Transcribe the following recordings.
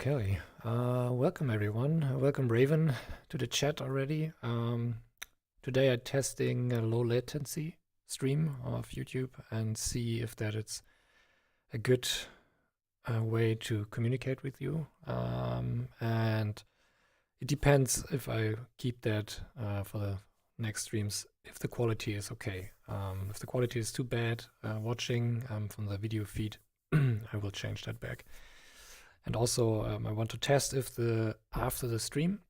Okay, welcome everyone. Welcome Raven to the chat already. Today I'm testing a low latency stream of YouTube and see if that is a good way to communicate with you. And it depends if I keep that for the next streams, if the quality is okay. If the quality is too bad watching from the video feed, I will change that back. And also, I want to test if after the stream,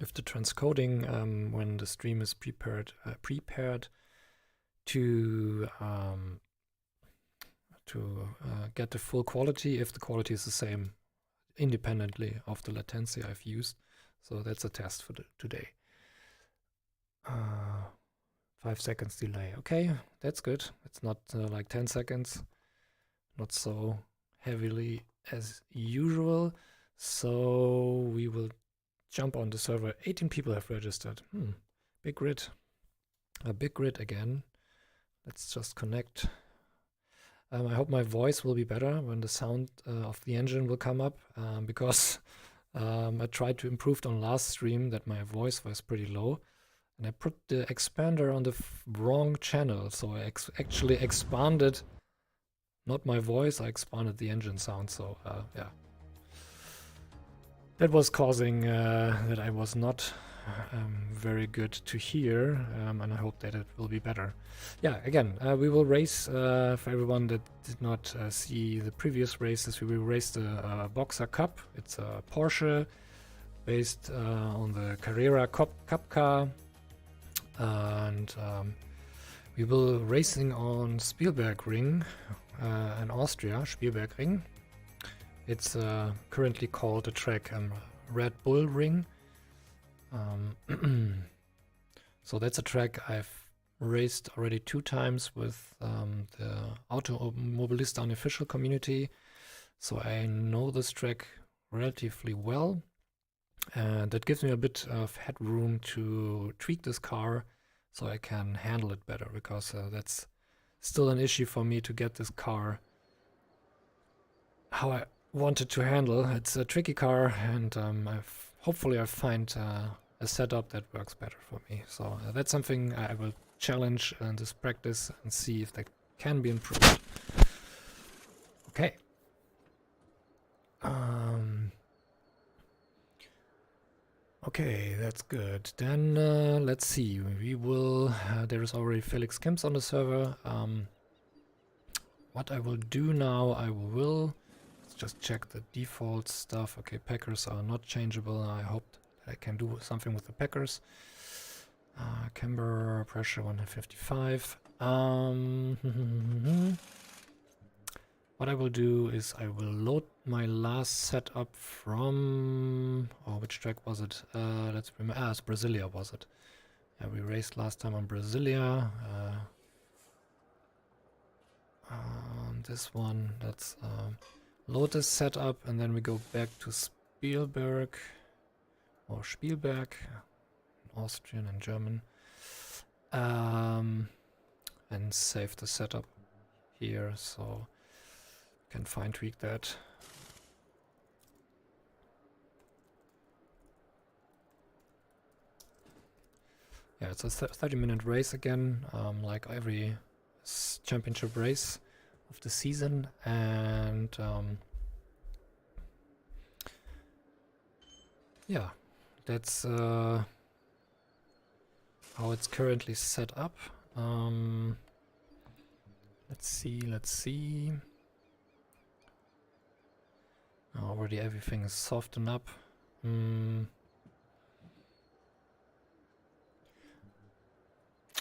if the transcoding when the stream is prepared to get the full quality, if the quality is the same independently of the latency I've used. So that's a test for today. 5 seconds delay. Okay, that's good. It's not like 10 seconds. Not so heavily as usual. So we will jump on the server. 18 people have registered. Big grid. A big grid again. Let's just connect. I hope my voice will be better when the sound of the engine will come up, because I tried to improve on last stream that my voice was pretty low. And I put the expander on the wrong channel. So I actually expanded not my voice, I expanded the engine sound, so yeah. That was causing that I was not very good to hear, and I hope that it will be better. Yeah, again, we will race, for everyone that did not see the previous races, we will race the Boxer Cup. It's a Porsche based on the Carerra Cup car, and we will racing on Spielberg Ring in Austria, Spielberg Ring. It's currently called the track Red Bull Ring. So that's a track I've raced already 2 times with the Automobilista Unofficial community. So I know this track relatively well. And that gives me a bit of headroom to tweak this car so I can handle it better, because that's still an issue for me to get this car how I wanted to handle. It's a tricky car, and hopefully I find a setup that works better for me. So that's something I will challenge in this practice and see if that can be improved. Okay. Okay, that's good. Then let's see. We will. There is already Felix Kimps on the server. What I will do now, let's just check the default stuff. Okay, packers are not changeable. I hope that I can do something with the packers. Camber pressure 155. What I will do is I will load my last setup from, which track was it? Let's remember. It's Brasilia, was it? Yeah, we raced last time on Brasilia. This one, let's load this setup, and then we go back to Spielberg, or Spielberg, Austrian and German, and save the setup here, so you can fine tweak that. Yeah, it's a 30-minute race again, like every championship race of the season, and yeah, that's how it's currently set up. Let's see. Already everything is softened up.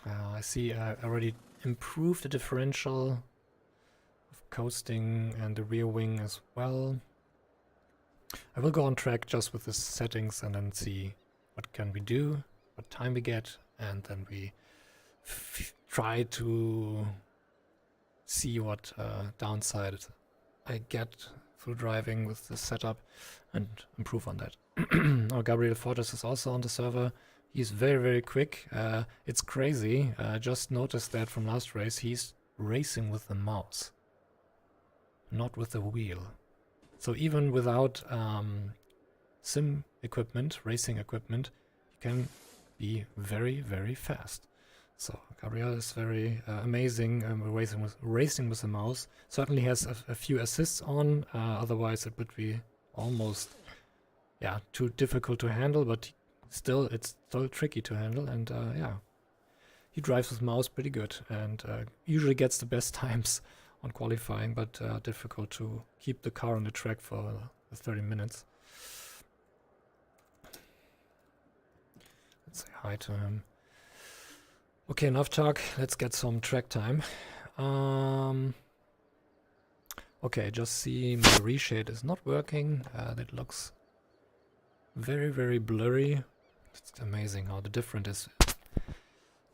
I see I already improved the differential of coasting and the rear wing as well. I will go on track just with the settings and then see what can we do, what time we get, and then we try to see what downside I get through driving with the setup and improve on that. Gabriel Fortes is also on the server. He's very, very quick. It's crazy. I just noticed that from last race. He's racing with the mouse, not with the wheel. So even without sim equipment, racing equipment, you can be very, very fast. So Gabriel is very amazing racing with the mouse. Certainly has a few assists on, otherwise it would be almost too difficult to handle, but still it's still tricky to handle, and he drives his mouse pretty good and usually gets the best times on qualifying, but difficult to keep the car on the track for 30 minutes. Let's say hi to him. Okay, enough talk. Let's get some track time. Okay, just see my reshade is not working. That looks very, very blurry. It's amazing how the difference is.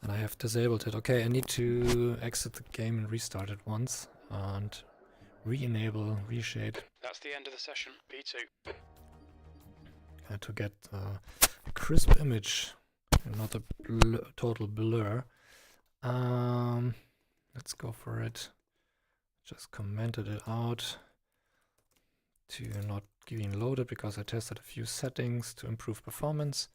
And I have disabled it. Okay, I need to exit the game and restart it once and re-enable reshade. That's the end of the session. P2. To get a crisp image and not a total blur. Let's go for it. Just commented it out to not being loaded because I tested a few settings to improve performance.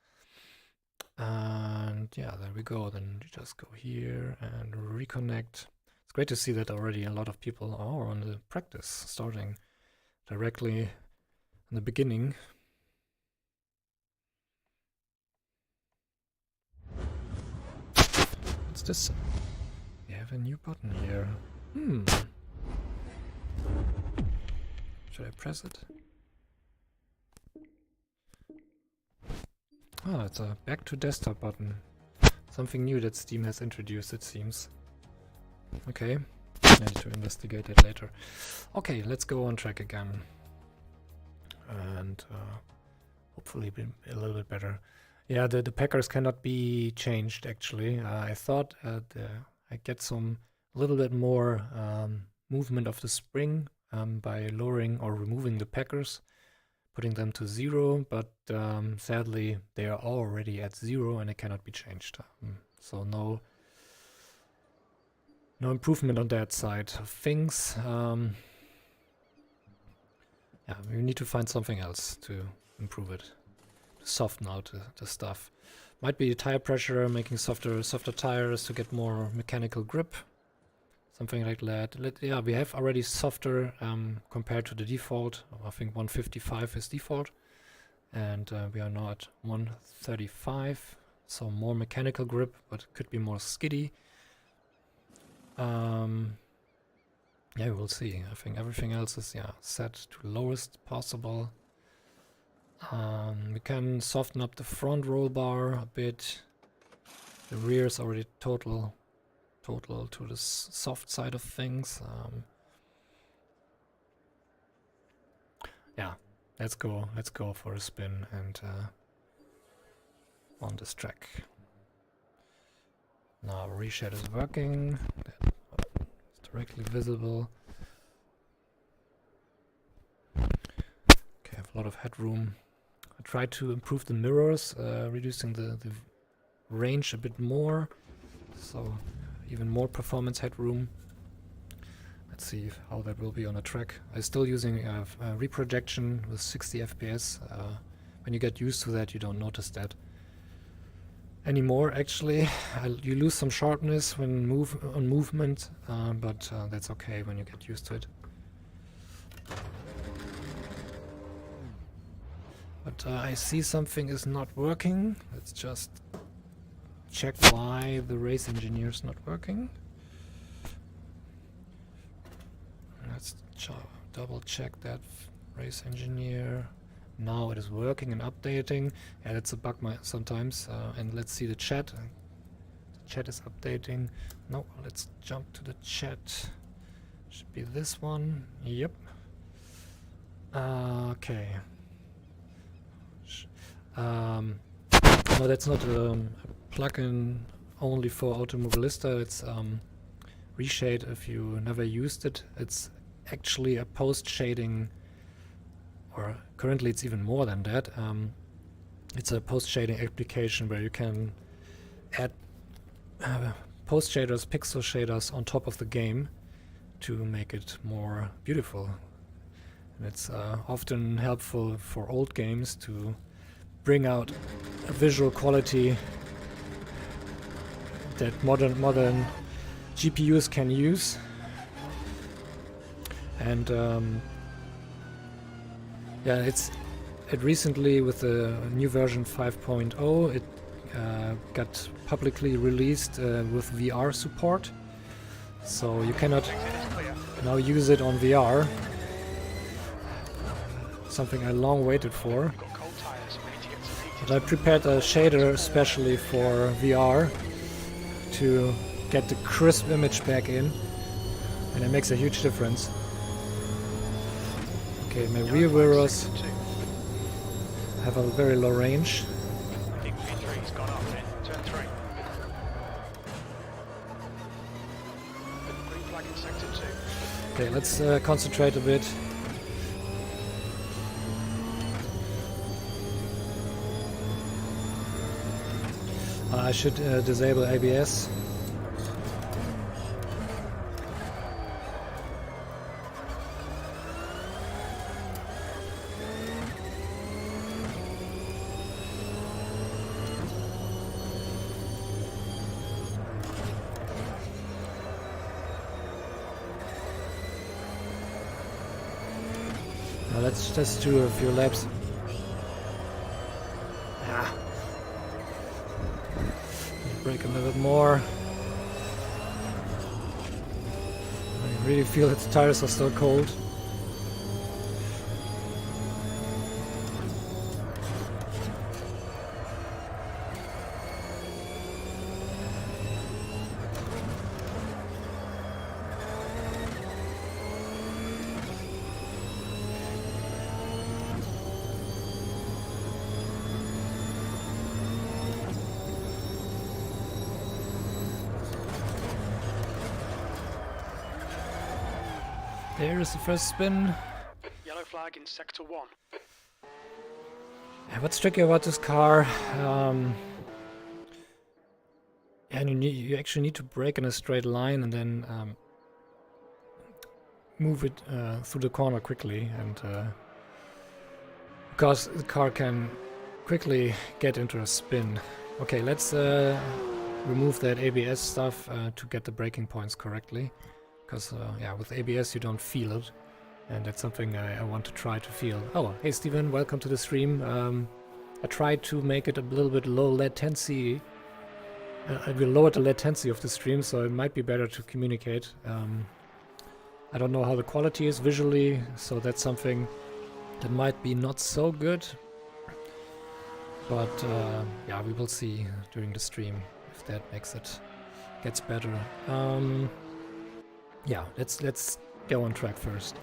And yeah, there we go. Then you just go here and reconnect. It's great to see that already a lot of people are on the practice, starting directly in the beginning. What's this? We have a new button here. Should I press it? Ah, it's a back to desktop button. Something new that Steam has introduced, it seems. Okay, I need to investigate it later. Okay, let's go on track again. And hopefully be a little bit better. Yeah, the Packers cannot be changed actually. I thought I get some little bit more movement of the spring by lowering or removing the Packers, putting them to 0, but sadly they are already at 0 and it cannot be changed. So no improvement on that side of things. Yeah, we need to find something else to improve it, to soften out the stuff. Might be tire pressure, making softer tires to get more mechanical grip, something like that. Yeah, we have already softer compared to the default. I think 155 is default, and we are now at 135, so more mechanical grip, but could be more skiddy. Yeah, we'll see. I think everything else is set to lowest possible. We can soften up the front roll bar a bit. The rear is already total to the soft side of things. Yeah, let's go for a spin and on this track. Now Reshade is working. It's directly visible. Okay, I have a lot of headroom. I tried to improve the mirrors, reducing the range a bit more, so even more performance headroom. Let's see how that will be on a track. I'm still using reprojection with 60 FPS. When you get used to that, you don't notice that anymore. Actually, you lose some sharpness when movement, but that's okay when you get used to it. But I see something is not working. Let's just check why the race engineer is not working. Let's double check that race engineer. Now it is working and updating. Yeah, that's a bug sometimes. And let's see the chat. The chat is updating. No, let's jump to the chat. Should be this one. Yep. Okay. No, that's not a plugin only for Automobilista. It's Reshade. If you never used it, it's actually a post-shading, or currently it's even more than that. It's a post-shading application where you can add post-shaders, pixel shaders on top of the game to make it more beautiful. And it's often helpful for old games to bring out a visual quality that modern GPUs can use. And yeah, it recently, with the new version 5.0, it got publicly released with VR support, so you cannot now use it on VR, something I long waited for. But I prepared a shader especially for VR to get the crisp image back in, and it makes a huge difference. Okay, my rear mirrors have a very low range. Okay, let's concentrate a bit. I should disable ABS. Now let's just do a few laps. Ah. Brake a little bit more. I really feel that the tires are still cold. There is the first spin. Yellow flag in sector 1. What's tricky about this car? And you actually need to brake in a straight line and then move it through the corner quickly, and because the car can quickly get into a spin. Okay, let's remove that ABS stuff to get the braking points correctly. Because, yeah, with ABS you don't feel it, and that's something I want to try to feel. Oh, hey Steven, welcome to the stream. I tried to make it a little bit low latency. I will lower the latency of the stream, so it might be better to communicate. I don't know how the quality is visually, so that's something that might be not so good. But, yeah, we will see during the stream if that gets better. Yeah, let's go on track first.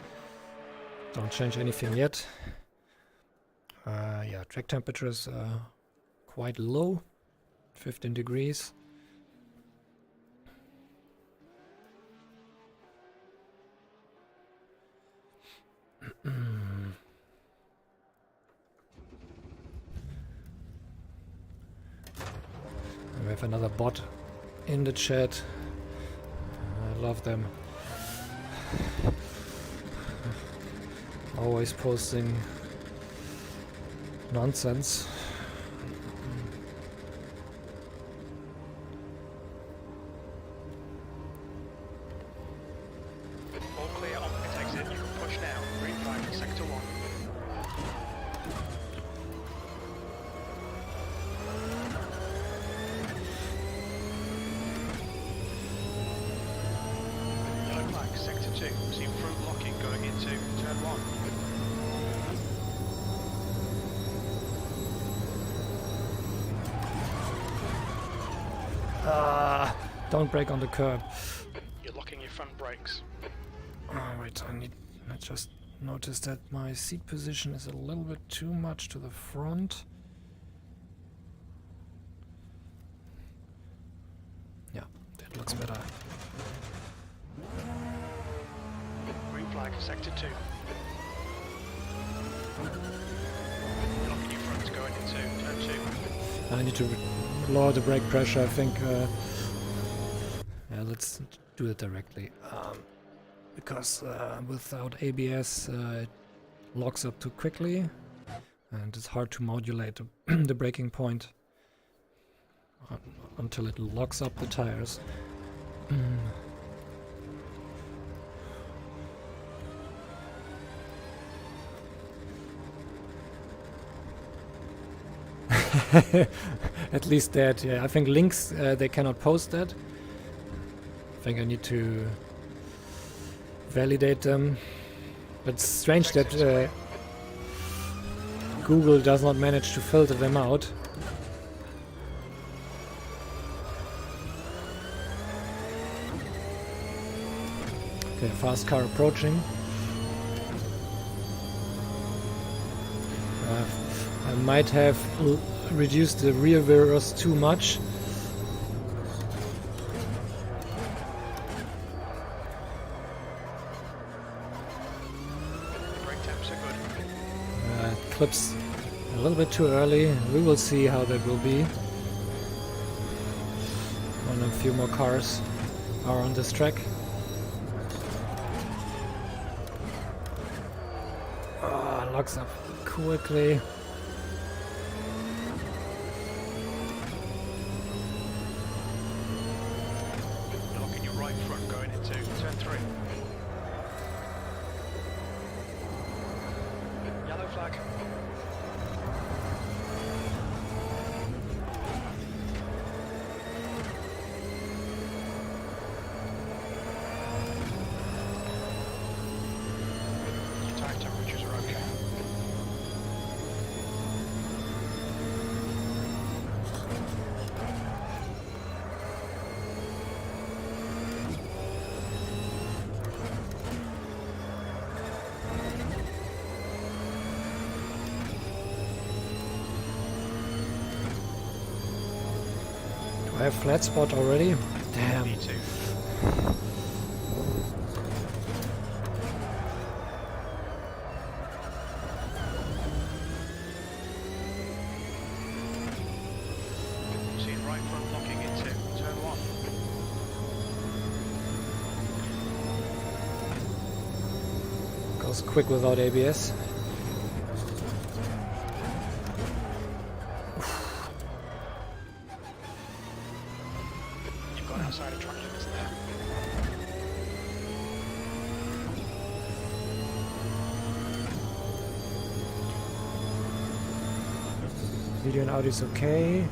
Don't change anything yet. Yeah, track temperature is quite low, 15 degrees. We have another bot in the chat. I love them. Always posting nonsense. All clear on pit exit. You can push now. Green flag in sector 1. Yellow flag sector 2. See front locking going into turn 1. Don't brake on the curb. You're locking your front brakes. Oh, wait, I just noticed that my seat position is a little bit too much to the front. Yeah, that looks better. Green flag sector 2. You're locking your front going into turn 2. I need to lower the brake pressure, I think. Yeah, let's do it directly. Because without ABS, it locks up too quickly, and it's hard to modulate the braking point until it locks up the tires. At least that, yeah. I think links, they cannot post that. I think I need to validate them. But it's strange that Google does not manage to filter them out. Okay, fast car approaching. I might have reduced the rear mirrors too much. Brake temps are good. Clips a little bit too early. We will see how that will be when a few more cars are on this track. Locks up quickly. Locking your right front going into turn 3. Yellow flag. Your tire temperatures are okay. I have flat spot already. Damn. Me too. Seeing right front locking into turn 1. Goes quick without ABS. You've got outside of track limits there. Video and audio is okay.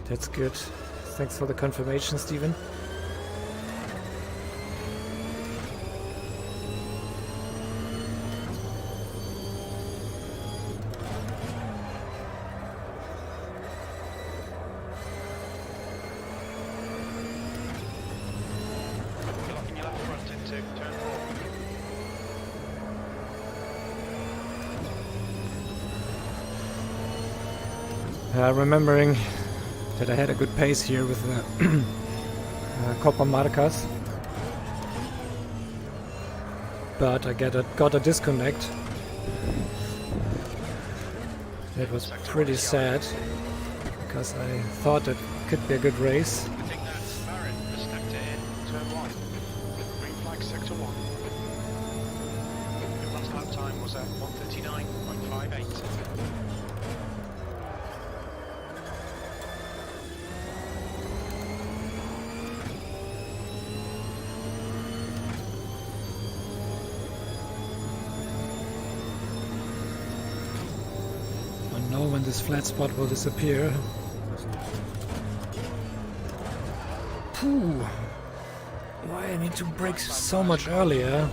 That's good. Thanks for the confirmation, Steven. Locking your left front into turn 4. Remembering that I had a good pace here with the Copa Marcas, but I got a disconnect. It was pretty sad because I thought it could be a good race. I think that's Baron has stacked it in turn 1. Green flag sector 1. Your last lap time was at 1:39.58. I know when this flat spot will disappear. Phew. Why I need to brake so much earlier?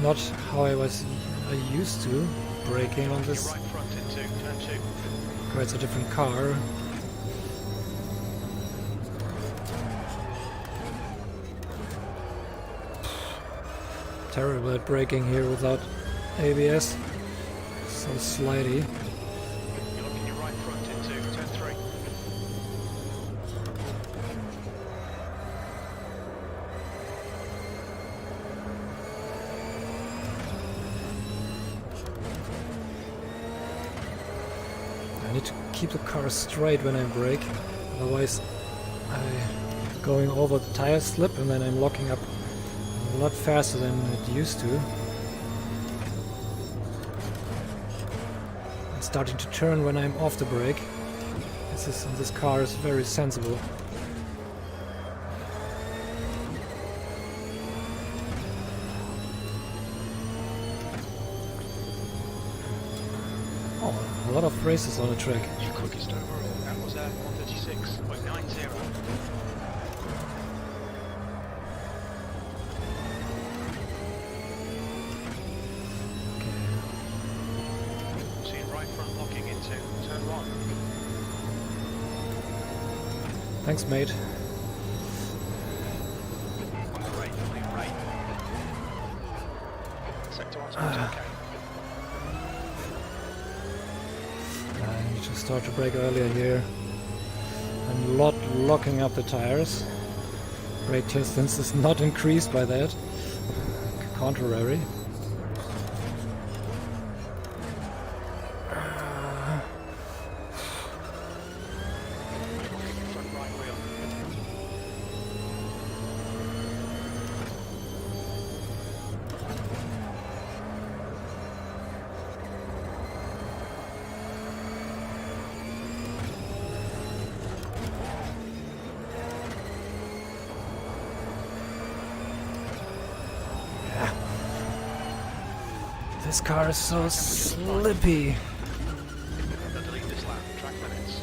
Not how I used to braking on this. Your right front into turn 2. Okay, it's a different car. Terrible at braking here without ABS. So slidey. You're looking your right front into turn 3. I need to keep the car straight when I brake, otherwise I going over the tire slip, and then I'm locking up a lot faster than it used to. And starting to turn when I'm off the brake. This car is very sensible. Oh, a lot of races on the track. Your quickest overall, that was 136.90. See it right front locking into turn 1. Thanks, mate. On the right, right. Sector 1's okay. I need to start to brake earlier here. I'm not locking up the tires. Brake distance is not increased by that. Contrary. Front right wheel. This car is so slippy. Delete this lap, track limits.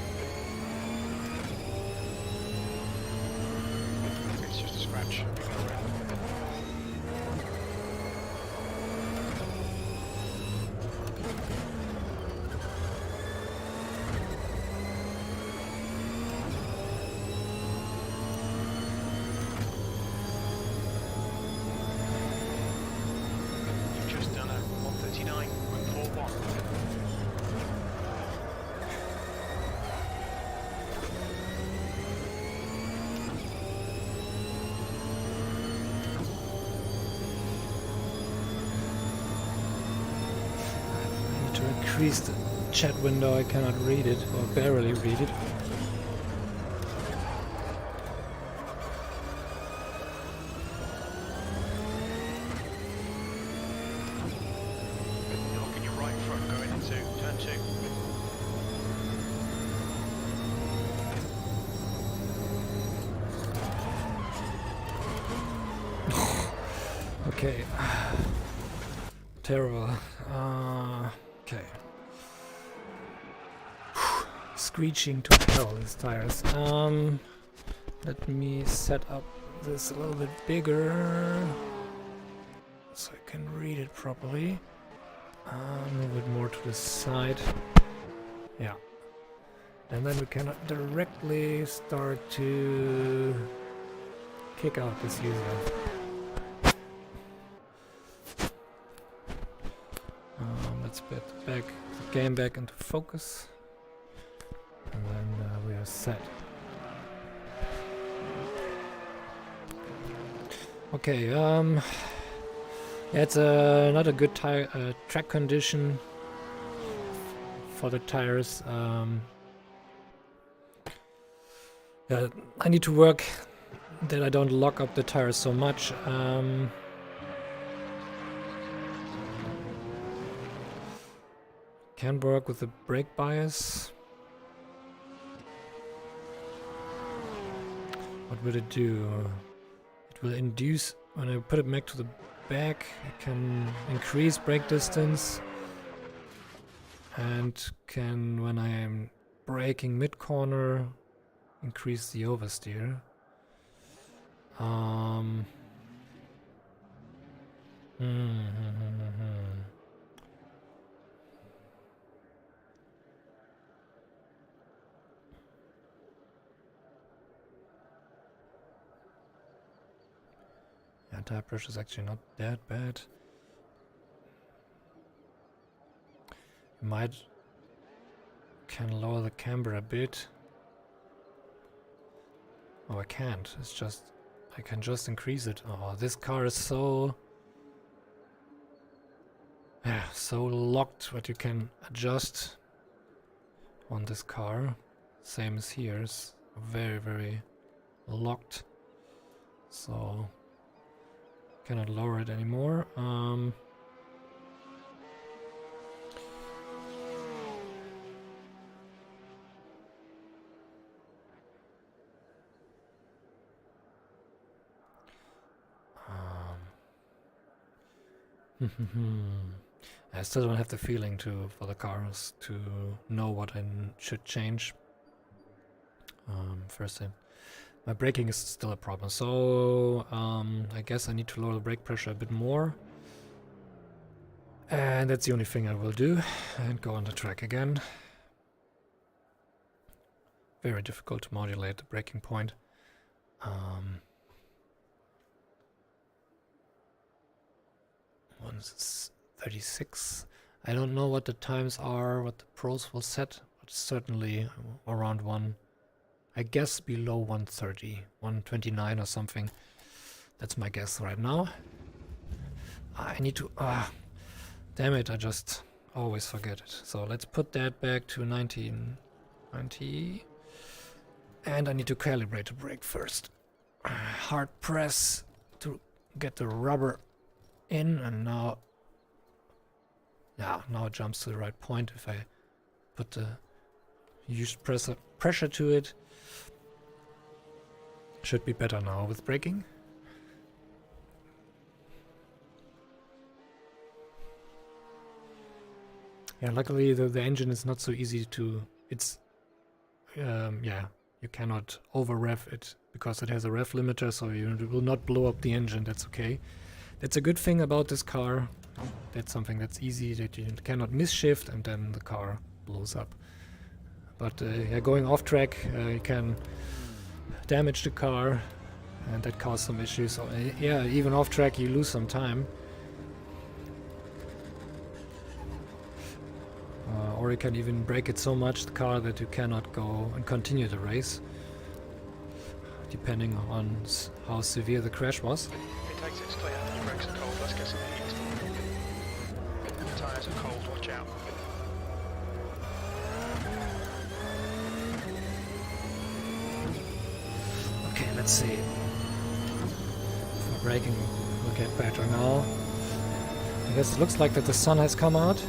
It's just a scratch. You've just done a 139.41. I need to increase the chat window. I cannot read it, or barely read it. Locking your right front going into turn 2. Okay. Terrible. Okay. Screeching to hell, these tires. Let me set up this a little bit bigger so I can read it properly. Move it more to the side. Yeah. And then we can directly start to kick out this user. Let's put the game back into focus. And then we are set. Okay, yeah, it's not a good track condition for the tires. Yeah, I need to work that I don't lock up the tires so much. Can work with the brake bias. What will it do? It will induce, when I put it back to the back, I can increase brake distance and can, when I am braking mid-corner, increase the oversteer. Yeah, tire pressure is actually not that bad. Might can lower the camber a bit. Oh, I can't. It's just I can just increase it. Oh, this car is so so locked. What you can adjust on this car, same as here, is very, very locked, so cannot lower it anymore. I still don't have the feeling for the cars to know what I should change. First thing, my braking is still a problem, so I guess I need to lower the brake pressure a bit more. And that's the only thing I will do, and go on the track again. Very difficult to modulate the braking point. 1:36. I don't know what the times are, what the pros will set, but certainly around one. I guess below 1:30, 1:29 or something. That's my guess right now. I need to... damn it, I just always forget it. So let's put that back to 1990. And I need to calibrate the brake first. Hard press to get the rubber in, and now it jumps to the right point if I put the used pressure to it. Should be better now with braking. Yeah, luckily the engine is not so easy to... It's... you cannot over-rev it because it has a rev limiter, so you will not blow up the engine. That's okay. That's a good thing about this car. That's something that's easy, that you cannot misshift and then the car blows up. But going off track, you can damage the car, and that causes some issues. So, even off track you lose some time. Or you can even break it so much, the car, that you cannot go and continue the race, depending on how severe the crash was. It takes its clear, your brakes are cold, let's get some heat. The tyres are cold, watch out. Okay, let's see. For braking will get better now. I guess it looks like that the sun has come out.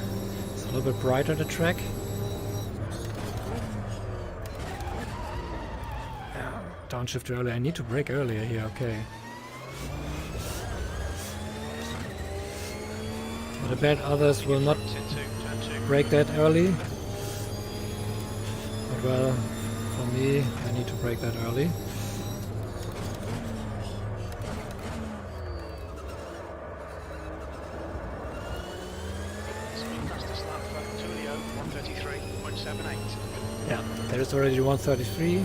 It's a little bit brighter, the track. Downshift earlier. I need to brake earlier here, okay. But I bet others will not brake that early. But well, for me, I need to brake that early. Yeah, there's already 133.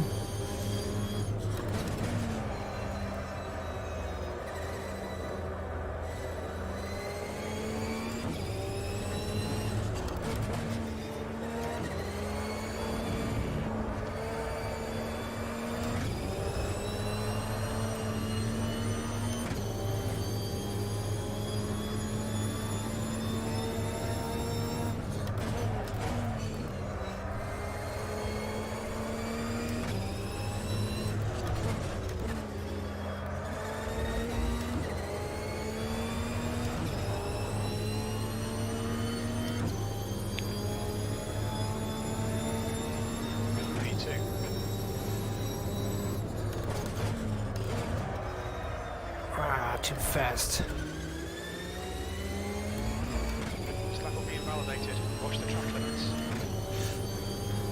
Too fast. Slack will be invalidated. Watch the track limits.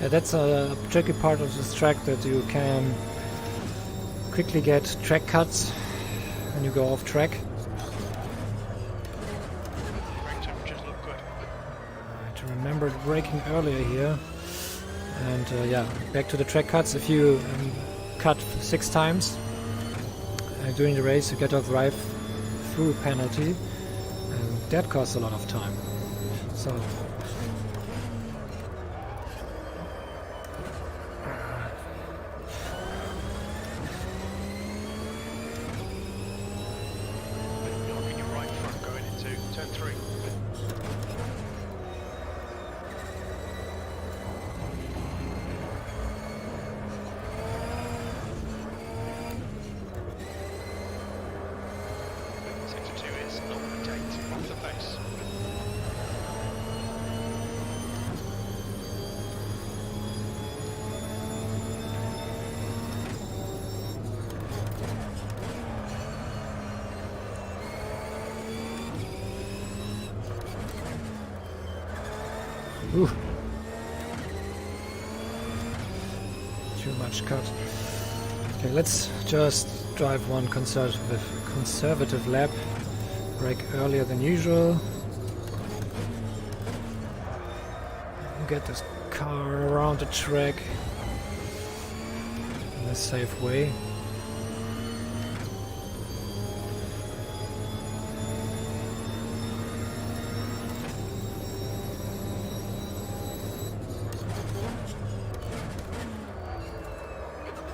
Yeah, that's a tricky part of this track, that you can quickly get track cuts when you go off track. Brake temperatures look good. I had to remember braking earlier here. And back to the track cuts. If you cut 6 times during the race, you get a drive-through penalty, and that costs a lot of time. So Locking your right front going into turn 3. Ooh. Too much cut. Okay, let's just drive one conservative lap. Brake earlier than usual. Get this car around the track in a safe way.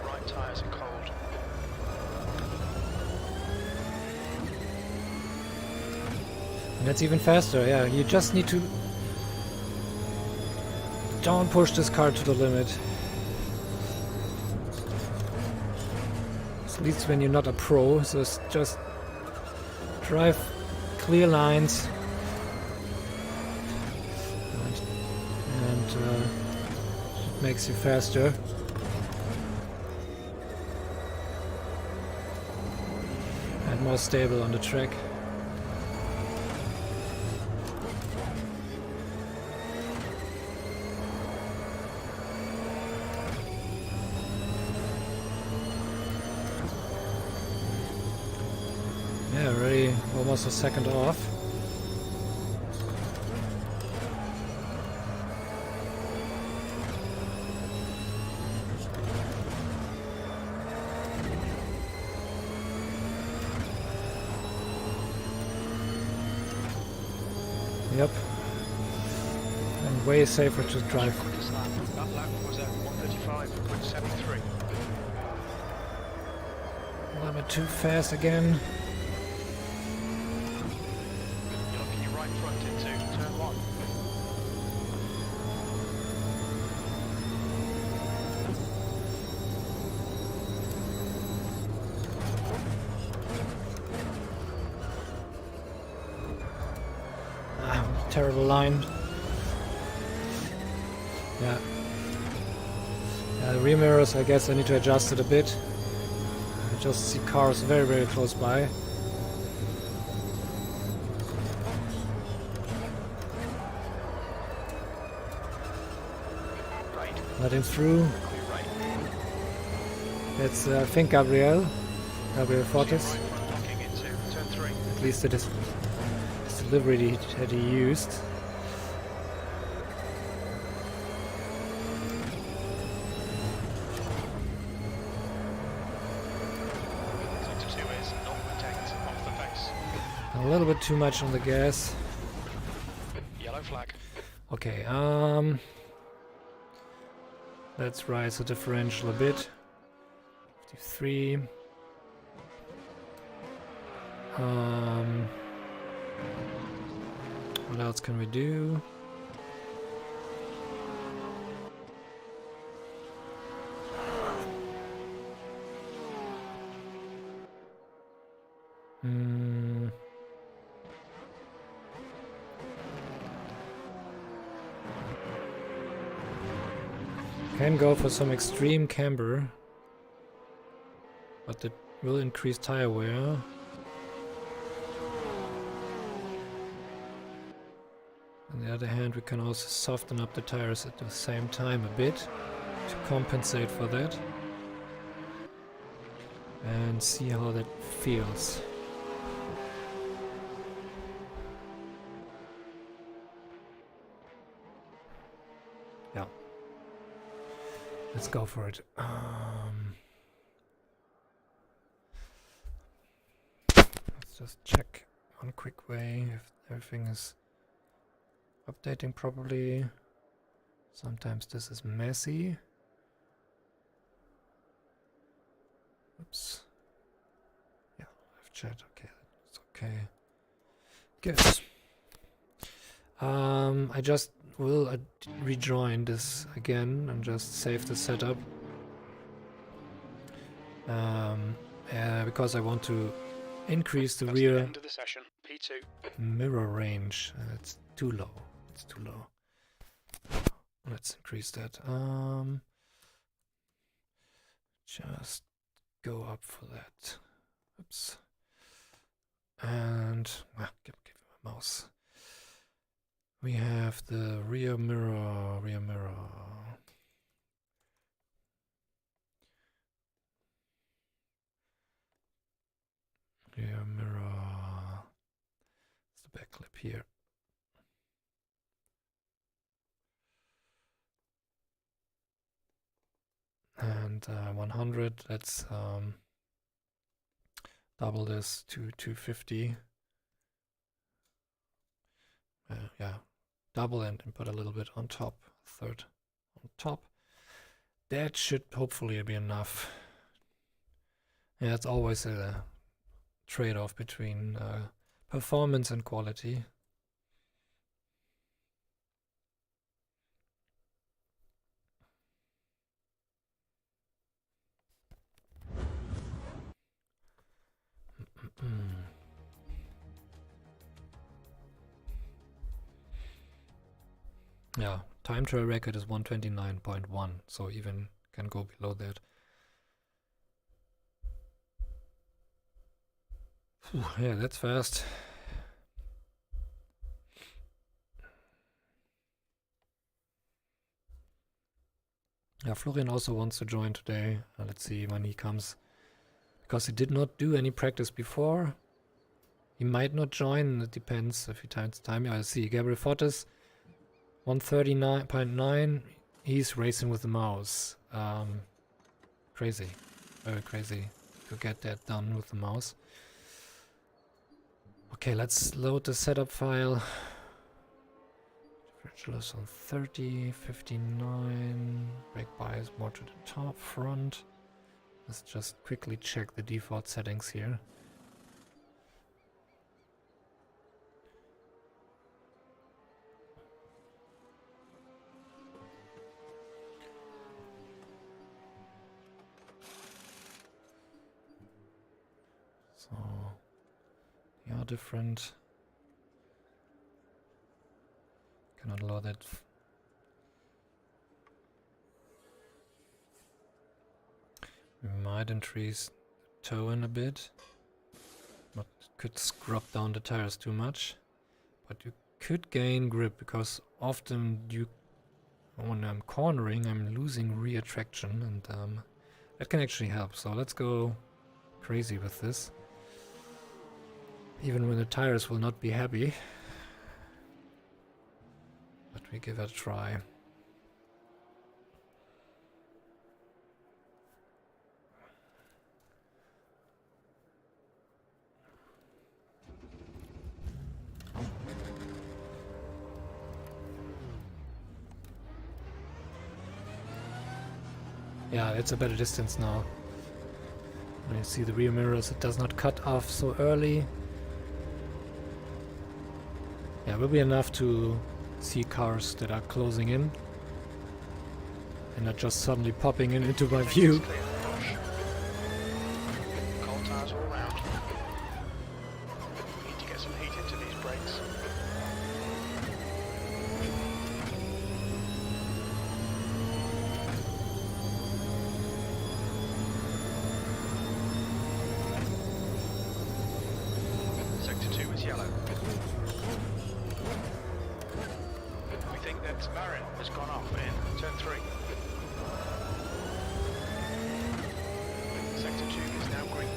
Right tyres are cold. And that's even faster, yeah. You just need to... Don't push this car to the limit. At least when you're not a pro, so just drive clear lines. And it makes you faster. And more stable on the track. Yeah, already almost a second off. Yep. And way safer to drive. That lap was at 1:35.73. A little bit too fast again. You're looking your right front into turn 1. Terrible line. Yeah. The rear mirrors, I guess I need to adjust it a bit. I just see cars very, very close by. Right. Let him through. Right. It's, I think, Gabriel Fortis. Right front locking into turn 3. At least it is delivery that he used. Sector 2 is not protect off the face. A little bit too much on the gas. Yellow flag. Okay, let's rise the differential a bit. 53. What else can we do? Can go for some extreme camber, but it will increase tire wear. On the other hand, we can also soften up the tires at the same time a bit to compensate for that and see how that feels. Yeah, let's go for it. Let's just check one quick way if everything is updating properly. Sometimes this is messy. Oops. Yeah, live chat. Okay, that's okay. Good. I just will rejoin this again and just save the setup. Because I want to increase the That's rear the end of the session. P2. mirror range. It's too low. It's too low. Let's increase that. Just go up for that. Oops. And give me my mouse. We have the rear mirror, rear mirror. Rear mirror. It's the back clip here. And 100, let's double this to 250. Yeah, double and put a little bit on top, third on top. That should hopefully be enough. Yeah, it's always a trade-off between performance and quality. Yeah, time trial record is 129.1, so even can go below that. Whew, yeah, that's fast. Yeah, Florian also wants to join today. Let's see when he comes. Because he did not do any practice before. He might not join, it depends if he times time. Yeah, I see. Gabriel Fortes, 139.9. He's racing with the mouse. Crazy. Very crazy to get that done with the mouse. Okay, let's load the setup file. Differential is on 30, 59. Brake bias more to the top, front. Let's just quickly check the default settings here. So they are different. Cannot load it. We might increase the toe in a bit, but could scrub down the tires too much. But you could gain grip because often when I'm cornering, I'm losing rear traction, and that can actually help. So let's go crazy with this. Even when the tires will not be happy, but we give it a try. Yeah, it's a better distance now. When you see the rear mirrors, it does not cut off so early. Yeah, it will be enough to see cars that are closing in and not just suddenly popping into my view. Cold tires all around. Need to get some heat into these brakes. Sector 2 is yellow. We think that Marin has gone off in turn 3. Sector 2 is now green.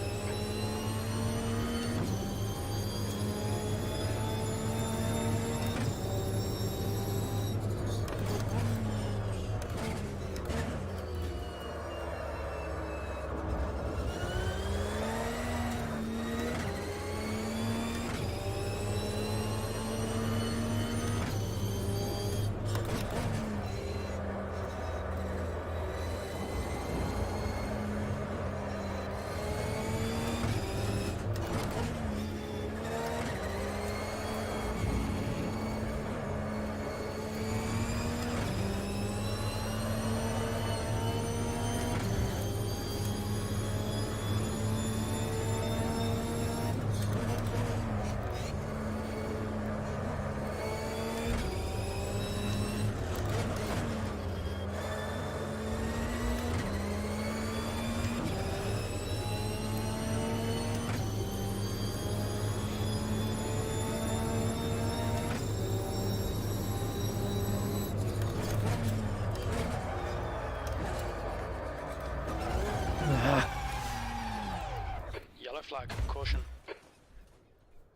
flag, caution.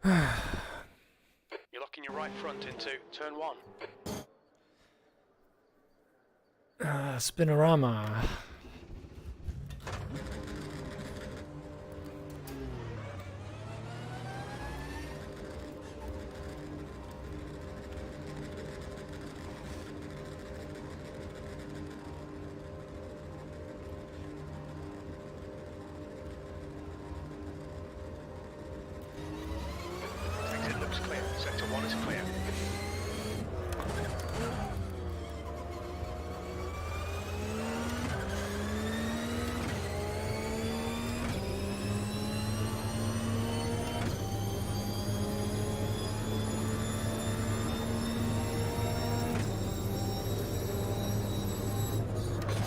You're locking your right front into turn 1. Spinorama. Exit looks clear. Sector 1 is clear.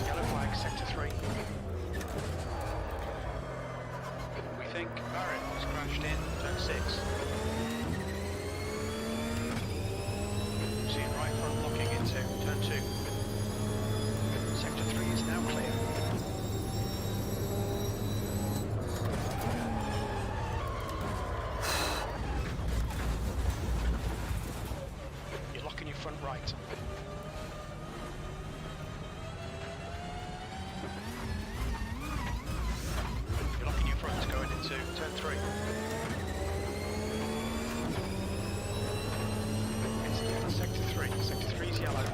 Yellow flag, sector 3. We think Barrett has crashed in turn 6. See right front locking into turn 2. Sector 3 is now clear. You're locking your front right. You're locking your front going into turn 3. It's sector 3. Sector 3 is yellow.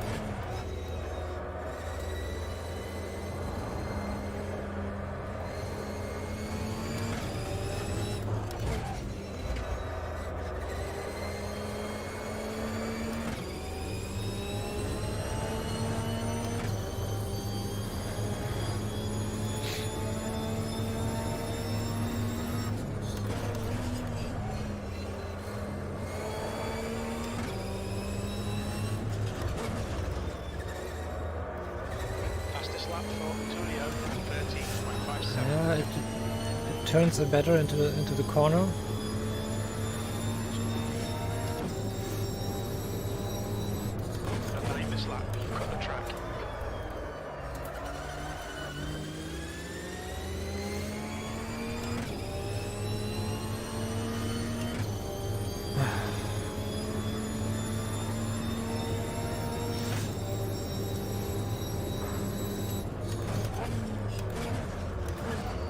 Fastest lap for Tulio, 30.57. Yeah, it turns it better into the corner. Don't believe this lap, you've got the track.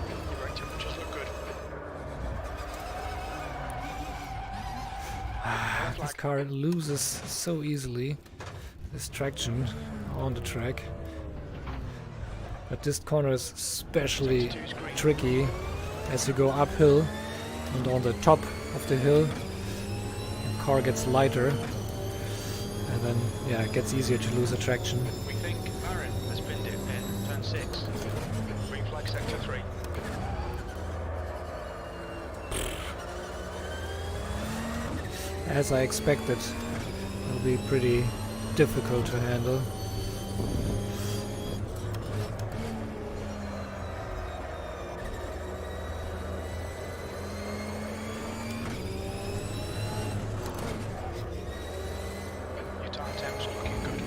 Your brake temperatures look good. This car loses so easily this traction on the track. But this corner is especially tricky as you go uphill, and on the top of the hill the car gets lighter, and then yeah, it gets easier to lose the traction. We think Barrett has pinned it in turn 6. Green flag sector 3. As I expected, it'll be pretty difficult to handle. Your tire temps are looking good.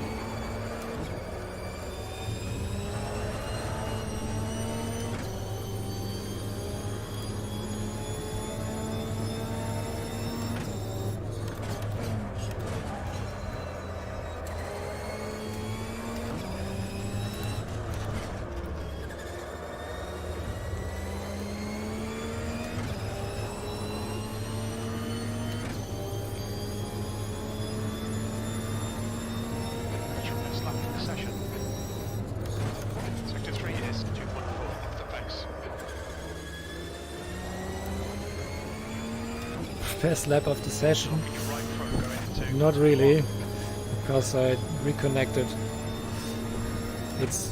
That's your best lap in the session. Sector 3 is 2.4 off the pace. Best lap of the session? Locking your right front going into Not really, because I reconnected. It's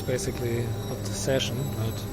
basically not the session, but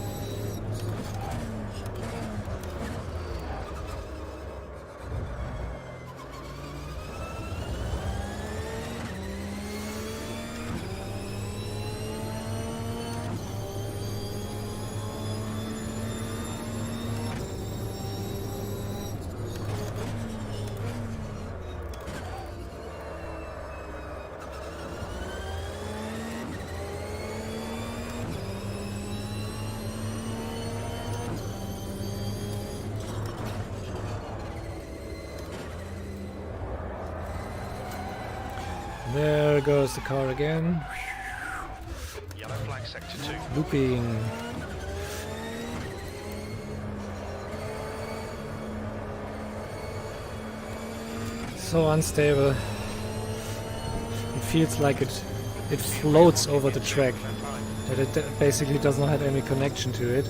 goes the car again. Yellow flag sector 2. Looping. So unstable. It feels like it floats over the track. That it basically does not have any connection to it.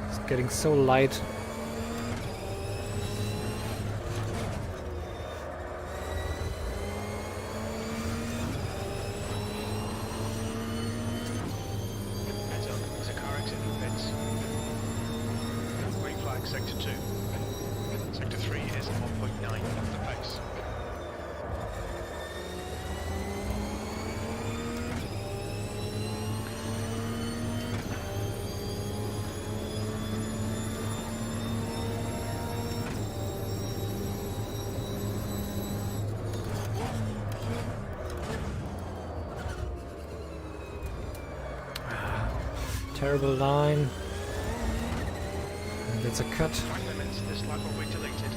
It's getting so light. Sector 2. Sector 3 is 1.9 off the pace. Terrible line. It's a cut. Track limits, this lap will be deleted.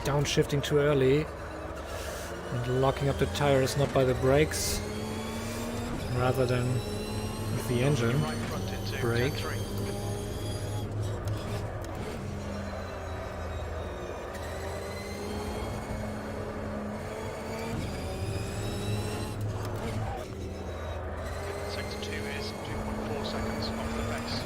Downshifting too early and locking up the tires not by the brakes rather than with the engine Right front into brake. turn 3. Sector 2 is 2.4 seconds off the pace.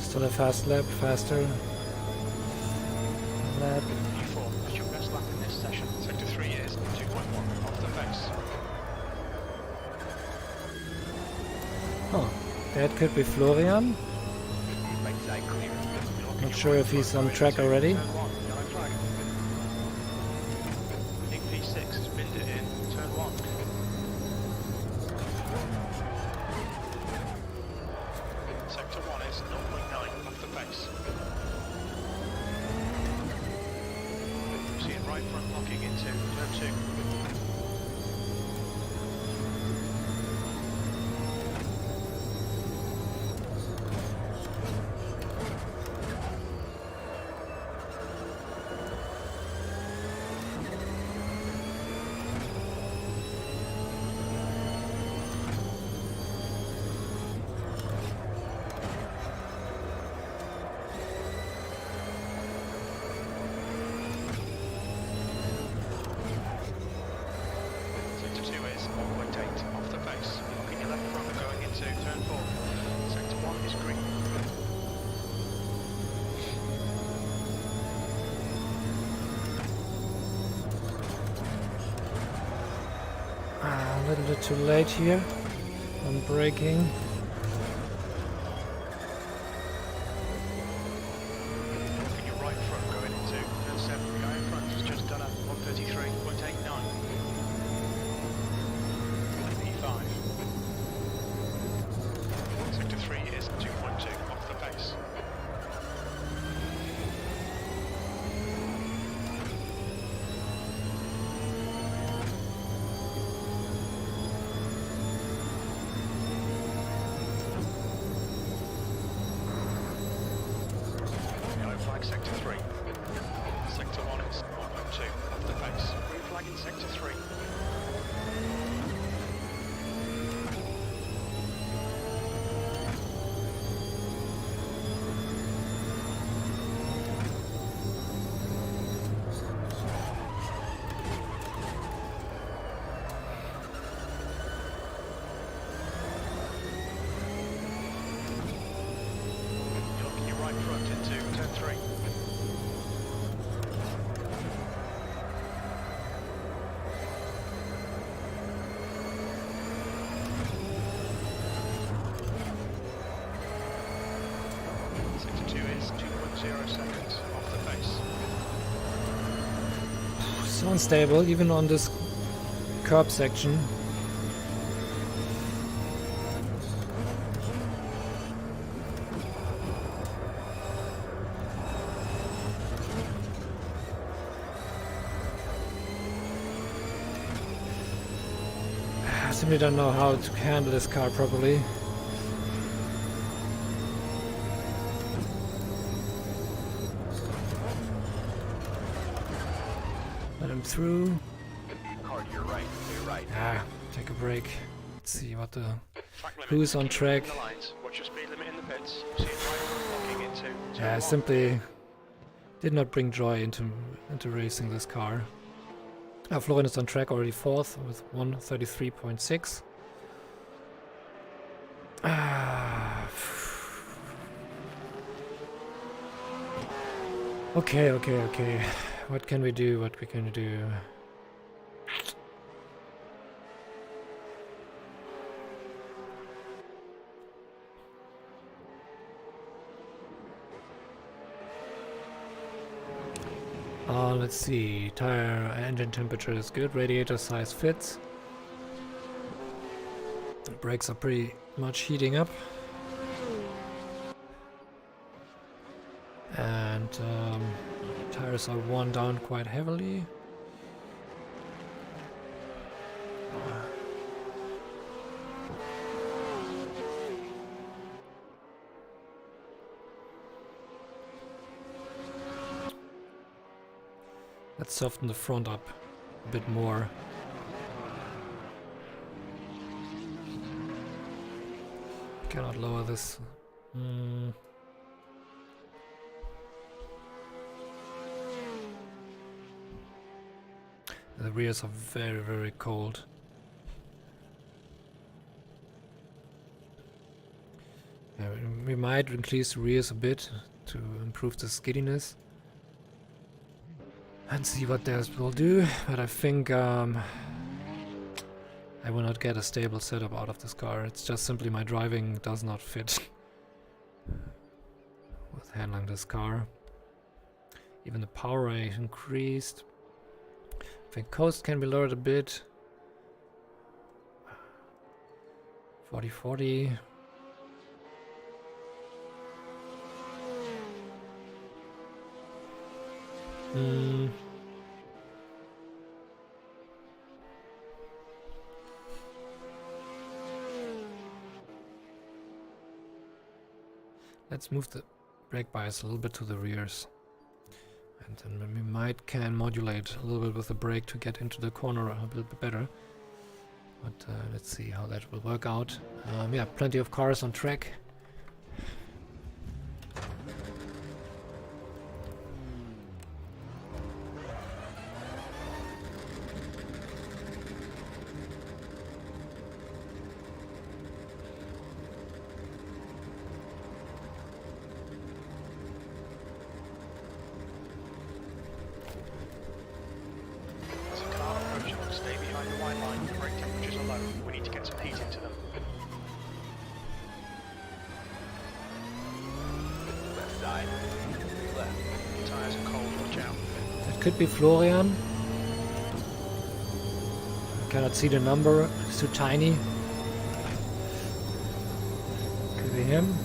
Still a fast lap, faster lap. Q4 is your best lap in this session. Sector 3 is 2.1 off the pace. Oh, that could be Florian. Backside clear. Not sure if he's on track already. Turn 1, yellow flag. Big P6 has binned it in. Turn 1. Sector 1 is 0.9 off the pace. See it right front locking into turn 2. Sector 2 is 1.8 off the pace. Locking your left front going into turn 4. Sector 1 is green. A little bit too late here on braking. Locking your right front going into turn 7. The guy in front has just done a 133.89. P5. Sector 3 is 2.2 off the pace. Yellow flag sector 3. Sector 1 is 1.2 off the pace. Green flag in sector 3. You're looking your right front into turn 3. Sector 2 is 2.0 seconds off the pace. So unstable, even on this curb section. I simply don't know how to handle this car properly. Let him through. Car to your right, clear right. Ah, take a break. Let's see what the Track limit, who's on keep track. moving the lines. Watch your speed limit in the pits. See it right, locking into turn Yeah, I one. simply did not bring joy into racing this car. Florian is on track already 4th with 1:33.6. Okay. What can we do? What we can do? Let's see. Tire engine temperature is good. Radiator size fits. Brakes are pretty much heating up. And tires are worn down quite heavily. Let's soften the front up a bit more. Cannot lower this. The rears are very, very cold. Yeah, we might increase the rears a bit to improve the skiddiness. And see what this will do, but I think I will not get a stable setup out of this car. It's just simply my driving does not fit with handling this car. Even the power I increased. I think coast can be lowered a bit. 40-40. Let's move the brake bias a little bit to the rears. And then we can modulate a little bit with the brake to get into the corner a little bit better. But let's see how that will work out. Yeah, plenty of cars on track. Could be Florian. I cannot see the number, it's too tiny. Could be him.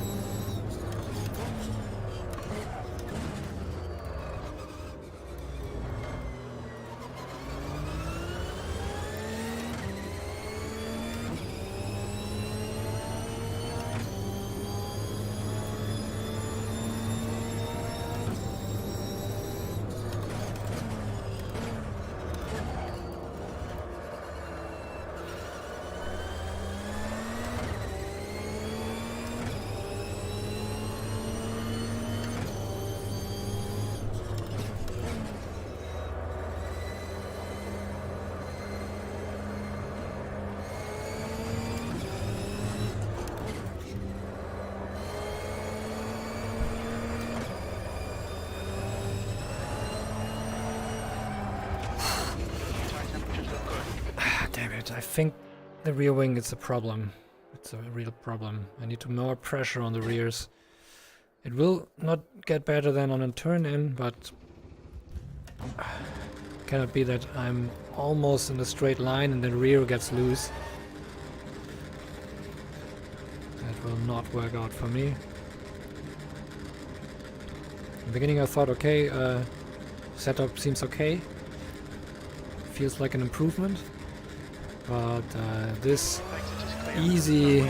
Damn it, I think the rear wing is a problem. It's a real problem. I need to more pressure on the rears. It will not get better than on a turn-in, but Cannot be that I'm almost in a straight line and the rear gets loose. That will not work out for me. In the beginning I thought, okay, setup seems okay. Feels like an improvement. But this easy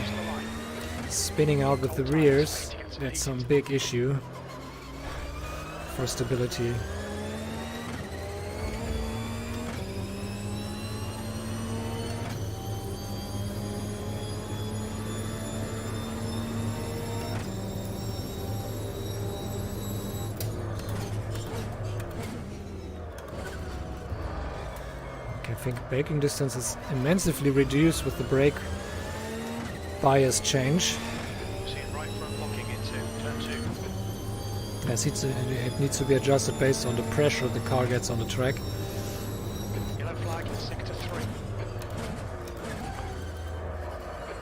spinning out with the rears, that's some big issue for stability. I think braking distance is immensely reduced with the brake bias change. Yes, it needs to be adjusted based on the pressure the car gets on the track. Yellow flag in sector 3.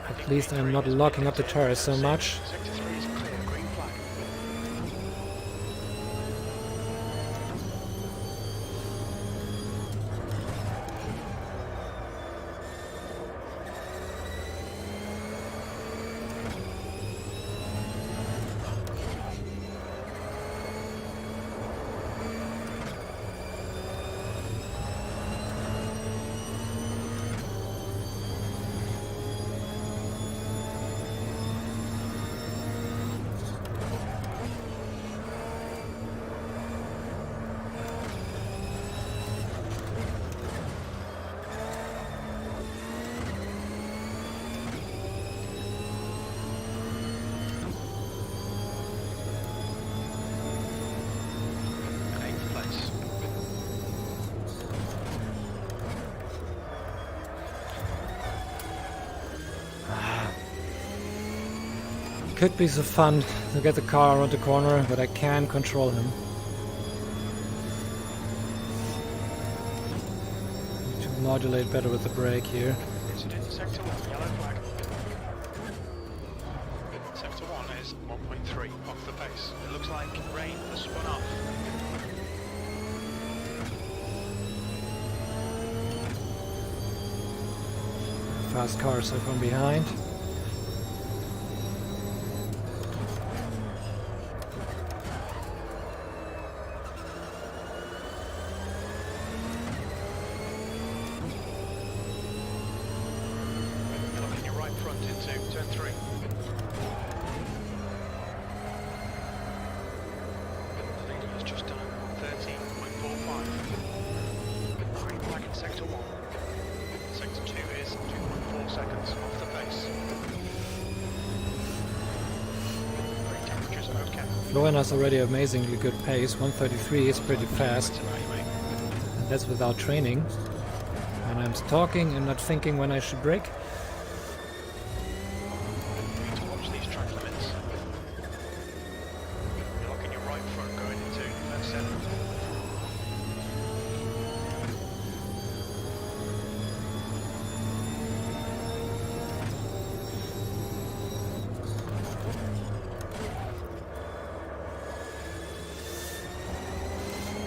At least I'm not locking up the tires so much. Sector 3 is clear, green flag. Could be so fun to get the car around the corner, but I can't control him. Need to modulate better with the brake here. Incident in sector 1, yellow flag. Sector 1 is 1.3 off the pace. It looks like rain has spun off. Fast cars are from behind. Florian has already amazingly good pace. 133 is pretty fast. And that's without training. And I'm talking and not thinking when I should brake. You need to watch these track limits. You're locking your right front going into turn 7.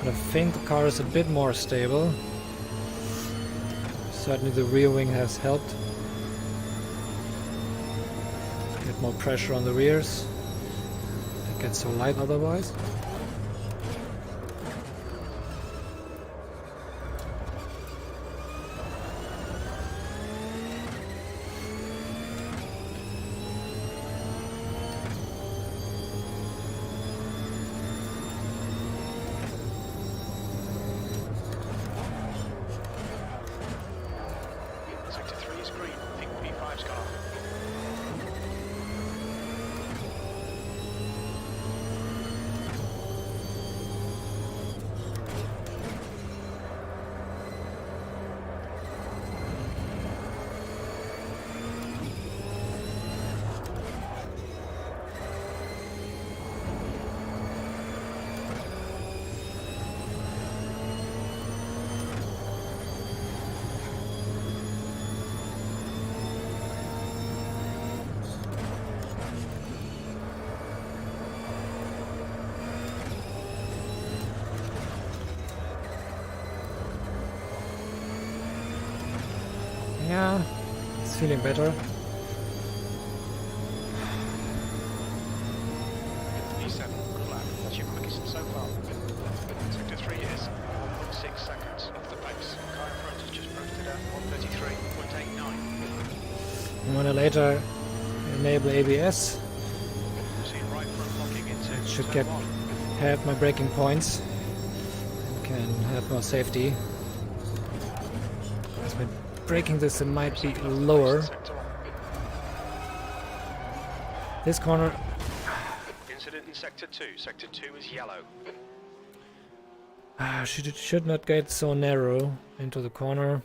But I think the car is a bit more stable. Certainly the rear wing has helped. Get more pressure on the rears. It gets so light otherwise. Yeah, it's feeling better. E7, good lap. That's your quickest so far. Sector 3 is 1.6 seconds off the pace. Car in front has just posted at 133.89. I'm gonna later enable ABS. See right front locking into Should turn get 1. have my braking points and can have more safety. As with braking this, it might be lower. Sector 1. This corner, Incident in Sector 2. Sector 2 is yellow. should not get so narrow into the corner.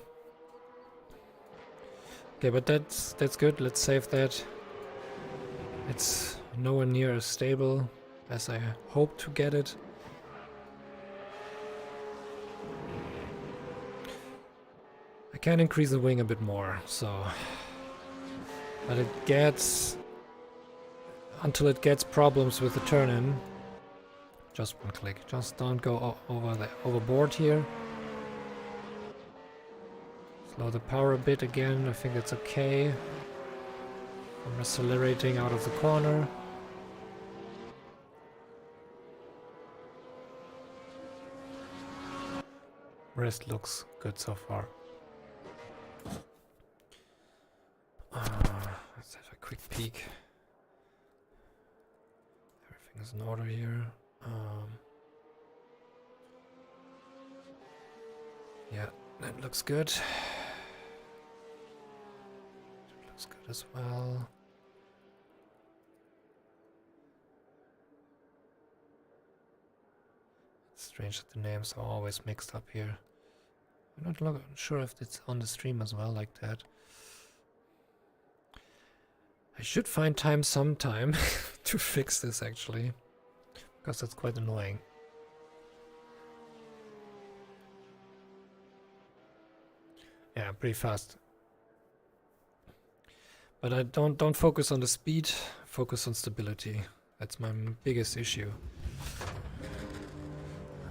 Okay, but that's good. Let's save that. It's nowhere near as stable as I hope to get it. I can increase the wing a bit more, so... But it gets... Until it gets problems with the turn-in. Just one click. Just don't go overboard here. Slow the power a bit again. I think that's okay. I'm accelerating out of the corner. Rest looks good so far. Let's have a quick peek. Everything is in order here. Yeah, that looks good. That looks good as well. It's strange that the names are always mixed up here. I'm not sure if it's on the stream as well like that. I should find time sometime to fix this actually, because that's quite annoying. Yeah, pretty fast. But I don't focus on the speed, focus on stability. That's my biggest issue.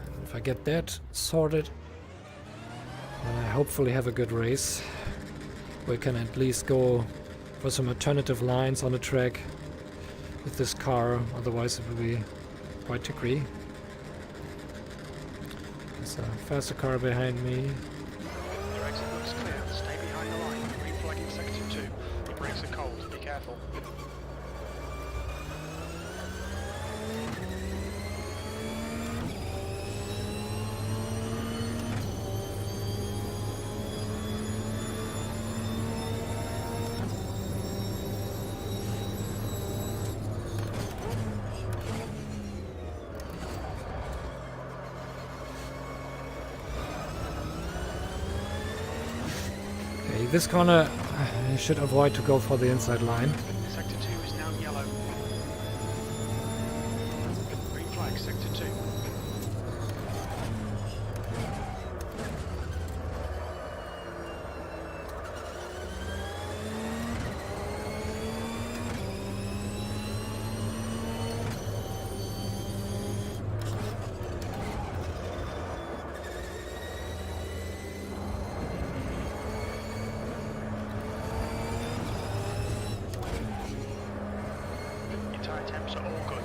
And if I get that sorted, then I hopefully have a good race. We can at least go for some alternative lines on the track with this car, otherwise it will be quite tricky. There's a faster car behind me. Your exit looks clear. Stay behind the line. Green flagging Sector 2. The brakes are cold. Be careful. This corner, I should avoid to go for the inside line. Sector 2 is now yellow. Green flag, Sector 2. Tire temps are all good.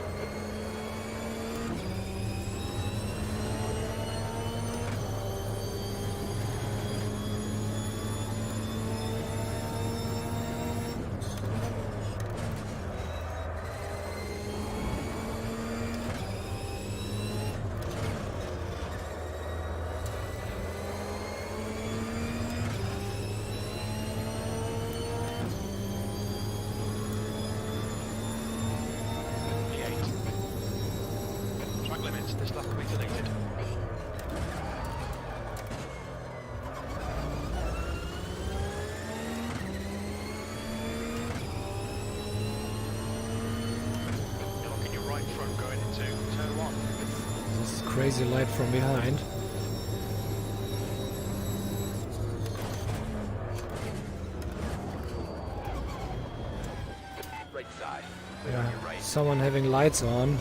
This lap will be deleted. You're looking your right front going into turn 1. This crazy light from behind. Right side. Yeah, someone having lights on.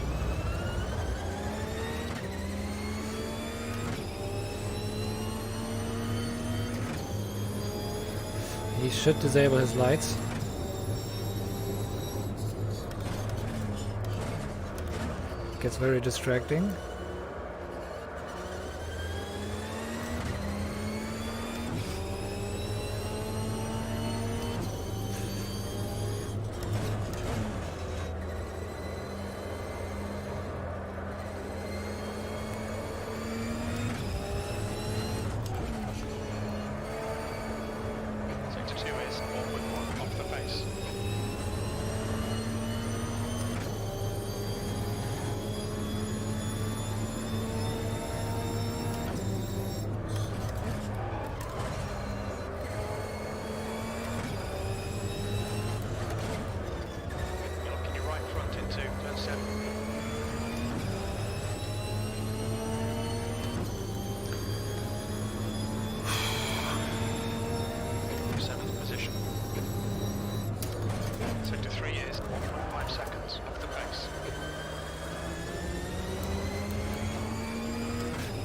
He should disable his lights. Gets very distracting.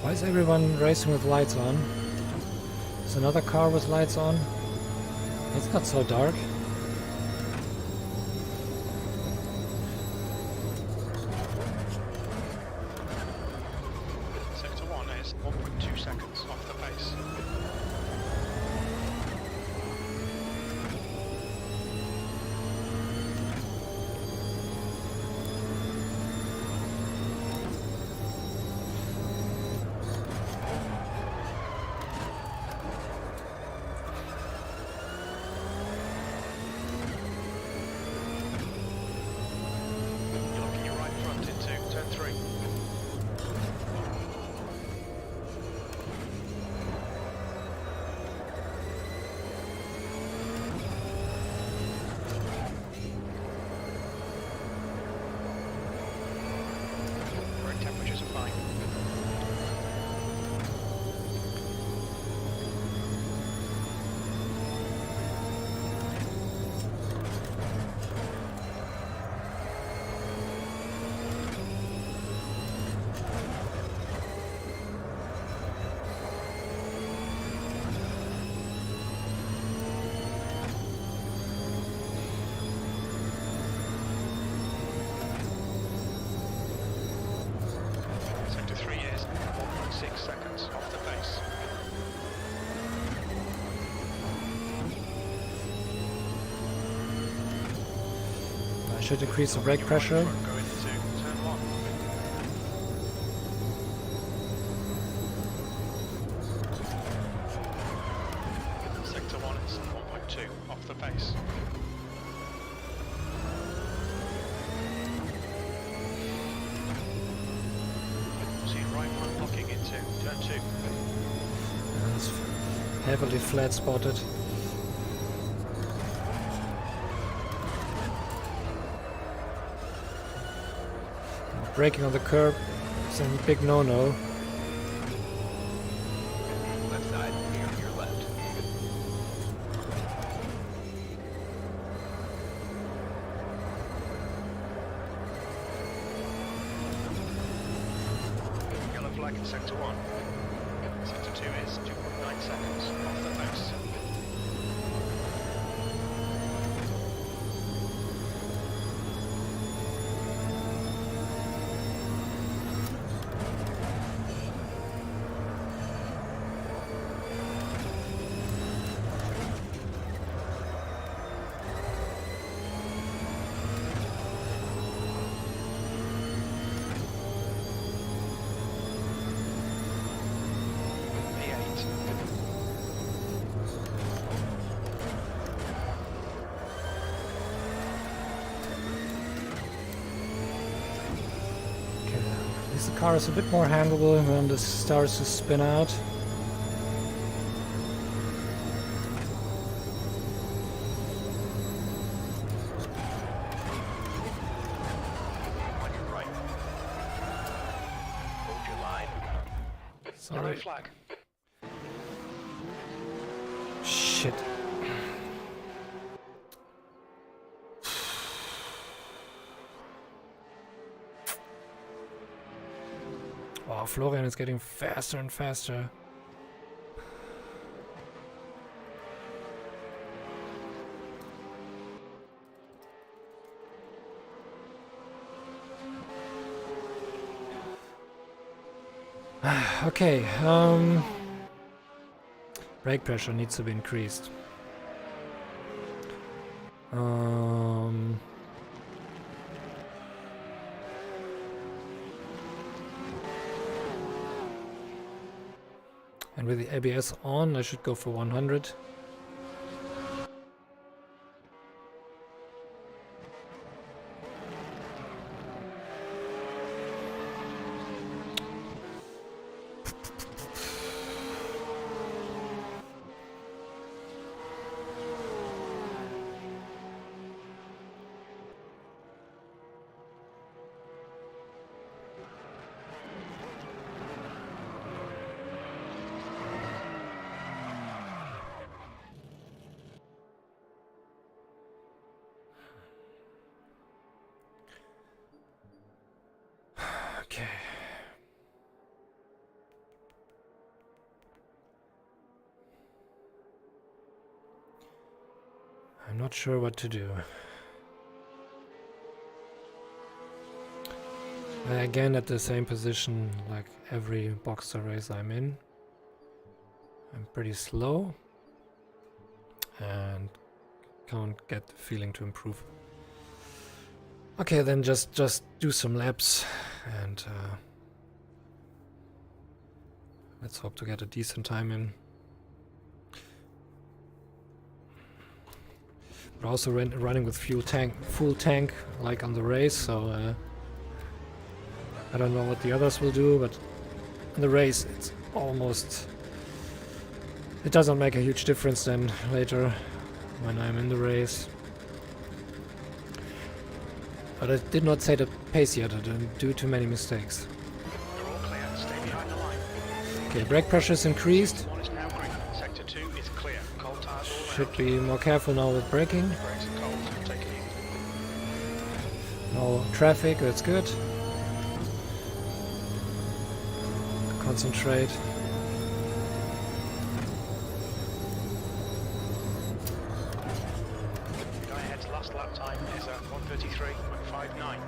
Why is everyone racing with lights on? Is another car with lights on? It's not so dark. Sector 1 is 1.2 seconds off the pace. Should increase the brake pressure. Sector 1 is 1.2 off the pace. See right front locking into turn 2. It's heavily flat spotted. Braking on the curb is a big no-no. Left side, near your left. Yellow flag in sector 1. Sector 2 is 2.9 seconds off the pace. The car is a bit more handleable when this starts to spin out. On your right. Hold your line. Sorry. Flag. Shit. Wow, Florian is getting faster and faster. Okay, brake pressure needs to be increased. And with the ABS on, I should go for 100. Okay. I'm not sure what to do. Again, at the same position like every Boxster race I'm in. I'm pretty slow and can't get the feeling to improve. Okay, then just do some laps and let's hope to get a decent time in. We're also running with full tank like on the race, so I don't know what the others will do, but in the race it's almost... It doesn't make a huge difference then later when I'm in the race. But I did not say the pace yet, I didn't do too many mistakes. You're all clear. Stay behind the line. Okay, brake pressure is increased. One is now green. Sector 2 is clear. Cold tires all Should around. be more careful now with braking. Brakes are cold. Take it easy. No traffic, that's good. Concentrate. The guy ahead's last lap time is at 1:33.59.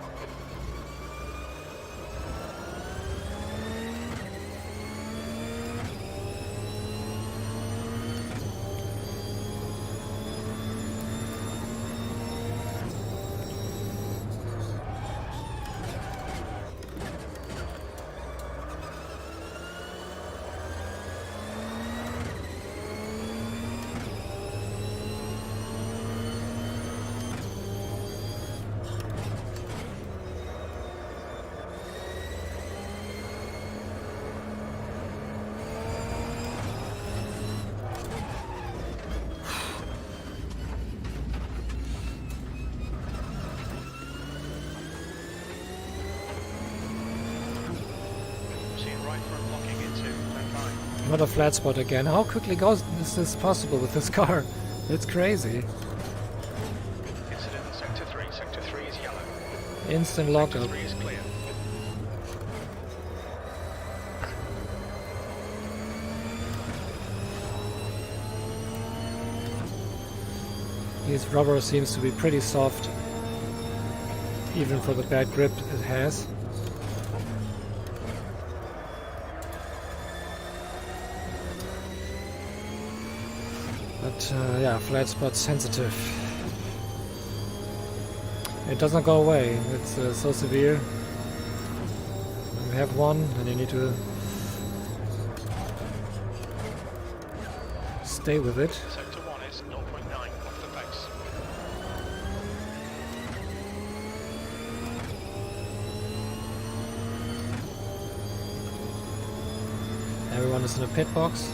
Not a flat spot again. How quickly is this possible with this car? It's crazy. Incident in sector 3. Sector 3 is yellow. Instant lockup. Sector 3 is clear. This rubber seems to be pretty soft, even for the bad grip it has. But yeah, flat spot sensitive. It does not go away. It's so severe. When you have one, then you need to stay with it. Sector 1 is 0.9 off the pace. Everyone is in a pit box.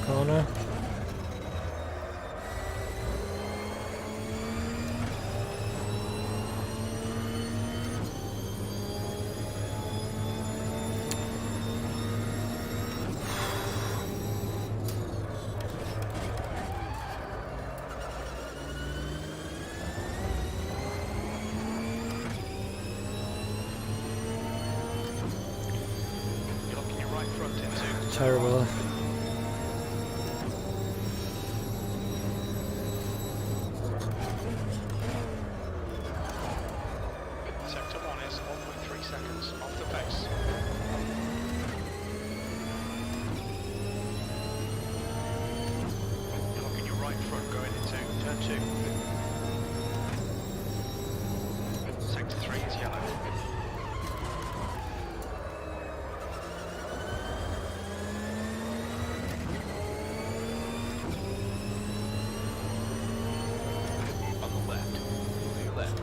corner. You're locking your right front into Terrible. Sector 1 is 1.3 seconds off the pace. You're locking your right front going into turn 2. Sector 3 is yellow. On the left. To your left.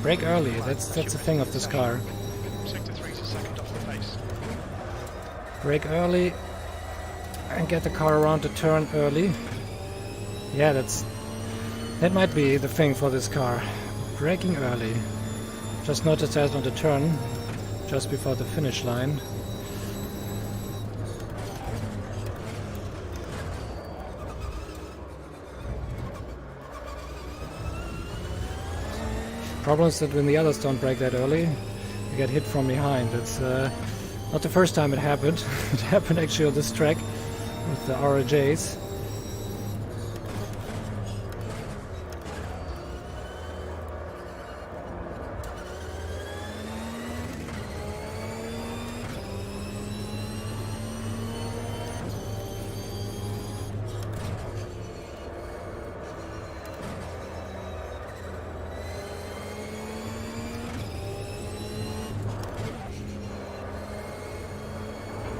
Brake early, that's the thing of this car. Sector 3 is a second off the pace. Brake early and get the car around the turn early. Yeah, that might be the thing for this car. Braking early. Just noticed that on the turn, just before the finish line. Problem is that when the others don't brake that early, you get hit from behind. It's not the first time it happened. It happened actually on this track with the RJs.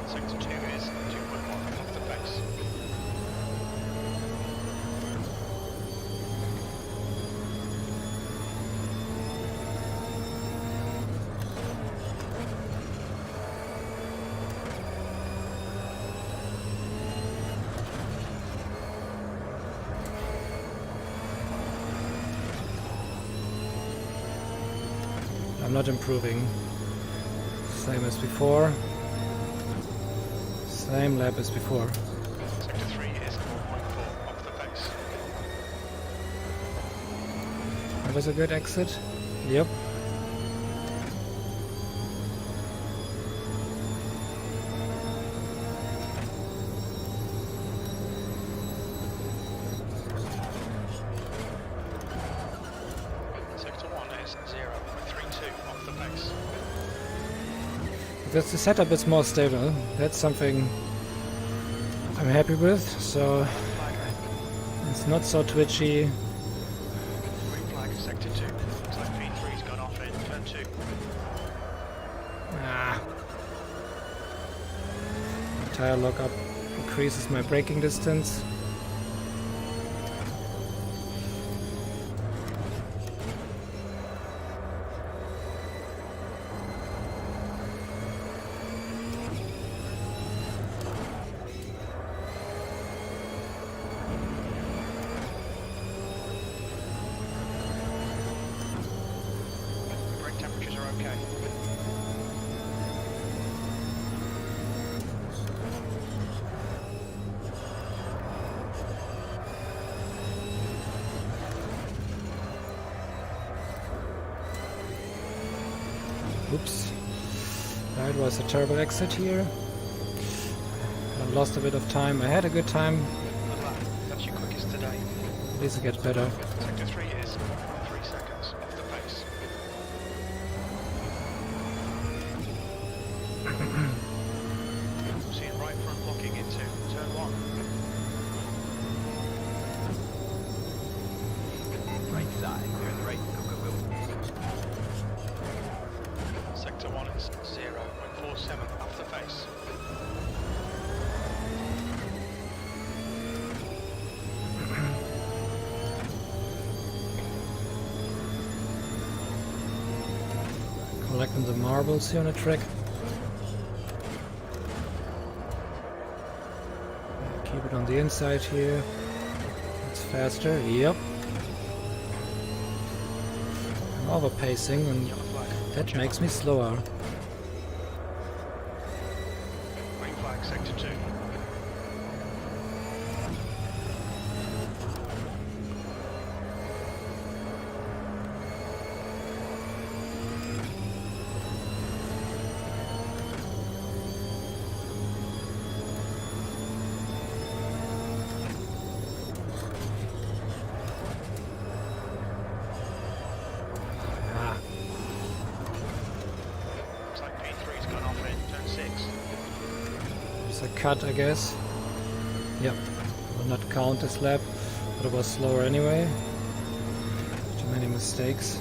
Sector 2 is 2.1 off the pace. I'm not improving. Same as before. Same lap as before. Sector 3 is 4.4 off the pace. That was a good exit. Yep. Sector 1 is 0.32 off the pace. The setup is more stable. That's something I'm happy with. So it's not so twitchy. Green flag, sector 2. Looks like P3's gone off in turn 2. Tire lockup increases my braking distance. Brake temperatures are okay. Oops. That was a terrible exit here. I lost a bit of time. I had a good time. Good lap. That's your quickest today. At least it gets better. Sector 3 is 1.3 seconds. collecting the marbles here on the track. Keep it on the inside here. It's faster. Yep. I'm overpacing and that makes me slower. Green flag, sector 2. Cut, I guess. Yep, will not count this lap, but it was slower anyway. Too many mistakes.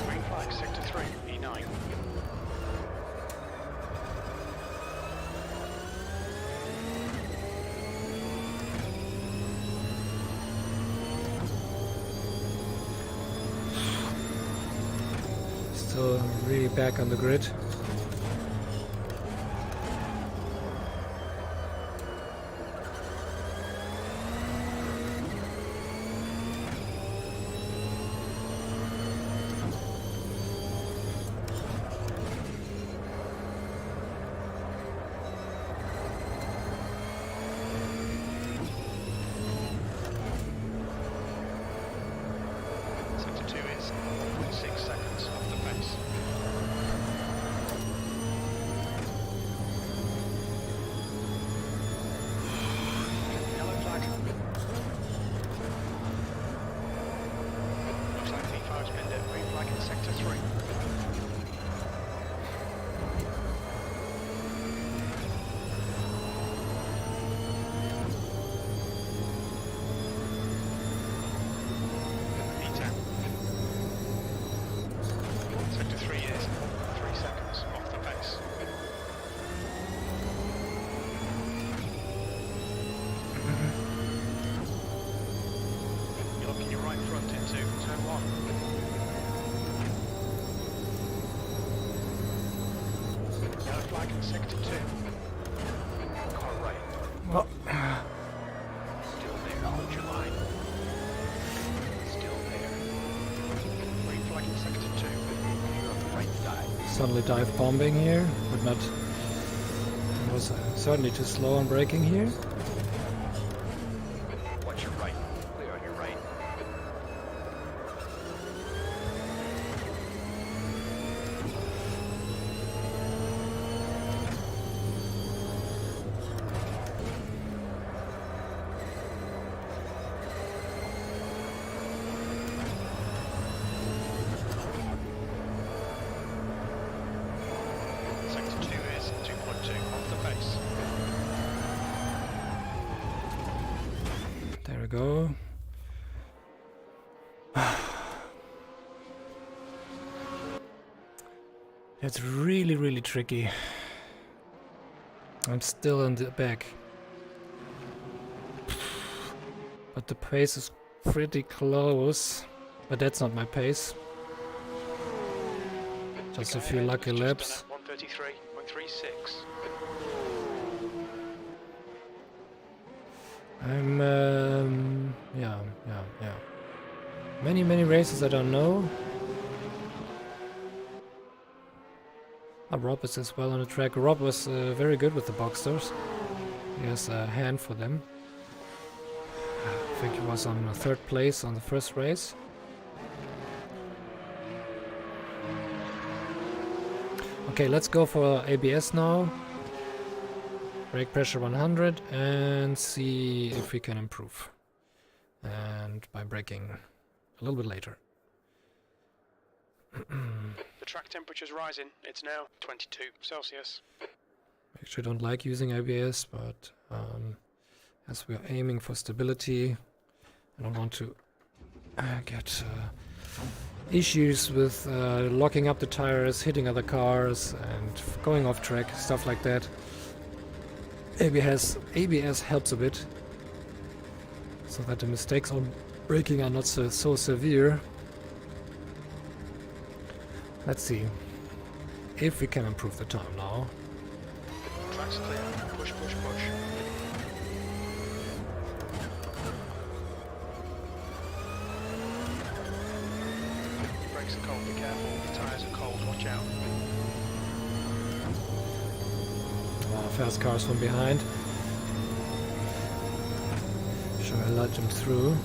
Green flag, sector 3, E9. Still really back on the grid. Sector 2 is 0.6 seconds off the pace. Yellow flag. Looks like P5's been at green flag in sector 3. E10. Sector 3 is 3 seconds off the pace. You're looking your right front into turn 1. Yellow flag in sector 2. Car right. Oh. Still there, hold your line. Still there. Green flag in sector 2. You're on the right side. Suddenly dive bombing here, but not. It was certainly too slow on braking here. Watch your right. Clear on your right. Sector 2 is 2.2 off the pace. There we go. It's really, really tricky. I'm still in the back. But the pace is pretty close. But that's not my pace. Just a few lucky laps. 133.36. I'm, yeah. Many races I don't know. Rob is as well on the track. Rob was very good with the Boxsters. He has a hand for them. I think he was on 3rd place on the first race. Okay, let's go for ABS now. Brake pressure 100 and see if we can improve. And by braking a little bit later. The track temperature's rising. It's now 22 Celsius. Actually don't like using ABS, but as we are aiming for stability, I don't want to get issues with locking up the tires, hitting other cars, and going off track, stuff like that. ABS helps a bit, so that the mistakes on braking are not so severe. Let's see if we can improve the time now. Track's clear. Push, push, push. Brakes are cold, be careful. The tyres are cold, watch out. Fast cars from behind. Should I let them through?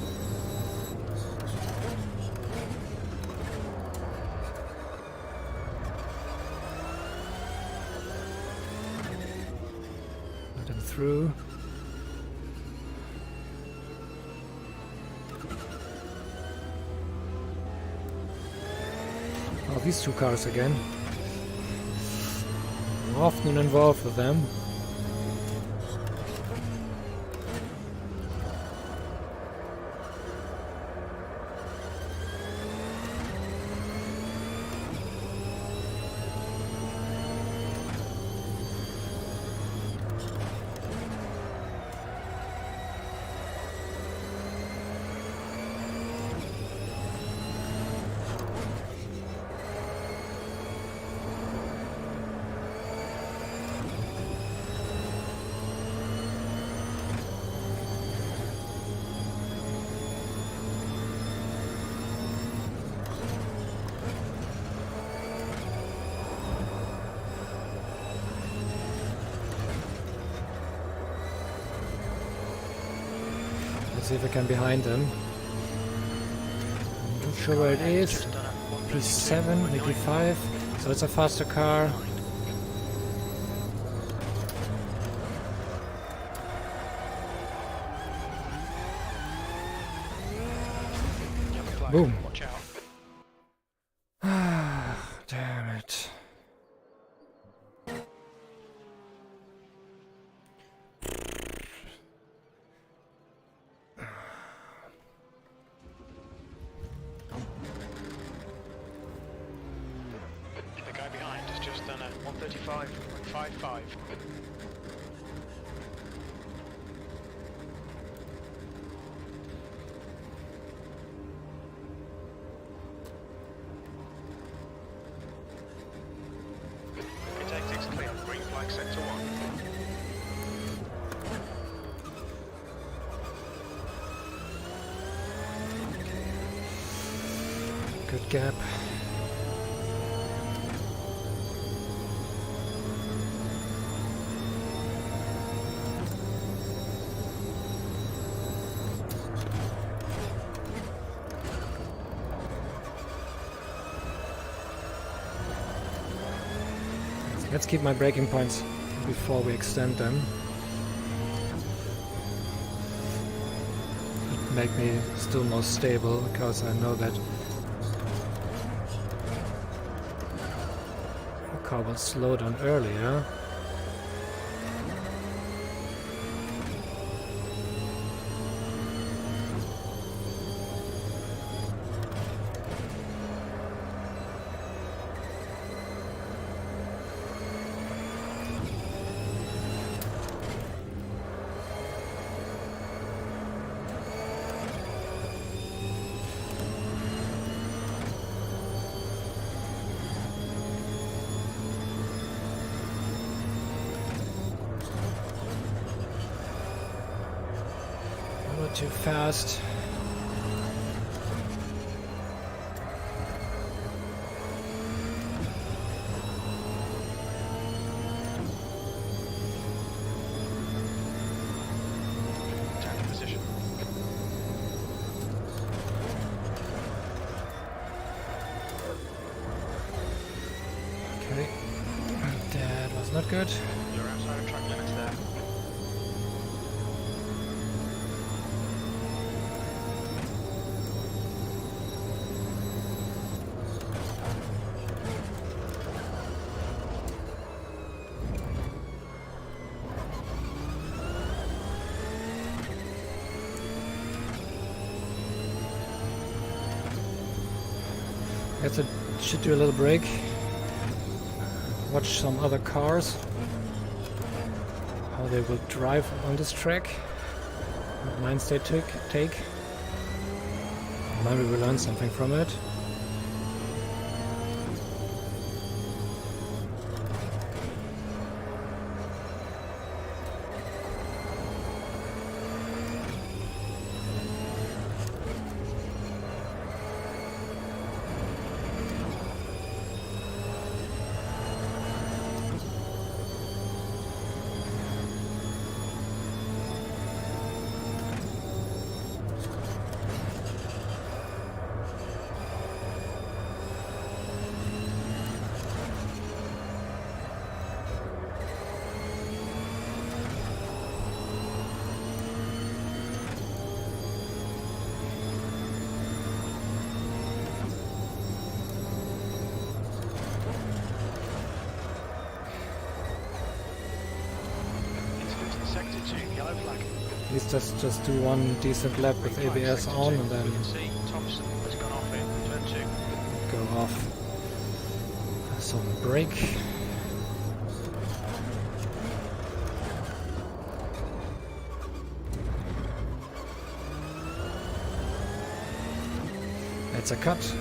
Let them through. Oh, these two cars again. I'm often involved with them. Let's see if I can behind them. I'm not sure where it is. He's 7, maybe 5. So it's a faster car. Boom. Watch out. Ah, damn it. The guy behind has just done a 135.55. Exit's clear. Green flag sector 1. Good gap. Let's keep my braking points before we extend them. It'll make me still more stable, because I know that the car was slow down earlier. Too fast. Attack position. Okay. That was not good. You're outside of track limits there. Guess I should do a little break. Watch some other cars. How they will drive on this track. What lines they take. Maybe we'll learn something from it. At least just do one decent lap with ABS on and then go off. Some brake. That's a cut.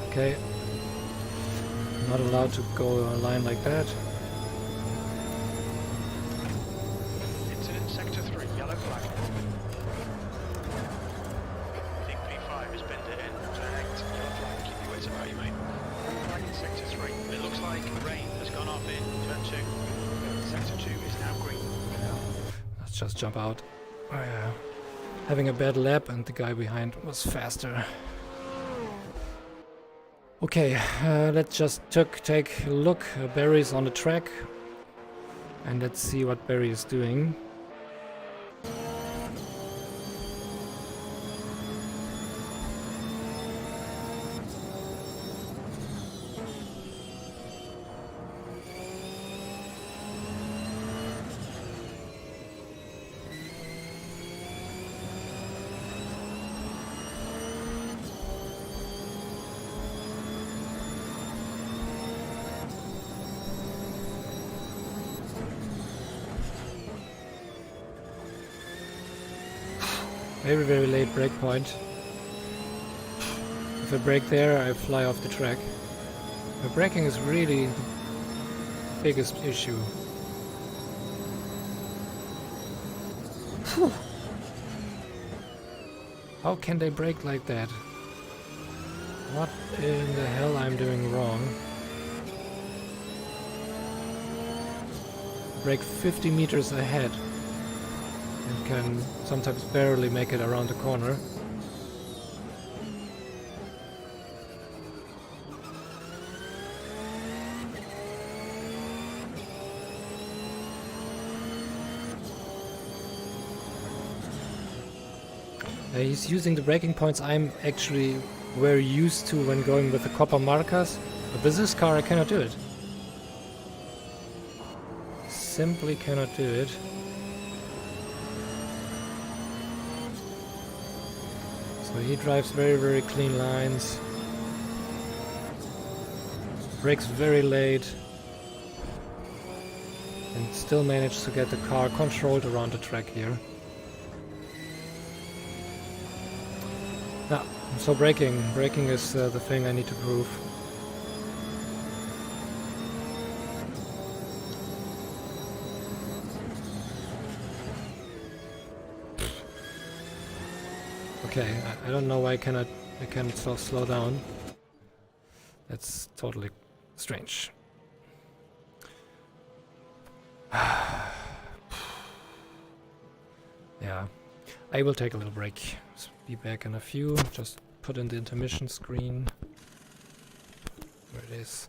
Okay. Not allowed to go a line like that. Incident sector 3, yellow flag. I think P5 has been there. Turn 8, yellow flag. Keep your wits about you, mate. Yellow flag in sector 3. It looks like rain has gone off in turn 2. Sector 2 is now green. Let's just jump out. Oh yeah. Having a bad lap and the guy behind was faster. Okay, let's just take a look. Barry's on the track. And let's see what Barry is doing. Very, very late brake point. If I brake there, I fly off the track. The braking is really the biggest issue. Whew. How can they brake like that? What in the hell I'm doing wrong? Brake 50 meters ahead. And can sometimes barely make it around the corner. He's using the braking points I'm actually very used to when going with the copper markers, but with this car I cannot do it. Simply cannot do it. So he drives very, very clean lines. Brakes very late. And still managed to get the car controlled around the track here. Now, so braking. Braking is the thing I need to prove. Okay, I don't know why I cannot slow down. That's totally strange. Yeah, I will take a little break. Be back in a few. Just put in the intermission screen. There it is.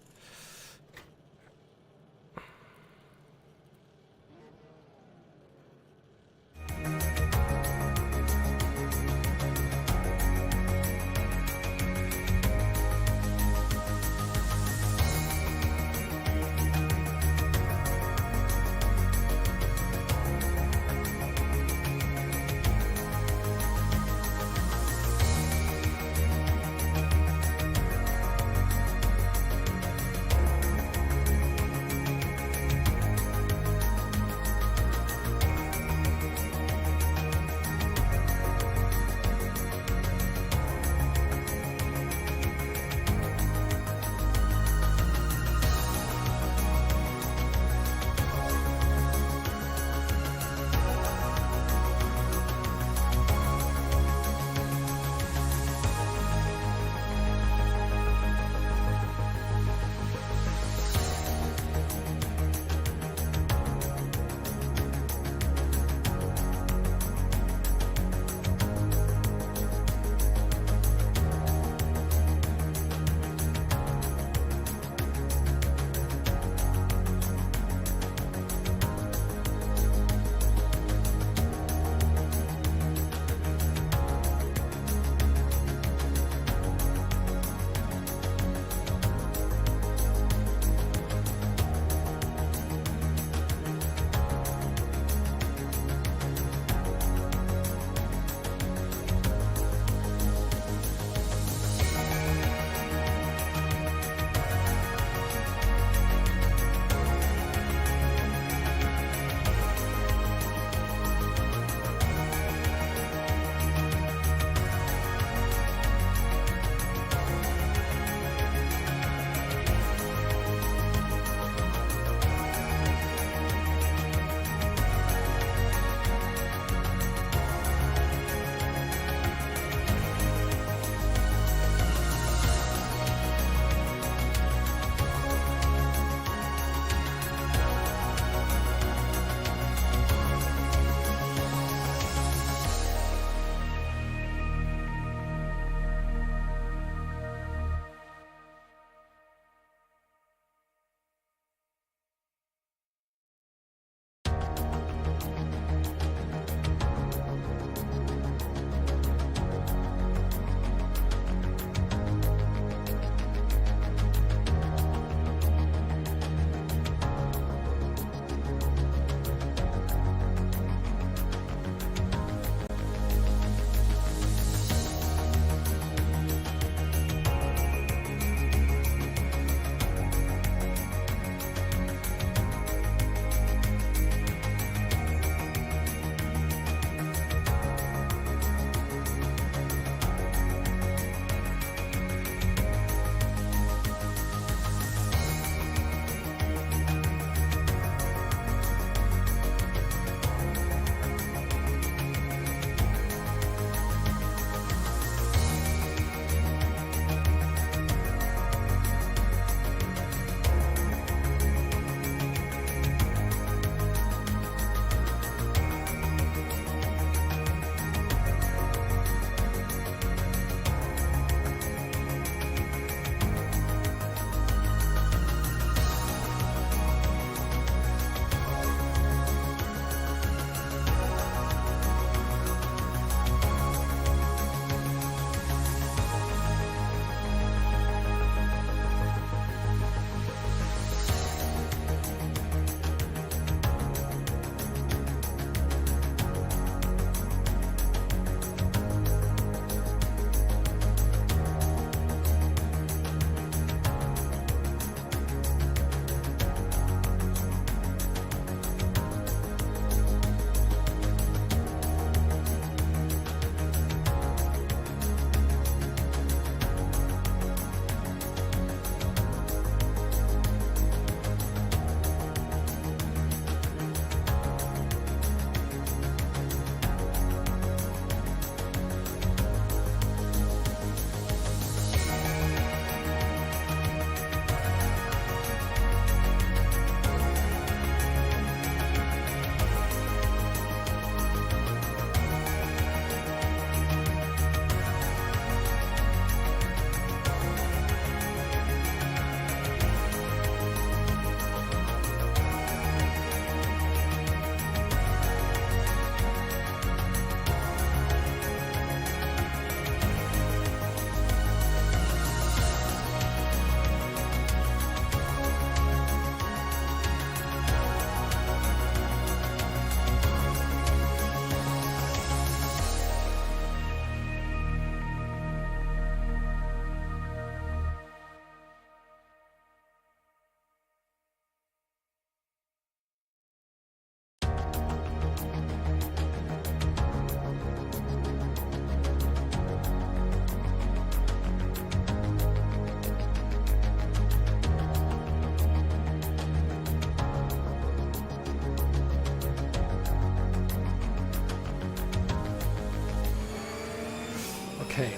Okay.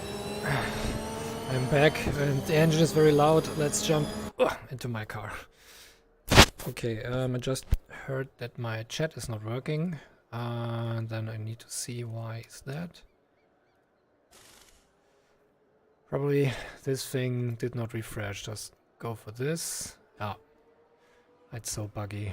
I'm back and the engine is very loud. Let's jump into my car. Okay, I just heard that my chat is not working. And then I need to see why is that. Probably this thing did not refresh. Just go for this. Ah, it's so buggy.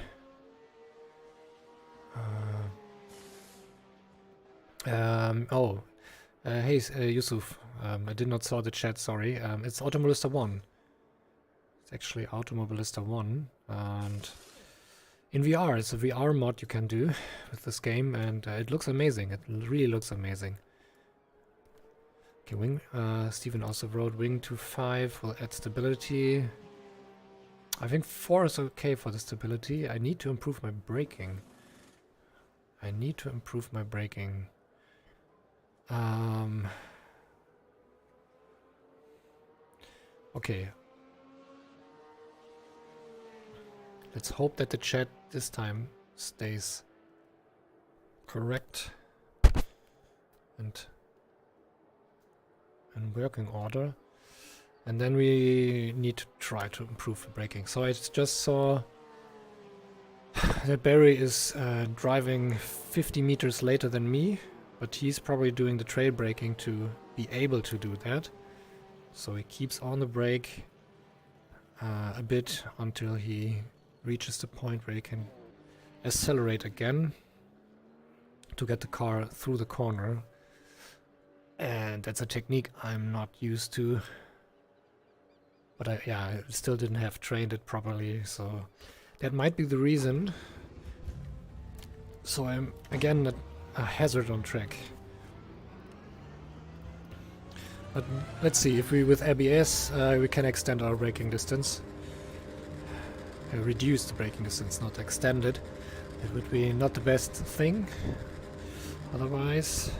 Hey, Yusuf. I did not saw the chat, sorry. It's Automobilista 1. It's actually Automobilista 1. And in VR, it's a VR mod you can do with this game, and it looks amazing. It really looks amazing. Okay, wing. Steven also wrote wing to 5 will add stability. I think 4 is okay for the stability. I need to improve my braking. Okay. Let's hope that the chat this time stays correct and in working order. And then we need to try to improve the braking. So I just saw that Barry is driving 50 meters later than me, but he's probably doing the trail braking to be able to do that. So he keeps on the brake a bit until he reaches the point where he can accelerate again to get the car through the corner. And that's a technique I'm not used to. But I still didn't have trained it properly, so that might be the reason. So I'm again a hazard on track. But let's see if we with ABS we can extend our braking distance. Reduce the braking distance, not extend it. It would be not the best thing. Otherwise.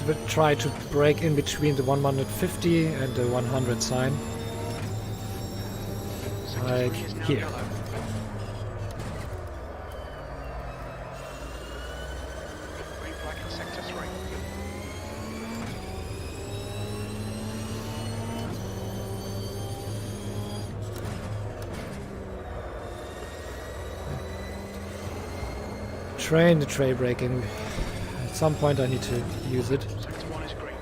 Let's try to break in between the 150 and the 100 sign. Like here. Train the trail braking. At some point I need to use it. Sector 1 is green.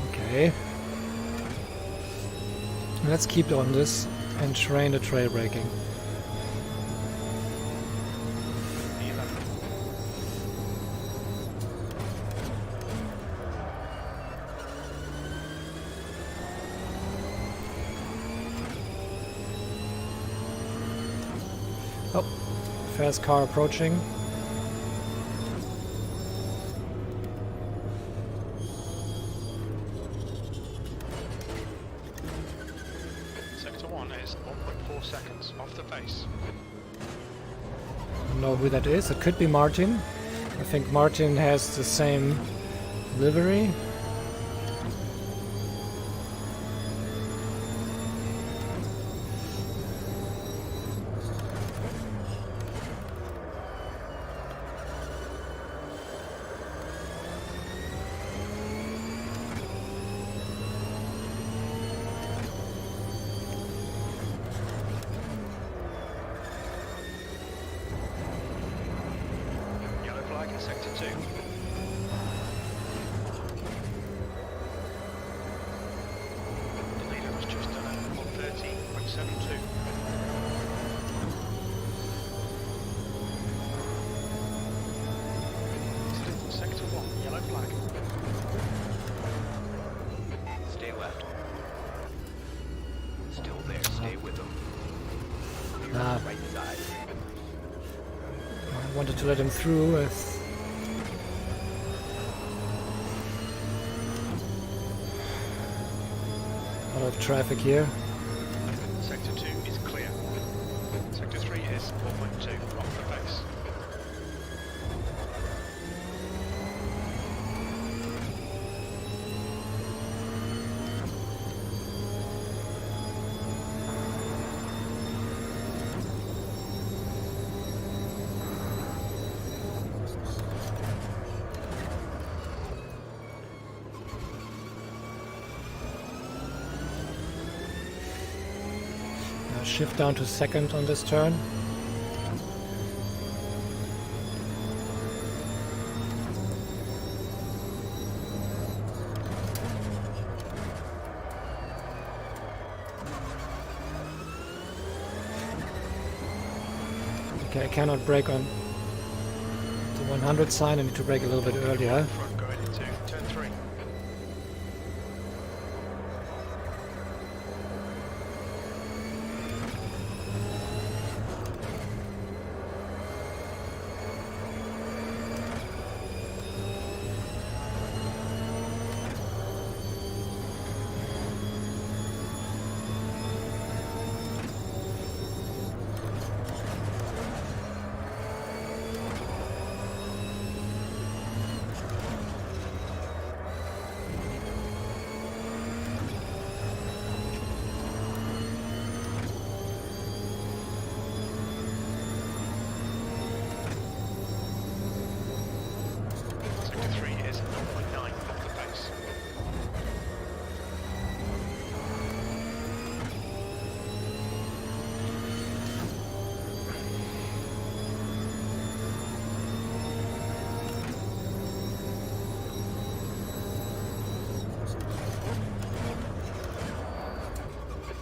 Okay. Let's keep on this and train the trail braking. Oh, fast car approaching. Sector 1 is 1.4 seconds off the pace. I don't know who that is. It could be Martin. I think Martin has the same livery. Yellow flag in sector 2. 7-2. Still sector 1, yellow flag. Stay left. Still there, stay with them. Clear Ah. on the right side. I wanted to let him through with... a lot of traffic here. Sector 2 is clear. Sector 3 is 4.2 off the base. Shift down to second on this turn. Okay, I cannot brake on the 100 sign. I need to brake a little bit earlier. Front going into turn 3. Sector 3 is 0.9 off the base.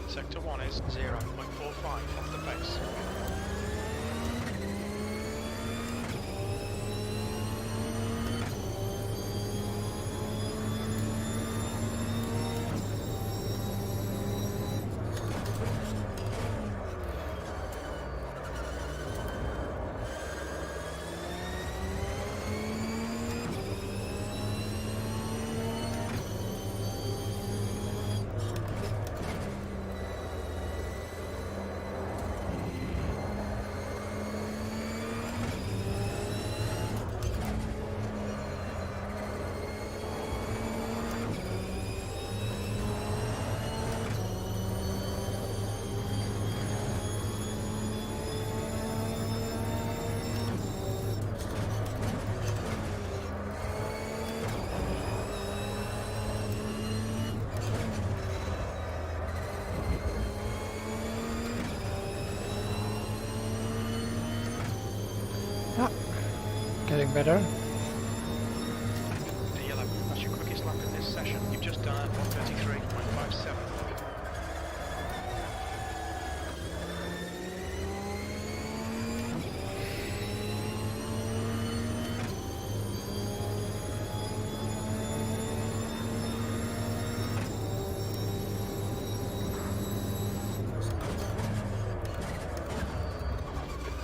Sector 1 is 0.45 off the base. Getting better. The yellow, that's your quickest lap in this session. You've just done 1:33.57.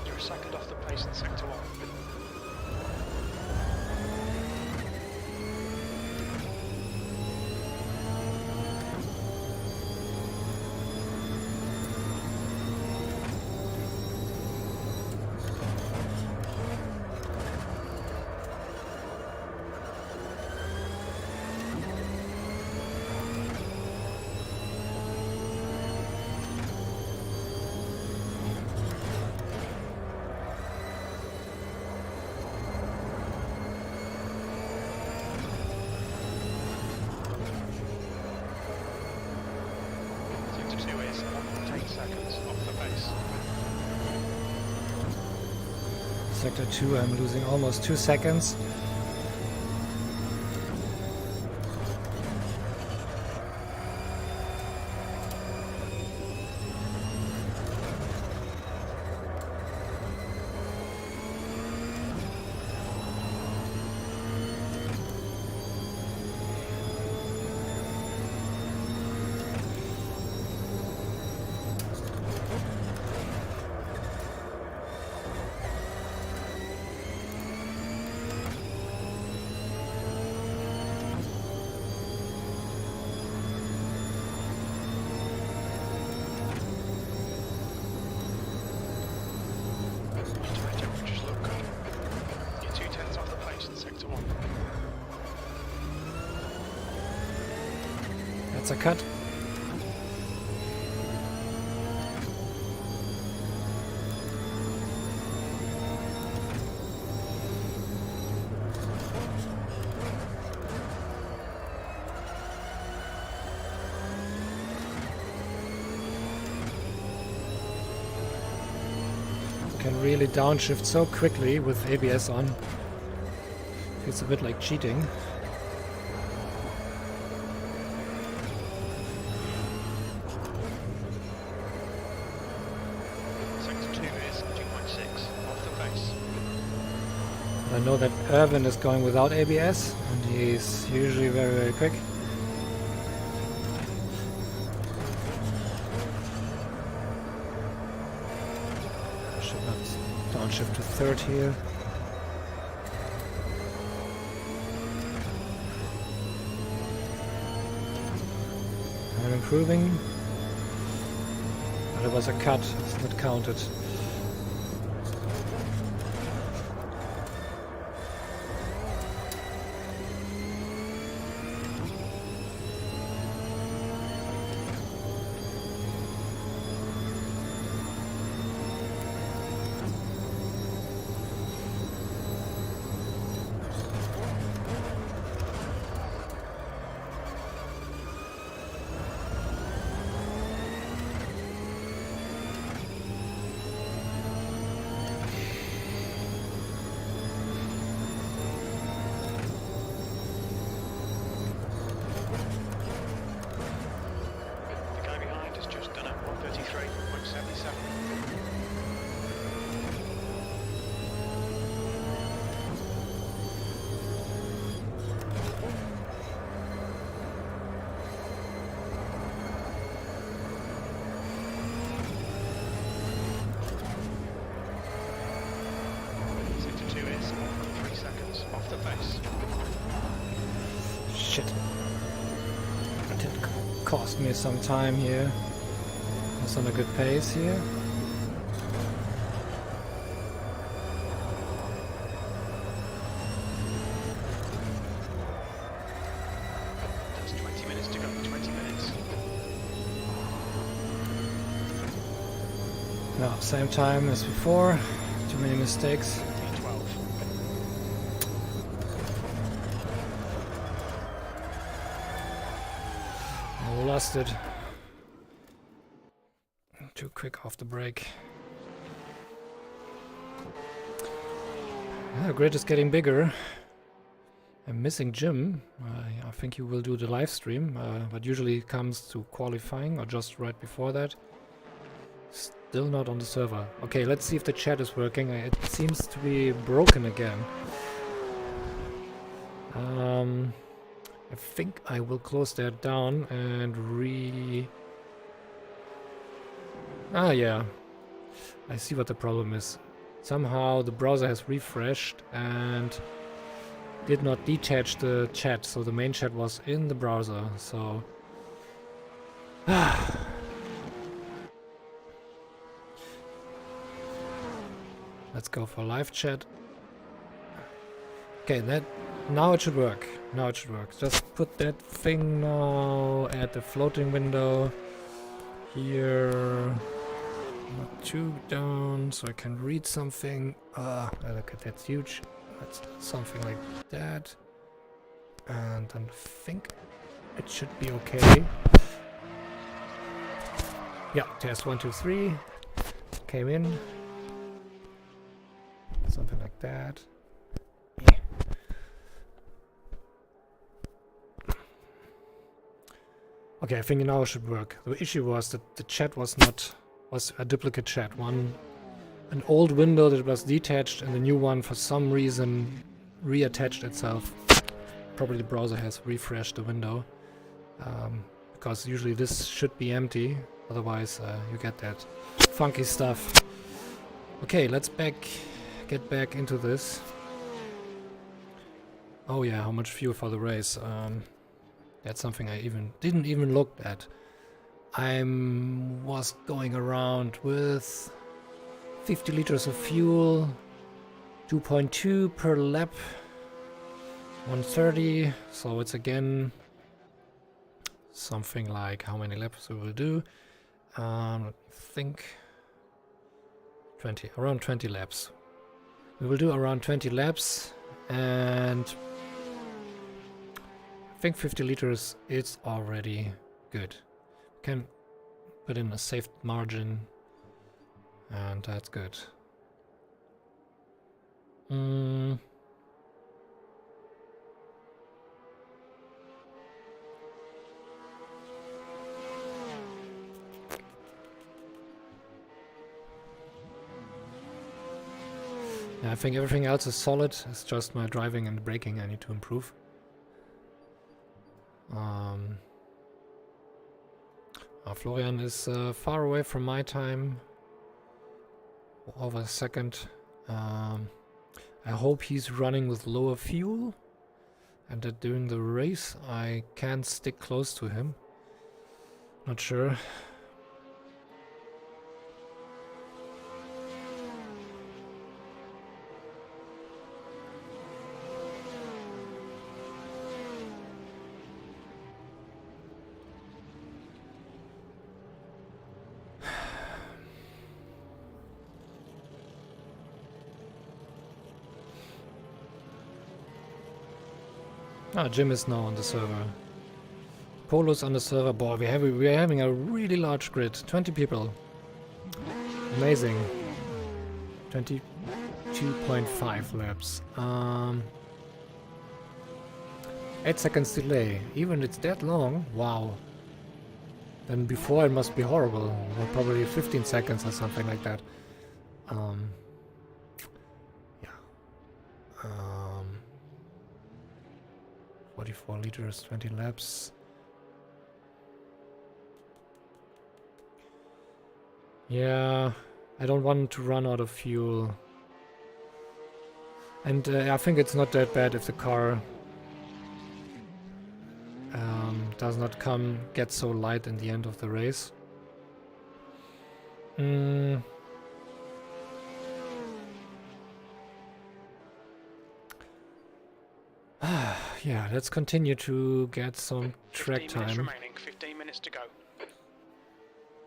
You're a second off the pace in sector 1. Sector 2, I'm losing almost 2 seconds. That's a cut. Can really downshift so quickly with ABS on. Feels a bit like cheating. Sector 2 is 2.6 off the face. I know that Irvin is going without ABS, and he's usually very, very quick. Downshift to third here. I'm improving. But it was a cut, it's not counted. The guy behind has just done a 133.77. Sector 2 is 1.3 seconds off the face. Shit. That did cost me some time here. It's on a good pace here. That's 20 minutes to go. 20 minutes. No, same time as before. Too many mistakes. P12. I lost it. Too quick off the brake. The grid is getting bigger. I'm missing Jim. I think he will do the live stream, but usually it comes to qualifying or just right before that. Still not on the server. Okay, let's see if the chat is working. It seems to be broken again. I think I will close that down and Ah, yeah. I see what the problem is. Somehow the browser has refreshed and did not detach the chat, so the main chat was in the browser, so... Let's go for live chat. Okay, now it should work. Now it should work. Just put that thing now at the floating window. Here. Not too down, so I can read something. Look at that's huge. That's something like that. And then I think it should be okay. Yeah, test 1, 2, 3. Came in. Something like that. Yeah. Okay, I think now it should work. The issue was that the chat was a duplicate chat. An old window that was detached and the new one for some reason reattached itself. Probably the browser has refreshed the window. Because usually this should be empty, otherwise you get that funky stuff. Okay, let's get back into this. Oh yeah, how much fuel for the race? That's something I didn't even look at. I was going around with 50 liters of fuel, 2.2 per lap, 130, so it's again something like how many laps we will do. Let me think. 20, around 20 laps. We will do around 20 laps, and I think 50 liters is already good. Can put in a safe margin, and that's good. I think everything else is solid. It's just my driving and braking I need to improve. Florian is far away from my time. Over a second. I hope he's running with lower fuel, and that during the race I can stick close to him. Not sure. Jim is now on the server. Polo's on the server. Boy, we're having a really large grid. 20 people. Amazing. 22.5 laps. 8 seconds delay. Even it's that long? Wow. Then before it must be horrible. Well, probably 15 seconds or something like that. Yeah. 44 liters, 20 laps. Yeah, I don't want to run out of fuel. And I think it's not that bad if the car does not get so light in the end of the race. Yeah, let's continue to get some track time. 15 minutes remaining, 15 minutes to go.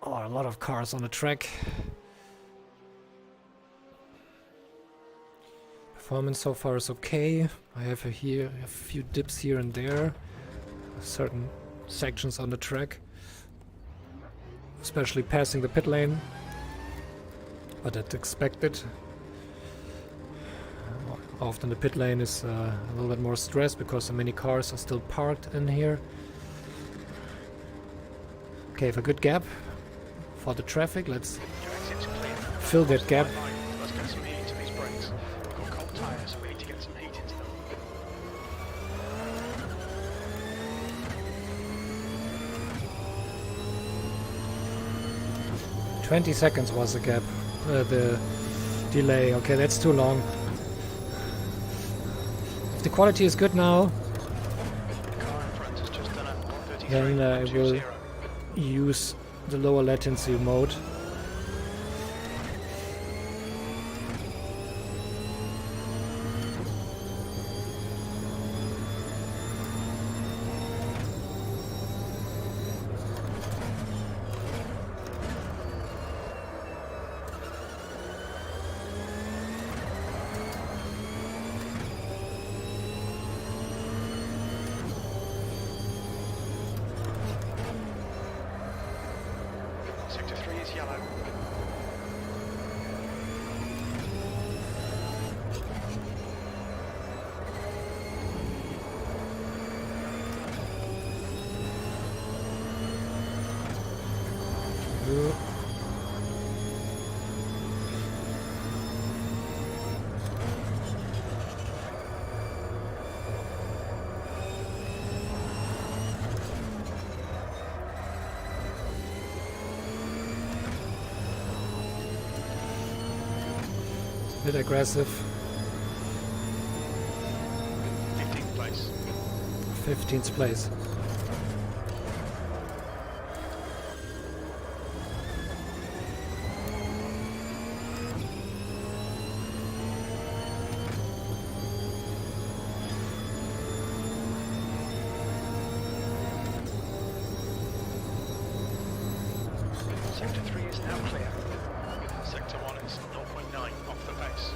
Oh, a lot of cars on the track. Performance so far is okay. I have a few dips here and there. Certain sections on the track. Especially passing the pit lane. But that's expected. Often the pit lane is a little bit more stressed because so many cars are still parked in here. Okay, have a good gap for the traffic. Let's fill that gap. Let's get some heat into these brakes. We've got cold tyres, so we need to get some heat into them. 20 seconds was the gap, the delay. Okay, that's too long. If the quality is good now, then I will use the lower latency mode. Sector 3 is yellow. Bit aggressive. 15th place. 15th place. Sector 3 is now clear. Sector 1 is 0.9 off the pace.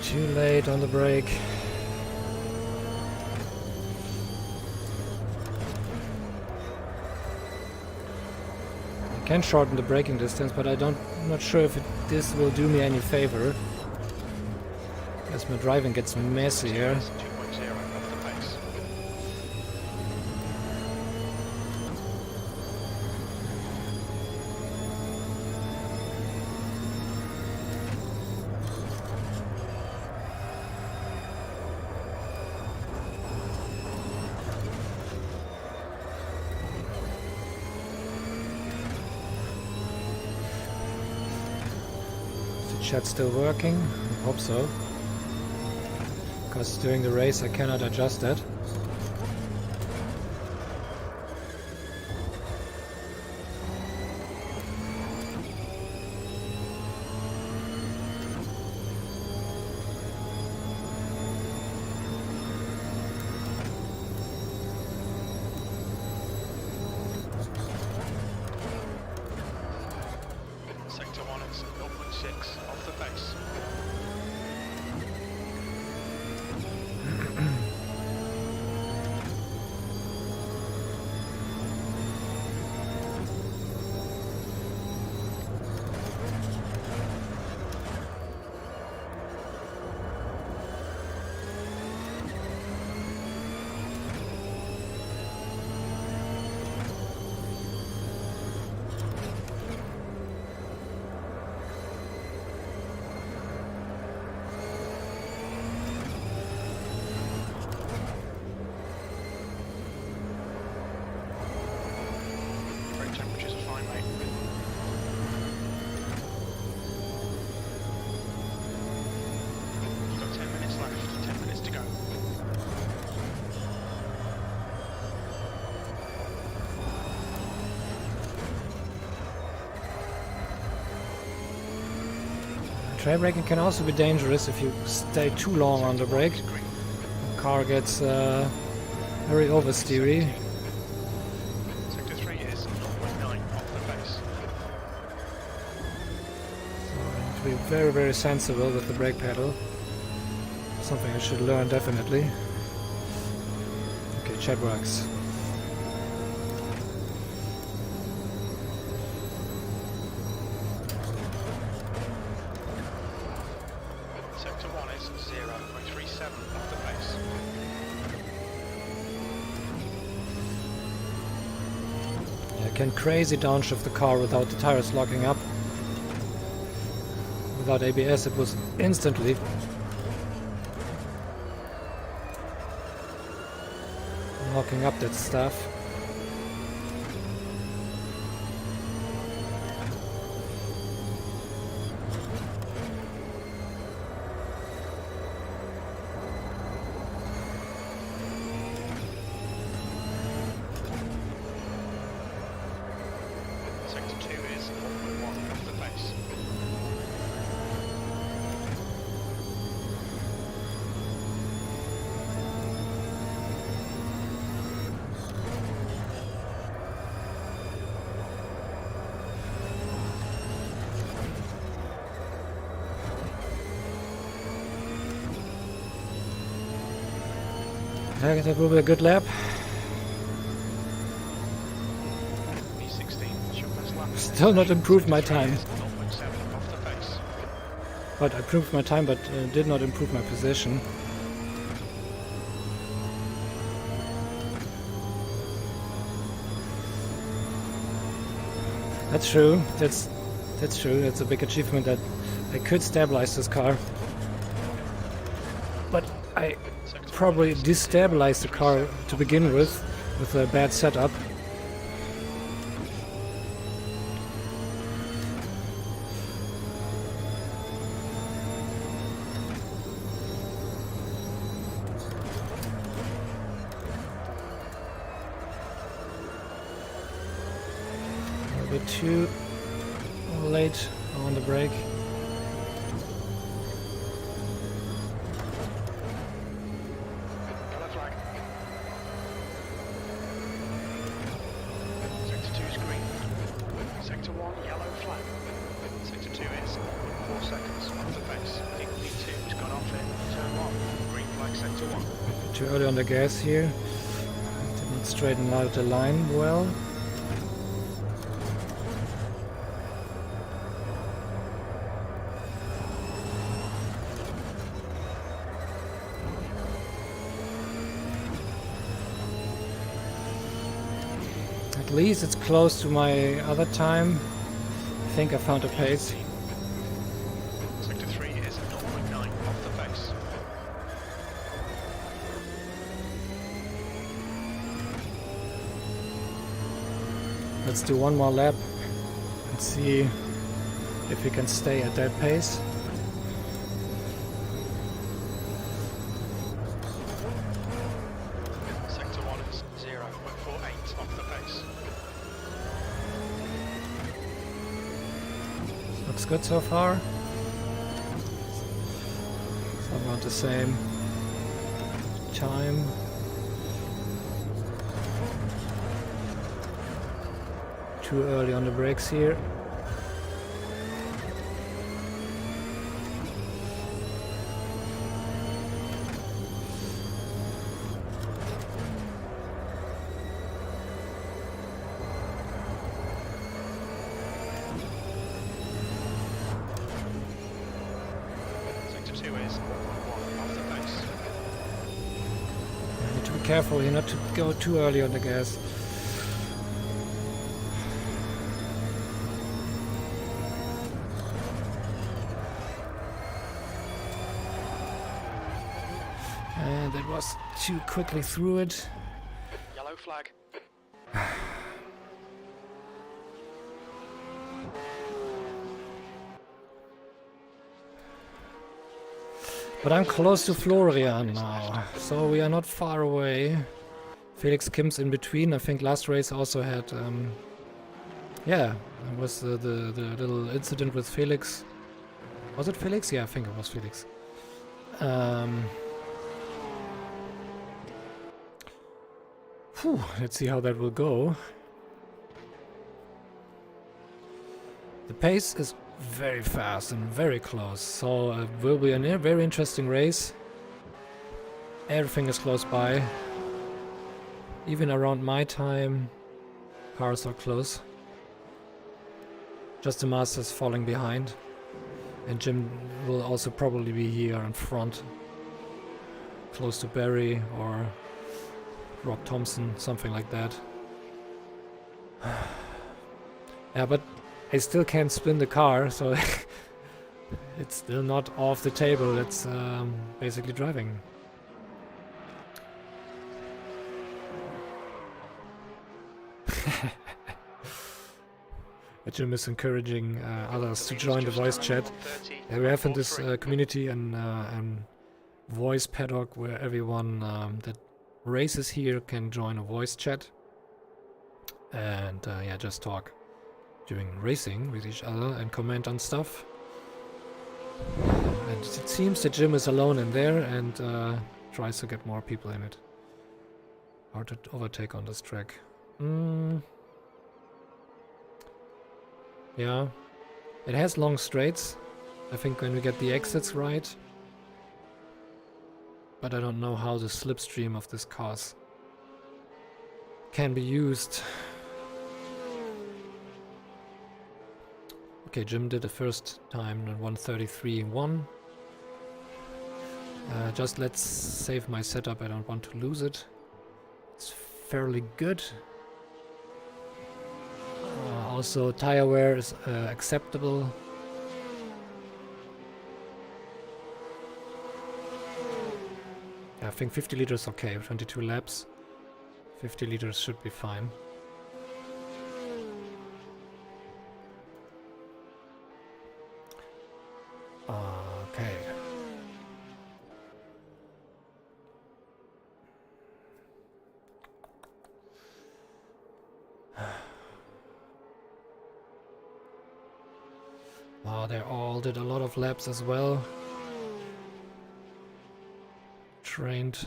Too late on the brake. I can shorten the braking distance, but I'm not sure if this will do me any favor. As my driving gets messier. 2.0 off the pace. Chat's still working? I hope so. Because during the race I cannot adjust that. Sector 1 is 0.6 off the pace. Temperatures are fine, mate. You've got 10 minutes left, 10 minutes to go. Trail braking can also be dangerous if you stay too long on the brake. The car gets very oversteery. Sector 3 is 0.9 off the pace. So I need to be very, very sensible with the brake pedal. Something I should learn definitely. Okay, chat works. Sector 1 is 0.37 off the pace. I can crazy downshift the car without the tires locking up. Without ABS it was instantly. Locking up that stuff. Sector 2 is 0.1 off the pace. That will be a good lap. B16 should pass lap. Still not improved my time. 0.7 off the pace. But I improved my time, but did not improve my position. That's true. That's true. That's a big achievement that I could stabilize this car. But I probably destabilized the car to begin with a bad setup. too late on the brake. Yellow flag. Sector 2 is green. Sector 1, yellow flag. Sector 2 is 4 seconds off the pace. Dingley 2 has gone off in turn 1. Green flag sector 1. Too early on the gas here. Didn't straighten out the line well. At least it's close to my other time. I think I found a pace. Sector 3 is 0.9 off the pace. Let's do one more lap and see if we can stay at that pace. Sector 1 is 0.48 off the pace. Looks good so far. So about the same time. Too early on the brakes here. Sector 2 is 1.1 off the pace. You need to be careful here not to go too early on the gas. And that was too quickly through it. Yellow flag. But I'm close to Florian now, so we are not far away. Felix Kim's in between. I think last race also had, yeah, it was the little incident with Felix. Was it Felix? Yeah, I think it was Felix. Let's see how that will go. The pace is very fast and very close, so it will be a very interesting race. Everything is close by. Even around my time, cars are close. Just the Masters falling behind. And Jim will also probably be here in front. Close to Barry or Rob Thompson, something like that. Yeah, but I still can't spin the car, so it's still not off the table. It's basically driving. Jim is encouraging others to join the voice chat. Yeah, we have in this community and voice paddock where everyone that races here can join a voice chat and yeah, just talk during racing with each other and comment on stuff. And it seems that Jim is alone in there and tries to get more people in it. Hard to overtake on this track. Yeah, it has long straights. I think when we get the exits right. But I don't know how the slipstream of this car can be used. Okay, Jim did the first time at 1:33.1. Just let's save my setup. I don't want to lose it. It's fairly good. Also, tire wear is acceptable. I think 50 liters okay, 22 laps. 50 liters should be fine. Okay. Wow, they all did a lot of laps as well. Trained,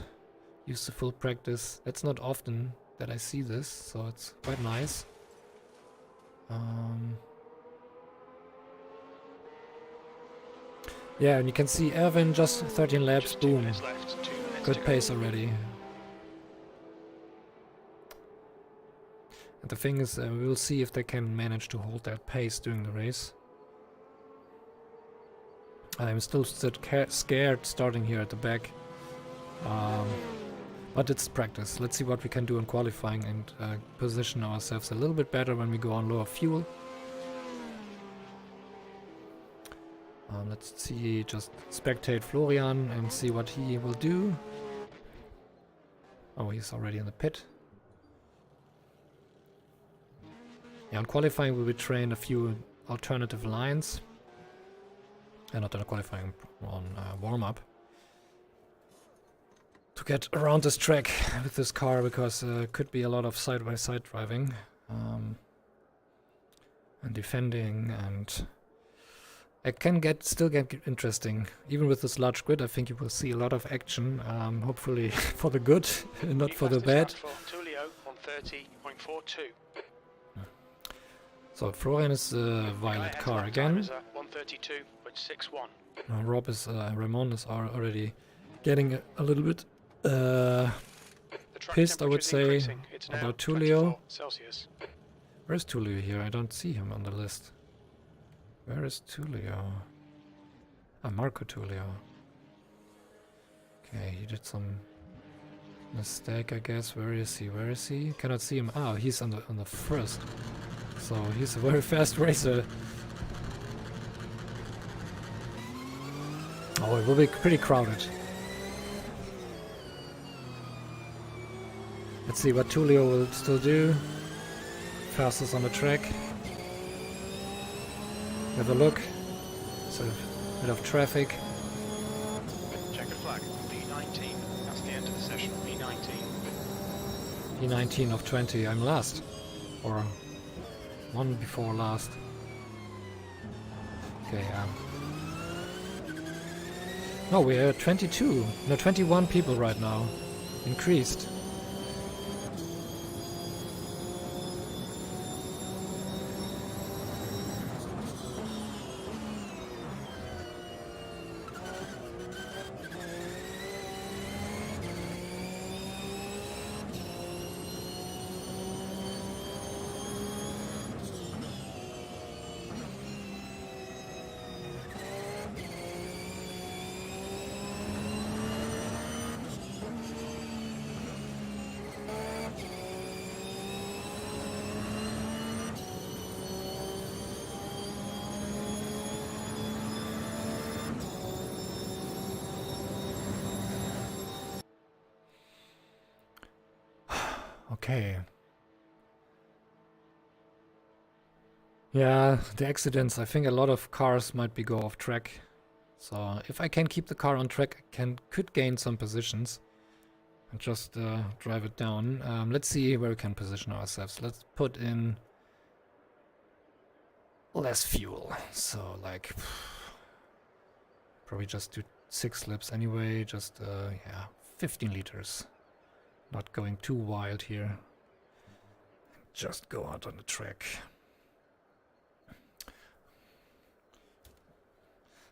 used the full practice. That's not often that I see this, so it's quite nice. Yeah, and you can see Erwin just 13 laps, Just 2 boom. minutes left. 2 minutes Good to go. pace already. And the thing is, we will see if they can manage to hold that pace during the race. I'm still scared starting here at the back. But it's practice. Let's see what we can do in qualifying and position ourselves a little bit better when we go on lower fuel. Let's see, just spectate Florian and see what he will do. Oh, he's already in the pit. Yeah, on qualifying we will train a few alternative lines. Not on qualifying, on warm-up. To get around this track with this car, because could be a lot of side-by-side driving. And defending, and it can still get interesting. Even with this large grid, I think you will see a lot of action, hopefully for the good, not for the bad. Tullio on 30.42. So Florian is the violet car again. 132.61. Rob is, Ramon is already getting a little bit pissed, I would say, about Tullio. Where's Tullio here? I don't see him on the list. Where is Tullio? Ah, Marco Tullio. Okay, he did some mistake, I guess. Where is he? Where is he? Cannot see him. Ah, he's on the first. So he's a very fast racer. Oh, it will be pretty crowded. Let's see what Tullio will still do. Fastest on the track. Have a look. It's a bit of traffic. Checkered flag. P19. That's the end of the session. P19. P19 of 20. I'm last. Or one before last. Okay, no, we're 22. No, 21 people right now. Increased. Okay. Yeah, the accidents. I think a lot of cars might go off track. So if I can keep the car on track, I could gain some positions and just drive it down. Let's see where we can position ourselves. Let's put in less fuel. So like probably just do 6 laps anyway. Just yeah, 15 liters. Not going too wild here. Just go out on the track.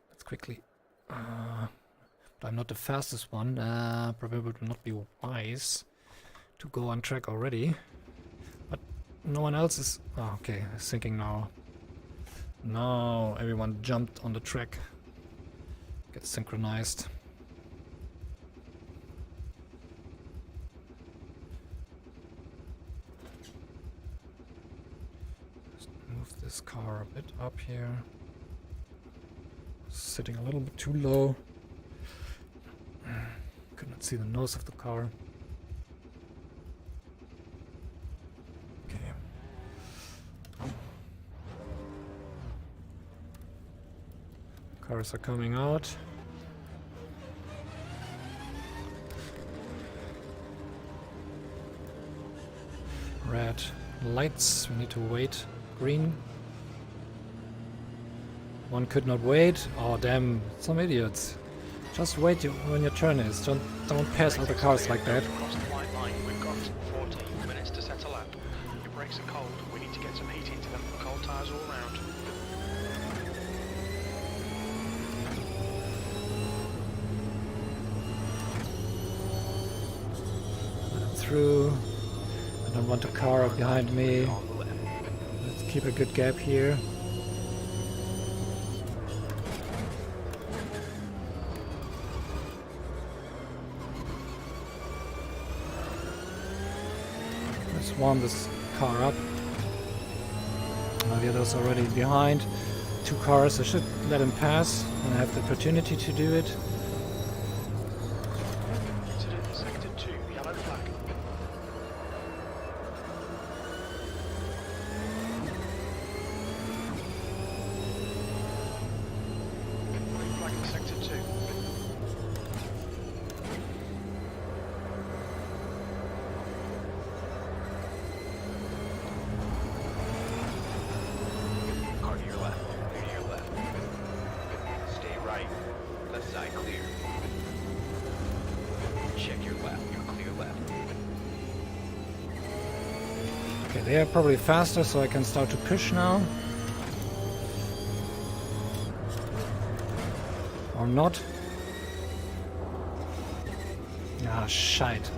Let's quickly. But I'm not the fastest one. Probably would not be wise to go on track already. But no one else is. Oh, okay, thinking now. Now everyone jumped on the track. Get synchronized. Move this car a bit up here. Sitting a little bit too low. Could not see the nose of the car. Okay. Cars are coming out. Red lights, we need to wait. Green. One could not wait. Oh damn, some idiots. Just wait when your turn is. Don't pass other cars like that. Across the white line, we've got 40 minutes to set a lap. Your brakes are cold. We need to get some heat into them. Cold tyres all round. Through. I don't want a car behind me. Let's keep a good gap here. Let's warm this car up. The other's already behind. 2 cars, I should let him pass when I have the opportunity to do it. Incident in sector 2, yellow flag. Green flag in sector 2. Car to your left. Clear to your left. Stay right. Left side clear. Check your left. You're clear left. Okay, they are probably faster, so I can start to push now. Or not. Ah, shite.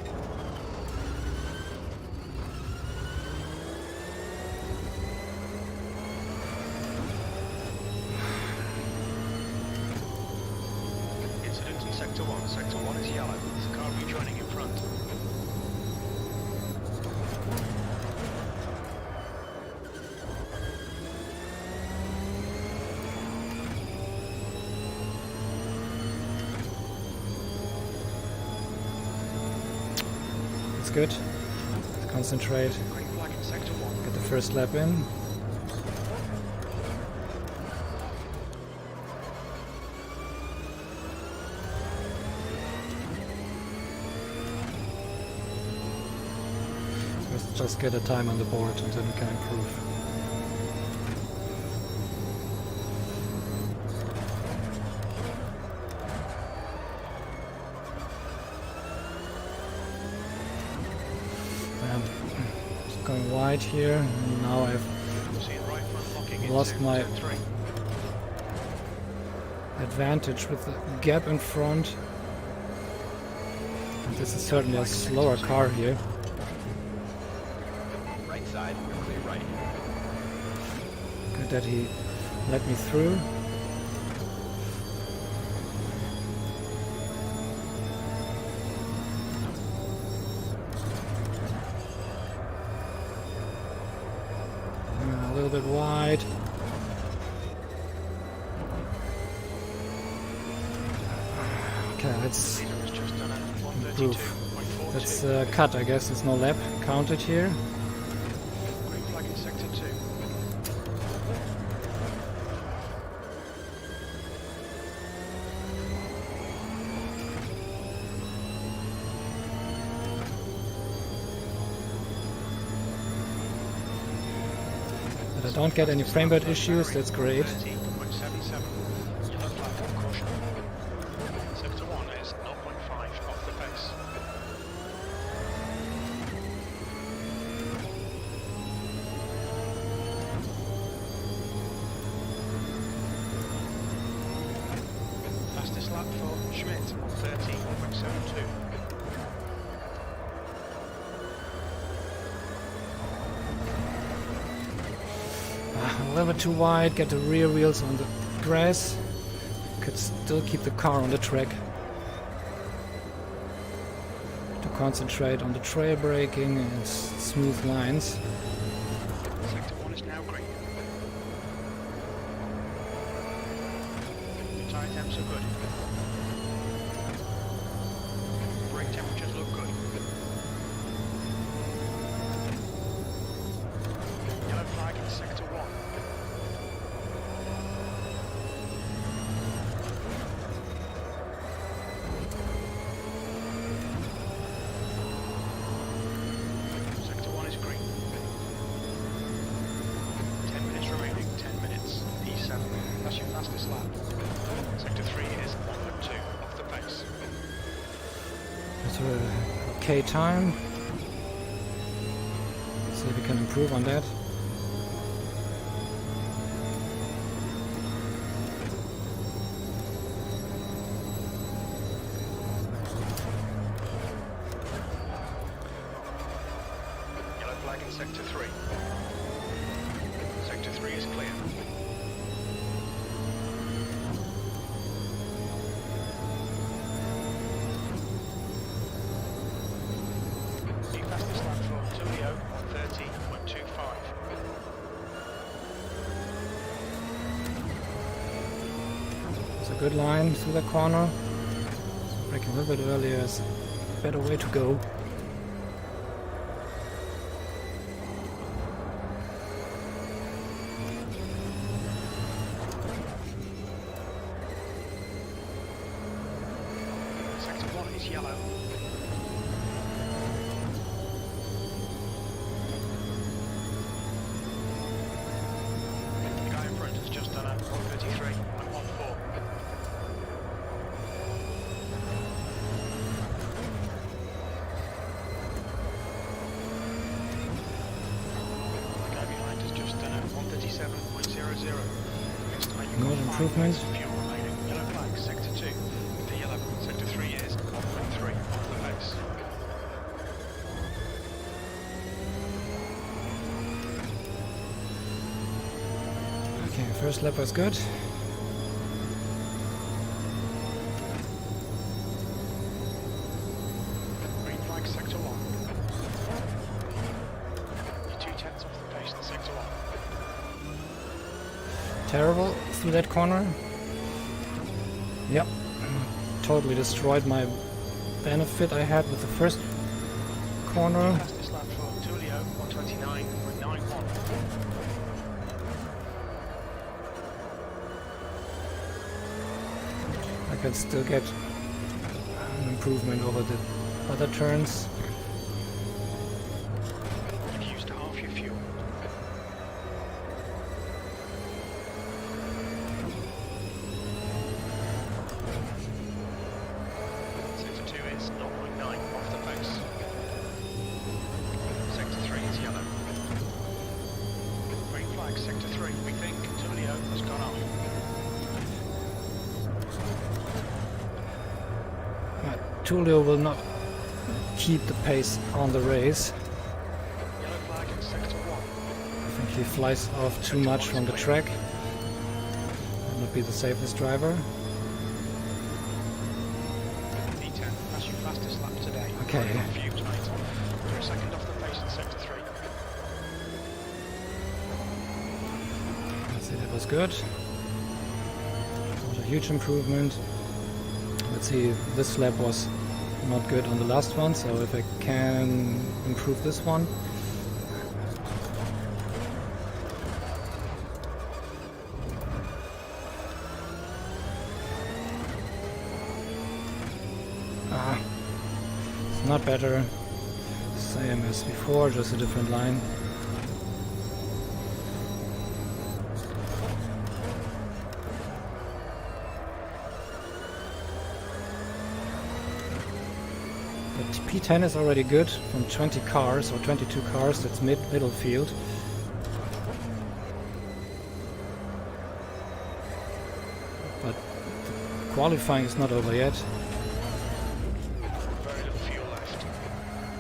Incident in sector 1. Sector 1 is yellow. There's a car rejoining in front. It's good. Let's concentrate. Green flag in sector 1. Get the first lap in. Let's just get a time on the board and then we can improve. Just going wide here. And now I've See it right front locking lost into my turn 3. advantage with the gap in front. And this is certainly a slower car here. Right side. You're clear right. Good that he let me through. A little bit wide. Okay, let's Leader has just done a improve. 132.42. That's cut, I guess. There's no lap counted here. Green flag in sector 2. But I don't get any frame rate issues. That's great. 13.77. Yellow flag on caution. Sector 1 is 0.5 off the pace. Fastest lap for Schmidt on 13.72. A little bit too wide. Get the rear wheels on the grass. Could still keep the car on the track. To concentrate on the trail braking and smooth lines. Sector 1 is now green. Your tyre temps are good. Brake temperatures look good. Yellow flag in sector 1. Sector 1 is green. So, okay time. See if we can improve on that. Yellow flag in sector 3. Sector 3 is clear. The fastest lap for Tulio, 130.25. It's a good line through the corner. Braking a little bit earlier is a better way to go. Sector 1 is yellow. The guy in front has just done a 133.14. The guy behind has just done a 137.00. Next time you've More got 5 improvement. minutes of fuel remaining. Yellow flag, sector 2. The yellow, sector 3 is 1.3 off the pace. Okay, first lap was good. Green flag, sector 1. You're 2/10 off the pace in sector 1. Terrible through that corner. Yep. Totally destroyed my benefit I had with the first corner. Fastest lap for Tulio, 129.91. I can still get an improvement over the other turns. You've used half your fuel. Sector 2 is 0.9 off the pace. Sector 3 is yellow. Green flag, sector 3. We think Tulio has gone off. Tulio will not keep the pace on the race. Yellow flag in sector 1. I think he flies off too much from the track. Will not be the safest driver. D10, that's your fastest lap today. Okay. Very good for you tonight. You're a second off the pace in sector 3. Let's see, that was good. Not a huge improvement. Let's see, this lap was not good on the last one, so if I can improve this one. It's not better. Same as before, just a different line. But P10 is already good from 20 cars or 22 cars, that's middle field. But the qualifying is not over yet. Very little fuel left.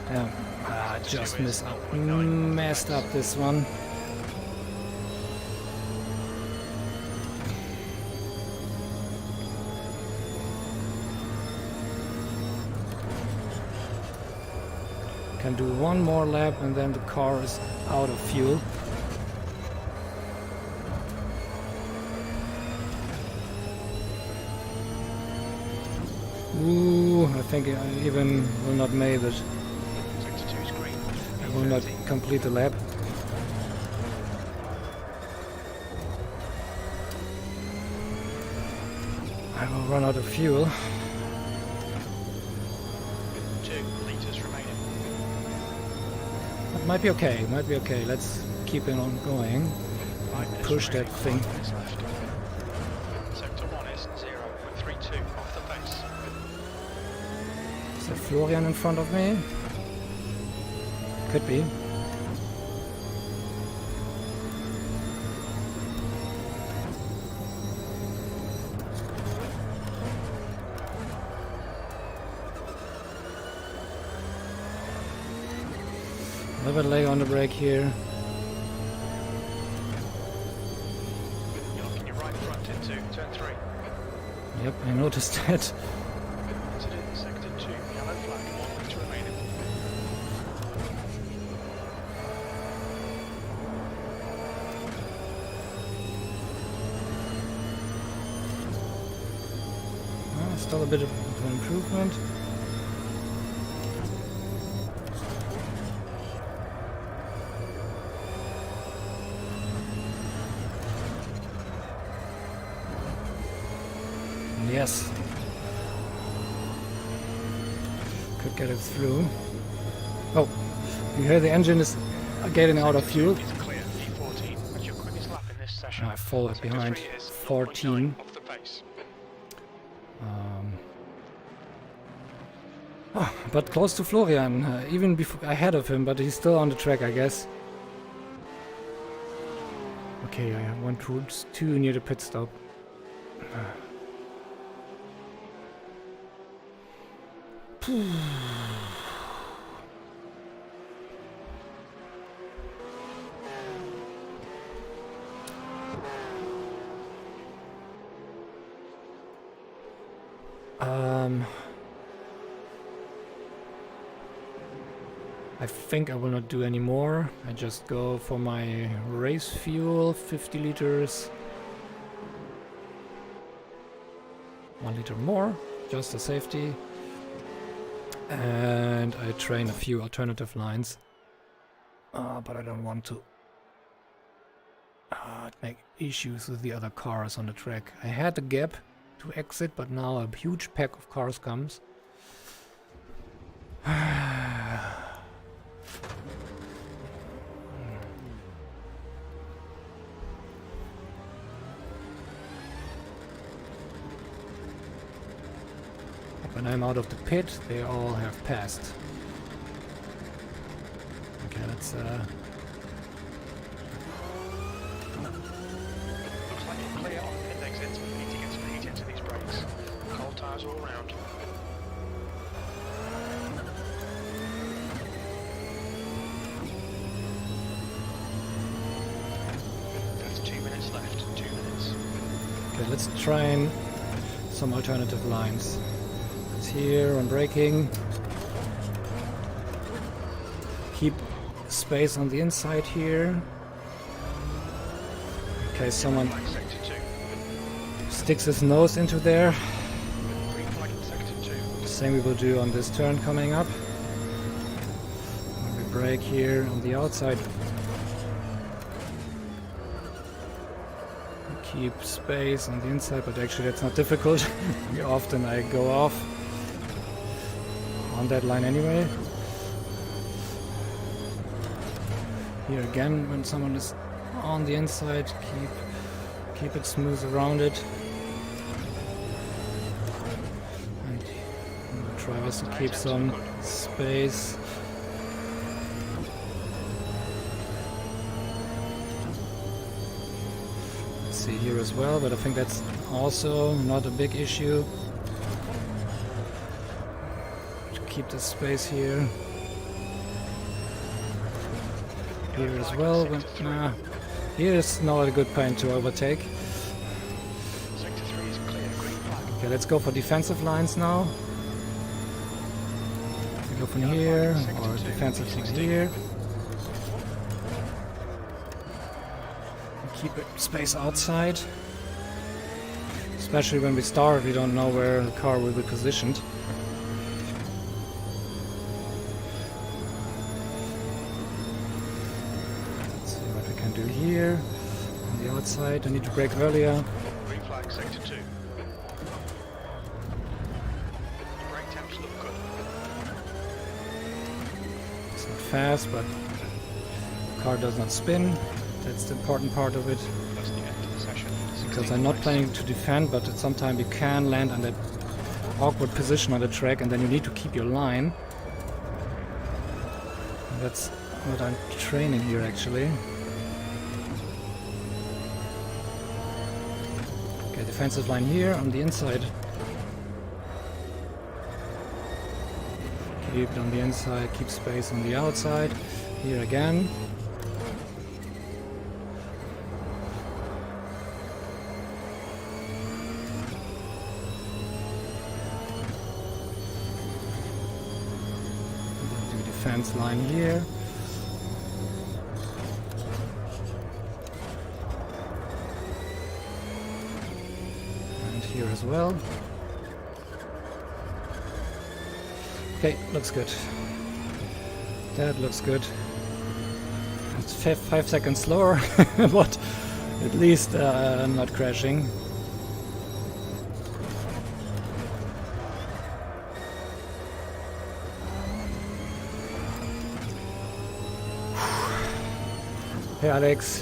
Yeah, I just messed up this one. Can do one more lap and then the car is out of fuel. Ooh, I think I even will not make it. Sector 2 is green. I will not complete the lap. I will run out of fuel. 2 litres remaining. It might be okay, might be okay. Let's keep it on going. 5 minutes Push that remaining, thing. 5 minutes left. Sector 1 is 0.32 off the pace. So Florian in front of me? Could be. A little bit late on the brake here. You're looking your right front into turn 3. Yep, I noticed that. Incident sector 2, yellow flag, 1 left remaining. Still a bit of an improvement. Yes. Could get it through. Oh, you hear the engine is getting out of fuel. It's clear, E14. That's your quickest lap in this session. I fall Sector behind 3 is 14. 0.9 off the pace. But close to Florian, even before ahead of him, but he's still on the track, I guess. Okay, I went too near the pit stop. I think I will not do any more. I just go for my race fuel, 50 liters. 1 liter more, just a safety. And I train a few alternative lines. But I don't want to make issues with the other cars on the track. I had the gap to exit, but now a huge pack of cars comes. When I'm out of the pit, they all have passed. Okay, let's Looks like you're clear on pit exit. You need to get some heat into these brakes. Cold tyres all round. That's 2 minutes left. 2 minutes. okay. Let's try some alternative lines. Here on braking. Keep space on the inside here. Okay, someone Flag sector 2. sticks his nose into there. Green flag in sector 2. The same we will do on this turn coming up. We brake here on the outside. Keep space on the inside, but actually that's not difficult. Often I go off on that line anyway. Here again, when someone is on the inside, keep it smooth around it. And try also to keep some space. Let's see here as well, but I think that's also not a big issue. Keep the space here. Here as well. Here is not a good point to overtake. Sector 3 is clear. Green flag. Okay, let's go for defensive lines now. We go from here, or defensive from here. Keep it space outside. Especially when we start, we don't know where the car will be positioned. Here on the outside, I need to brake earlier. Green flag sector 2. Your brake temps look good. It's not fast, but the car does not spin. That's the important part of it. That's the end of the session. Because I'm not planning to defend, but at some time you can land on that awkward position on the track, and then you need to keep your line. And that's what I'm training here actually. Okay, defensive line here on the inside. Keep it on the inside, keep space on the outside. Here again. Do defense line here. And here as well. Okay, looks good. That looks good. It's 5 seconds slower, but at least I'm not crashing. Hey Alex,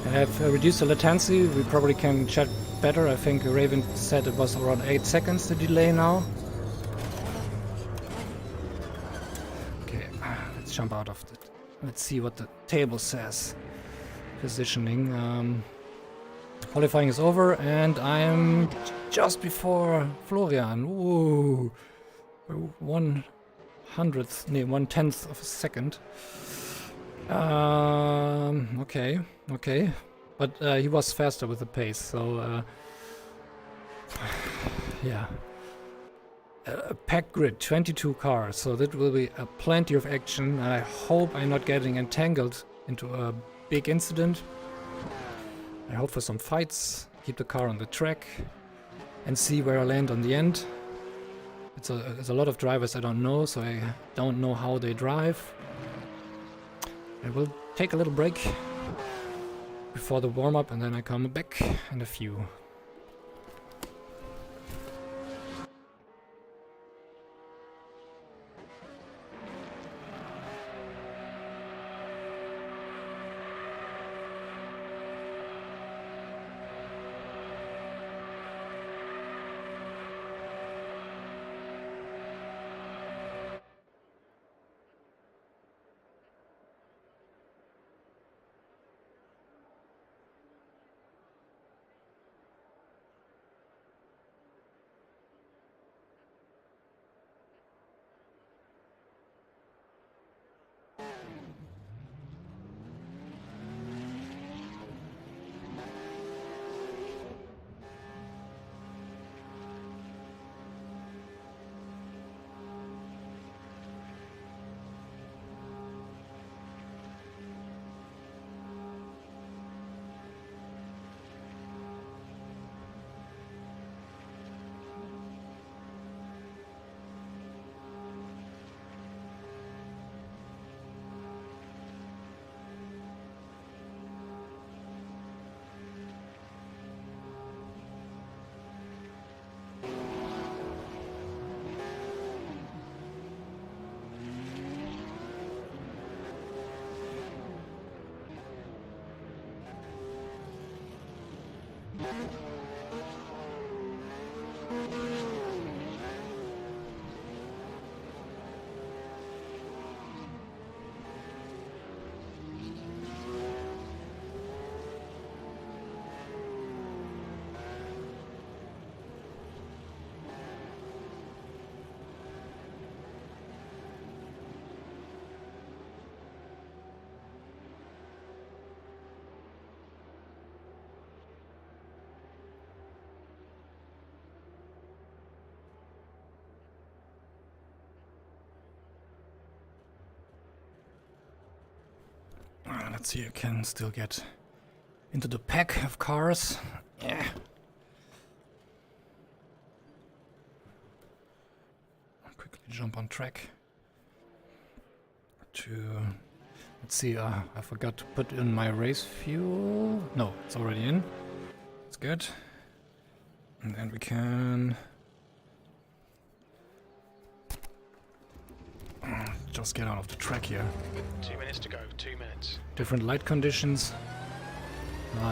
I have reduced the latency. We probably can chat better. I think Raven said it was around 8 seconds the delay now. Jump out of it. Let's see what the table says. Positioning. Qualifying is over and I'm just before Florian. Ooh. 1/10th of a second. Okay. But he was faster with the pace, so yeah. A packed grid, 22 cars, so that will be plenty of action. I hope I'm not getting entangled into a big incident. I hope for some fights, keep the car on the track and see where I land on the end. It's a lot of drivers I don't know, so I don't know how they drive. I will take a little break before the warm-up and then I come back in a few. Let's see, I can still get into the pack of cars. Yeah. I'll quickly jump on track to... Let's see, I forgot to put in my race fuel. No, it's already in. It's good. And then we can... just get out of the track here. 2 minutes to go, 2 minutes. Different light conditions.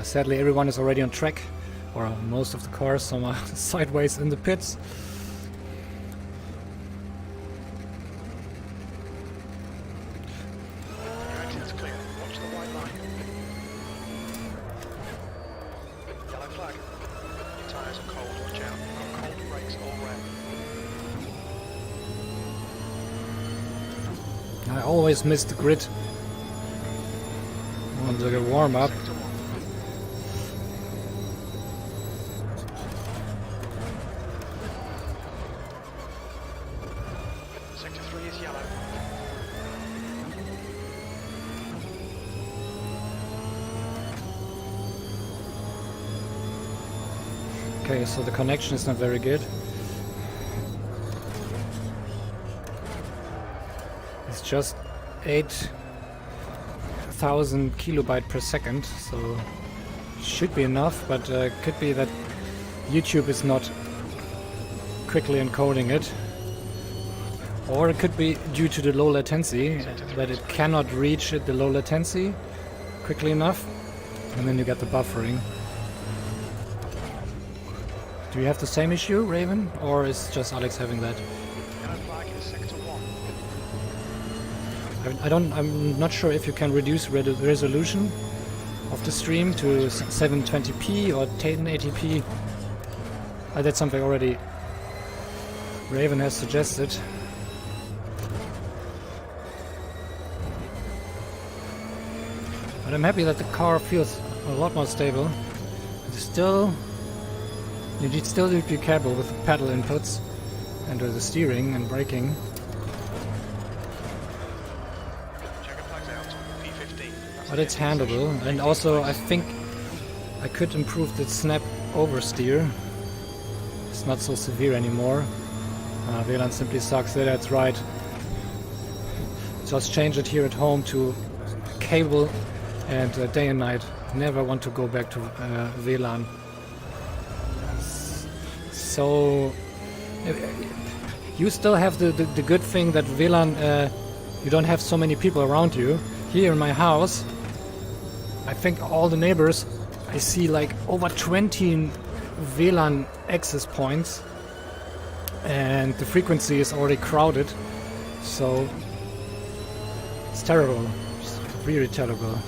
Sadly, everyone is already on track. or most of the cars. Some are sideways in the pits. Your exit's clear. Watch the white line. Yellow flag. Your tyres are cold. Watch out. You've got cold brakes all round. I always miss the grid on the warm-up. Sector 1. Sector 3 is yellow. Okay, so the connection is not very good. It's just 8,000 kilobyte per second, so should be enough, but could be that YouTube is not quickly encoding it. Or it could be due to the low latency, that it cannot reach the low latency quickly enough, and then you get the buffering. Do you have the same issue, Raven, or is just Alex having that? Yellow flag is sector 1. I'm not sure if you can reduce resolution of the stream to 720p or 1080p. That's something already Raven has suggested. But I'm happy that the car feels a lot more stable. You still need to be careful with the pedal inputs and with the steering and braking. Checker flags out. P15. But it's handleable, and also I think I could improve the snap oversteer. It's not so severe anymore. WLAN simply sucks. Yeah, that's right. Just change it here at home to cable and day and night. Never want to go back to WLAN. So you still have the good thing that WLAN, you don't have so many people around you. Here in my house, I think all the neighbors, I see like over 20 WLAN access points, and the frequency is already crowded, so it's terrible. It's really terrible.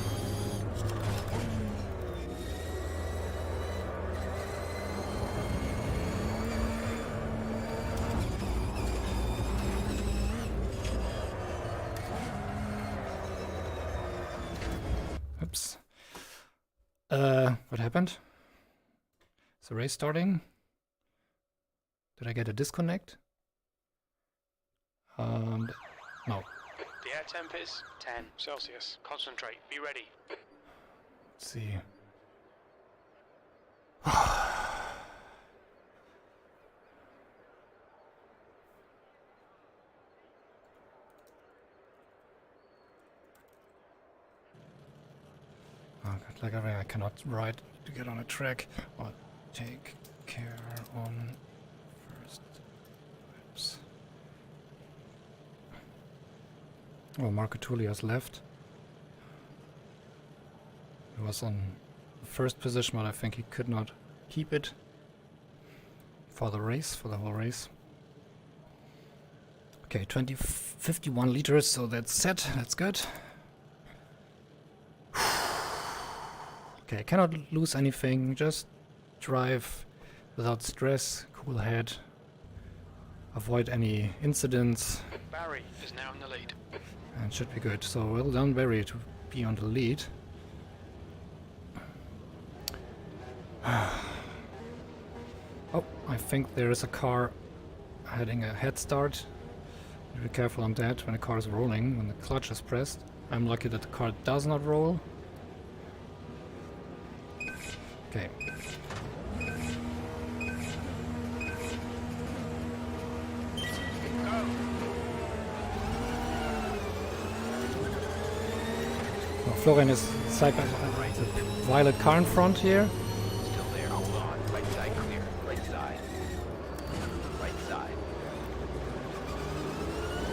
Oops. What happened? Is the race starting? Did I get a disconnect? No. The air temp is 10 Celsius. Concentrate. Be ready. Let's see. Oh, God, like I cannot ride to get on a track or take care on first. Oops. Well, Marco Tulli has left. He was on the first position, but I think he could not keep it for the race, for the whole race. Okay, 51 liters, so that's set. That's good. Okay, I cannot lose anything. Just drive without stress, cool head, avoid any incidents, Barry is now in the lead. and should be good. So well done, Barry, to be on the lead. Oh, I think there is a car having a head start. Be careful on that when the car is rolling, when the clutch is pressed. I'm lucky that the car does not roll. Okay. Well, Florian is side by side. The violet car in front here. Still there, hold on. Right side clear. Right side. Right side.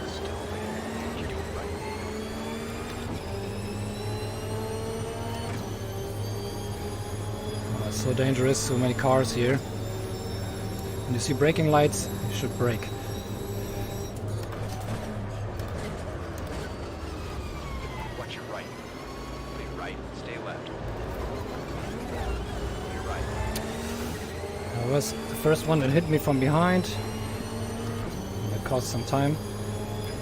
Still there. You're doing right. so dangerous, so many cars here. When you see braking lights, you should brake. Watch your right. Clear right. Stay left. Clear right. I was the first one that hit me from behind. That caused some time.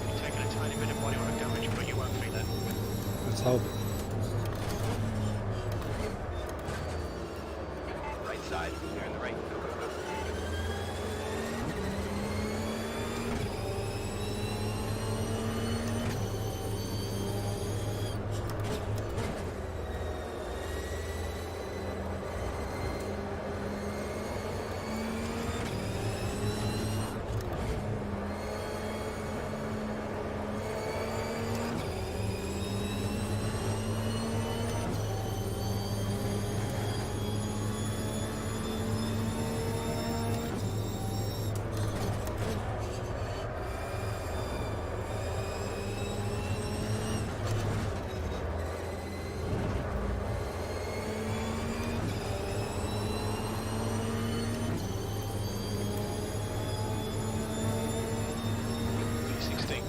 You're taking a tiny bit of body work damage, but you won't feel it. Let's hope. Right side. Clear in the right. Go, go, go. V16.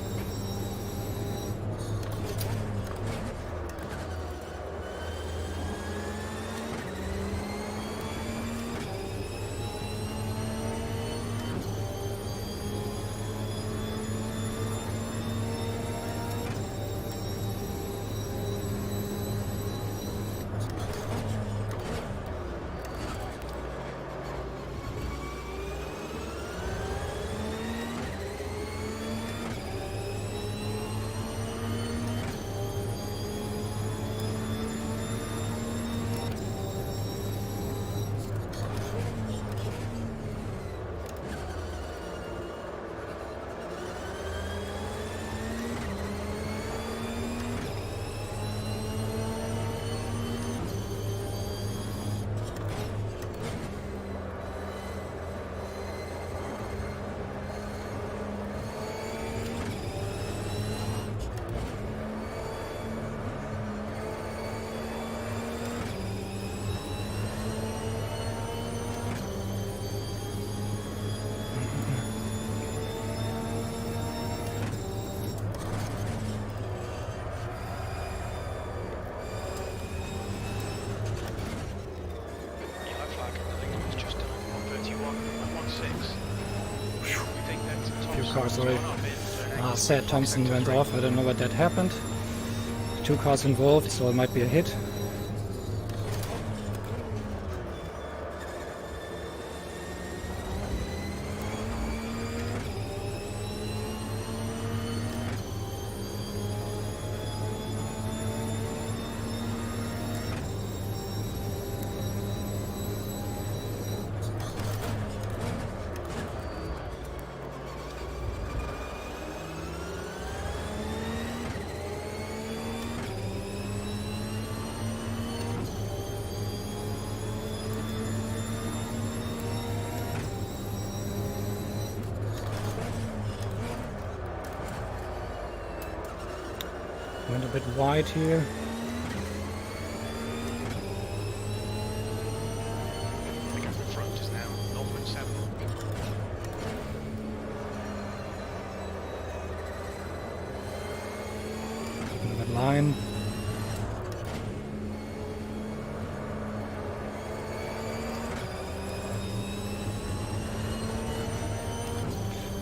Yellow flag, I think it was just 131 and 16. We think that Few cars Thompson's away. gone up in turn eight. Sad Thompson went Sector off. I don't know what that happened. 2 cars involved, so it might be a hit. Went a bit wide here. The gap in front is now 0.7. That line.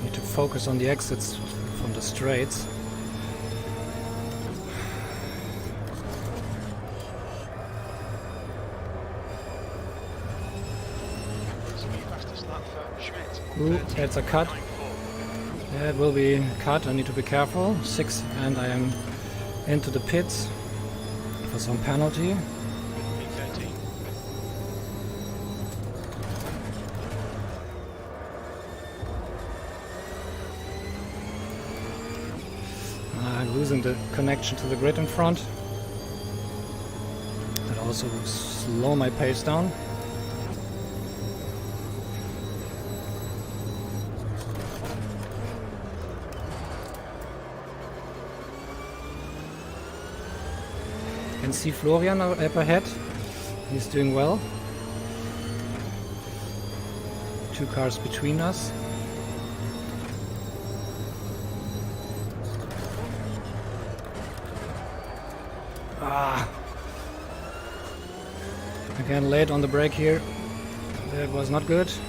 Need to focus on the exits from the straights. So your fastest lap for Schmidt. Ooh, that's a cut. 13.94. Yeah, it will be cut. I need to be careful. 6, and I am into the pits for some penalty. V13. I'm losing the connection to the grid in front. That also will slow my pace down. Can see Florian up ahead. He's doing well. 2 cars between us. Ah! Again, late on the brake here. That was not good. See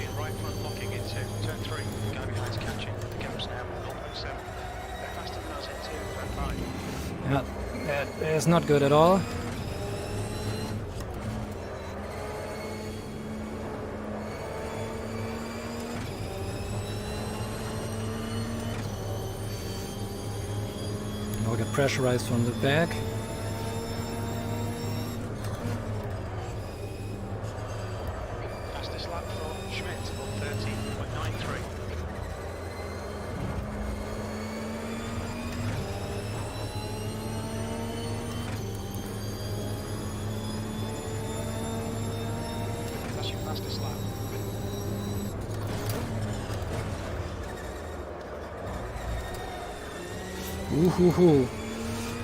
it right front locking into turn 3. The guy behind's catching. The gap's now 0.7. They're faster than us into turn 5. Yeah, that is not good at all. Now we get pressurized from the back. Fastest lap for Schmidt on 13.93. That's your fastest lap. Ooh,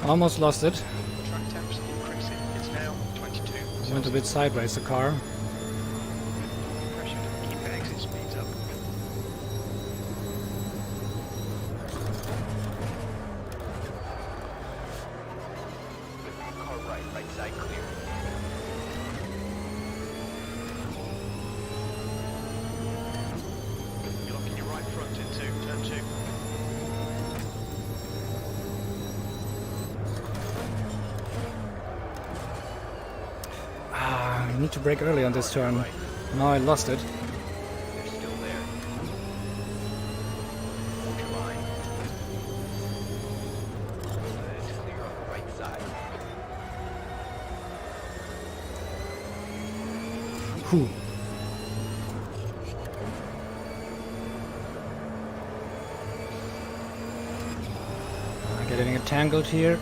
almost lost it. Track temps increasing. It's now 22. Went a bit sideways, the car. Pressure to keep the exit speeds up. Car right, right side clear. You're locking your right front into turn 2. Ah, I need to brake early on this turn. Now I lost it. They're still there. Hold your line. Good, clear on the right side. Whew. Getting entangled here.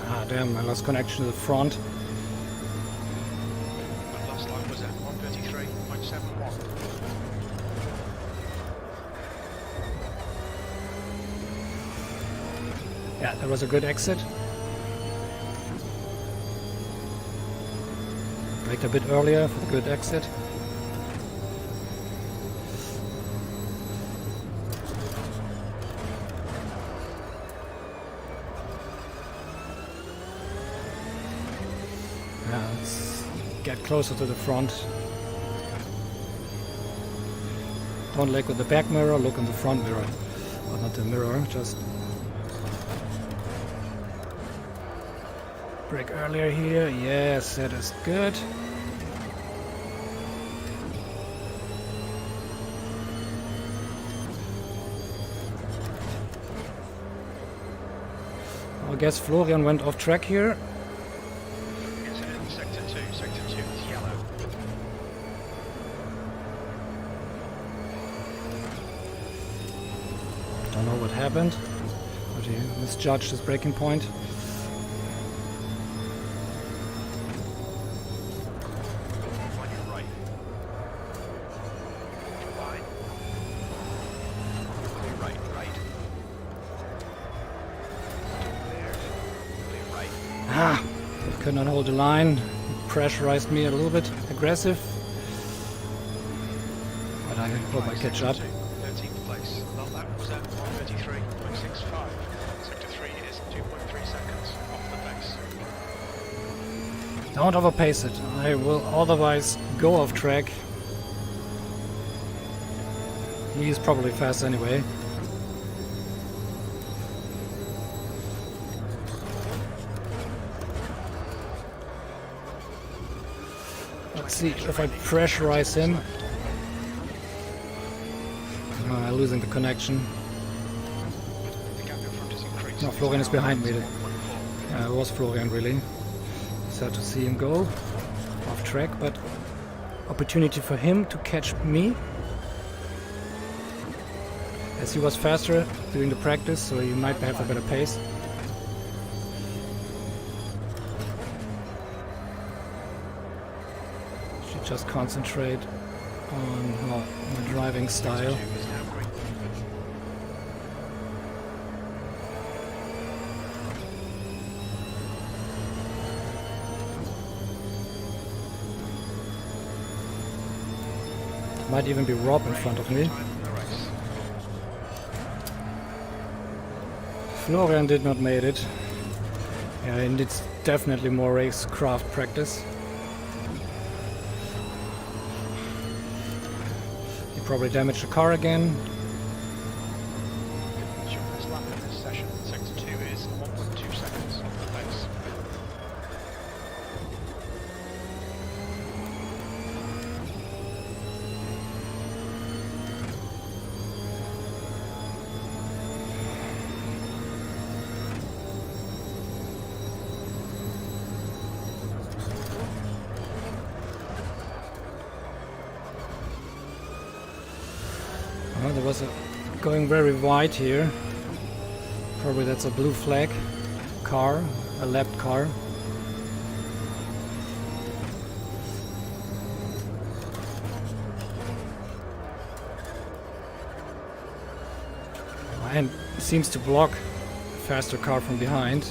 Ah, damn, I lost connection to the front. The last line was at 133.71. Yeah, that was a good exit. Braked a bit earlier for the good exit. Yeah, let's get closer to the front. Don't look at the back mirror, look in the front mirror. Well, not the mirror, just brake earlier here. Yes, that is good. I guess Florian went off track here. Incident in sector 2. Sector 2 is yellow. Don't know what happened, but he misjudged his braking point. On your right. Hold your line. Clear right, right. There. Clear right. Ah, could not hold the line. Pressurized me a little bit aggressive, but I hope I catch up. 13th place. That lap was at 133.65. Sector 3 is 2.3 seconds off the pace. Don't overpace it. I will otherwise go off track. He's probably fast anyway. Let's see if I pressurize him. I'm losing the connection. The gap in front is increased. No, Florian is behind me. Yeah, it was Florian really. Sad to see him go off track, but opportunity for him to catch me. As he was faster during the practice, so he might have a better pace. just concentrate on my driving style. Sector 2 is now green. Might even be Rob in front of me. Time in the race. Florian did not made it. Yeah, he needs definitely more racecraft practice. He probably damaged the car again. Shortest lap in this session. Sector 2 is 1.2 seconds off the pace. Oh, there was a going very wide here. Probably that's a blue flag car, a lapped car. And seems to block a faster car from behind.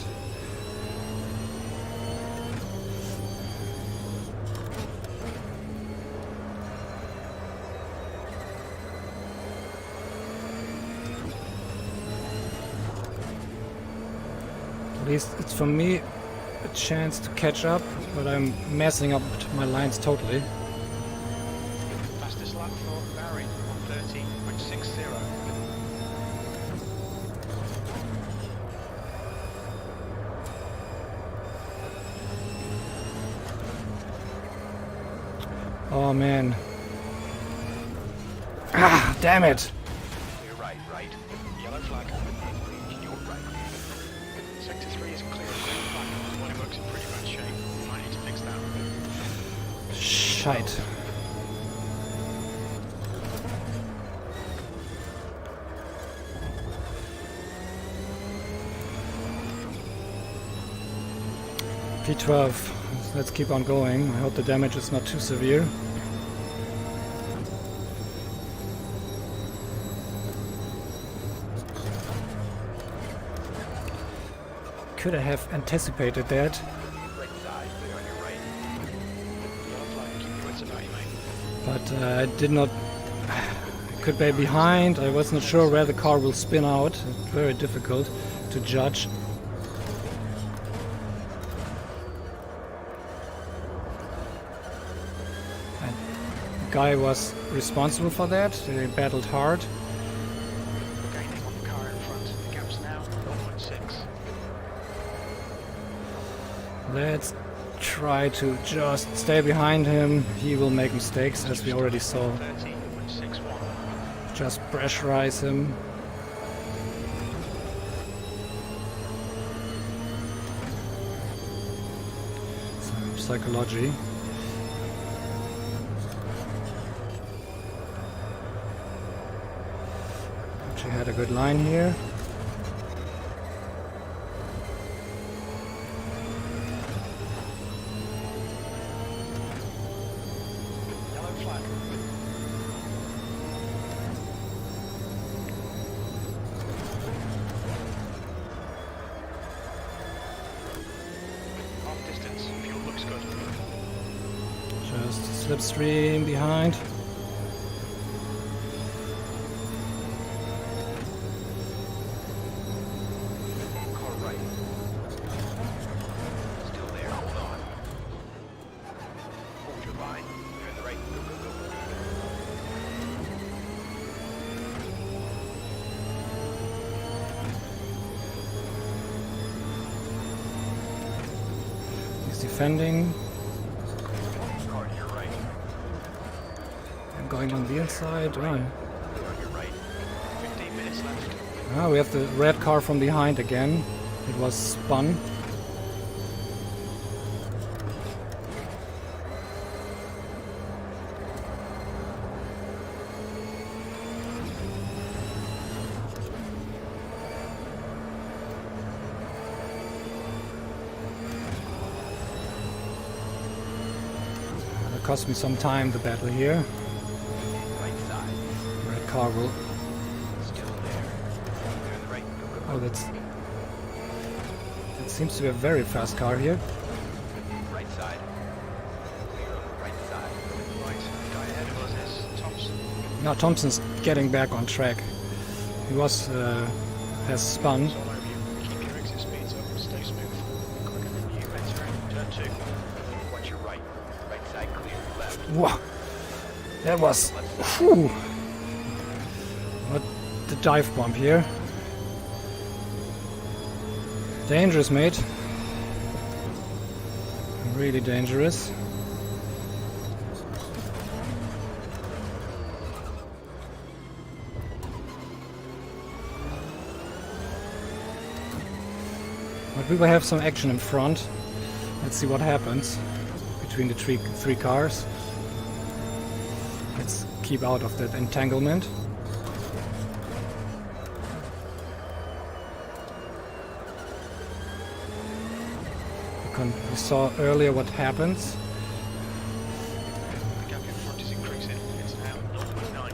At least it's for me a chance to catch up, but I'm messing up my lines totally. Fastest lap for Barry, 1:30.60. Oh man. Ah, damn it! Clear right, right. Yellow flag. In your right. Sector 3 is clear of green flag. The bodywork's in pretty bad shape. You might need to fix that. Shite. P12. Let's keep on going. I hope the damage is not too severe. Could I have anticipated that? Right side, clear on your right. Yellow flag, keep your wits about you, mate. But I did not. I could be behind. I was not sure where the car will spin out. It's very difficult to judge. And the guy was responsible for that. He battled hard. Gaining on the car in front. The gap's now 1.6. Let's try to just stay behind him. He will make mistakes, as we already saw. 30.61. Just pressurize him. Some psychology. She had a good line here. Yellow flag. Half distance. Fuel looks good. Just slipstream behind. Car right. Still there, hold on. Hold your line. Clear on the right. Go, go, go. He's defending. Car to your right. I'm going on the inside. Oh. Clear on your right. 15 minutes left. Ah, we have the red car from behind again. It was spun. cost me some time, the battle here. Right side. Red car will... Still there. Clear the right. Go, go, Oh, that seems to be a very fast car here. right side. Clear on the right side. Right, the guy ahead of us is Thompson. Now Thompson's getting back on track. He was... has spun. It's all over you. Keep your exit speeds up. Stay smooth. Quicker than you. Entering turn 2. Watch your right. Right side clear. Left. Wow. That was... Whew. What the dive bomb here. Dangerous, mate. Really dangerous. But we will have some action in front. Let's see what happens between the three cars. Let's keep out of that entanglement. We saw earlier what happens. The gap in front is increasing. It's now 0.9.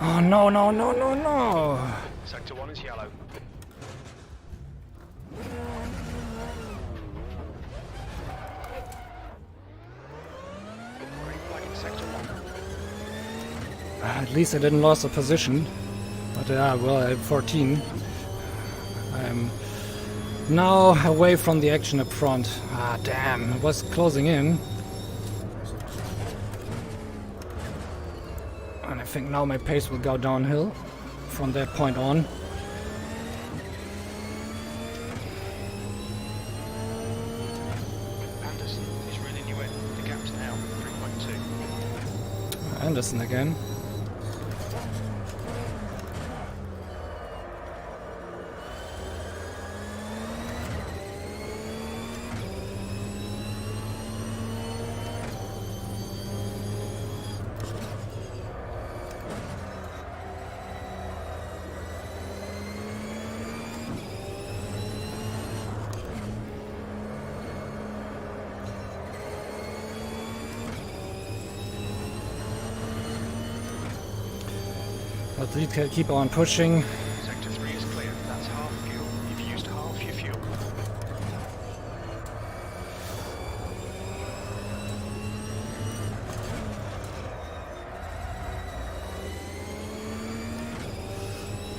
Oh no, no, no, no, no! Sector 1 is yellow. Green flag in sector 1. At least I didn't lose a position. But well, at 14. I'm now away from the action up front. Ah, damn, it was closing in. And I think now my pace will go downhill from that point on. Anderson is reeling you in. The gap's now 3.2. Anderson again. But we can keep on pushing. Sector 3 is clear. That's half fuel. You've used half your fuel.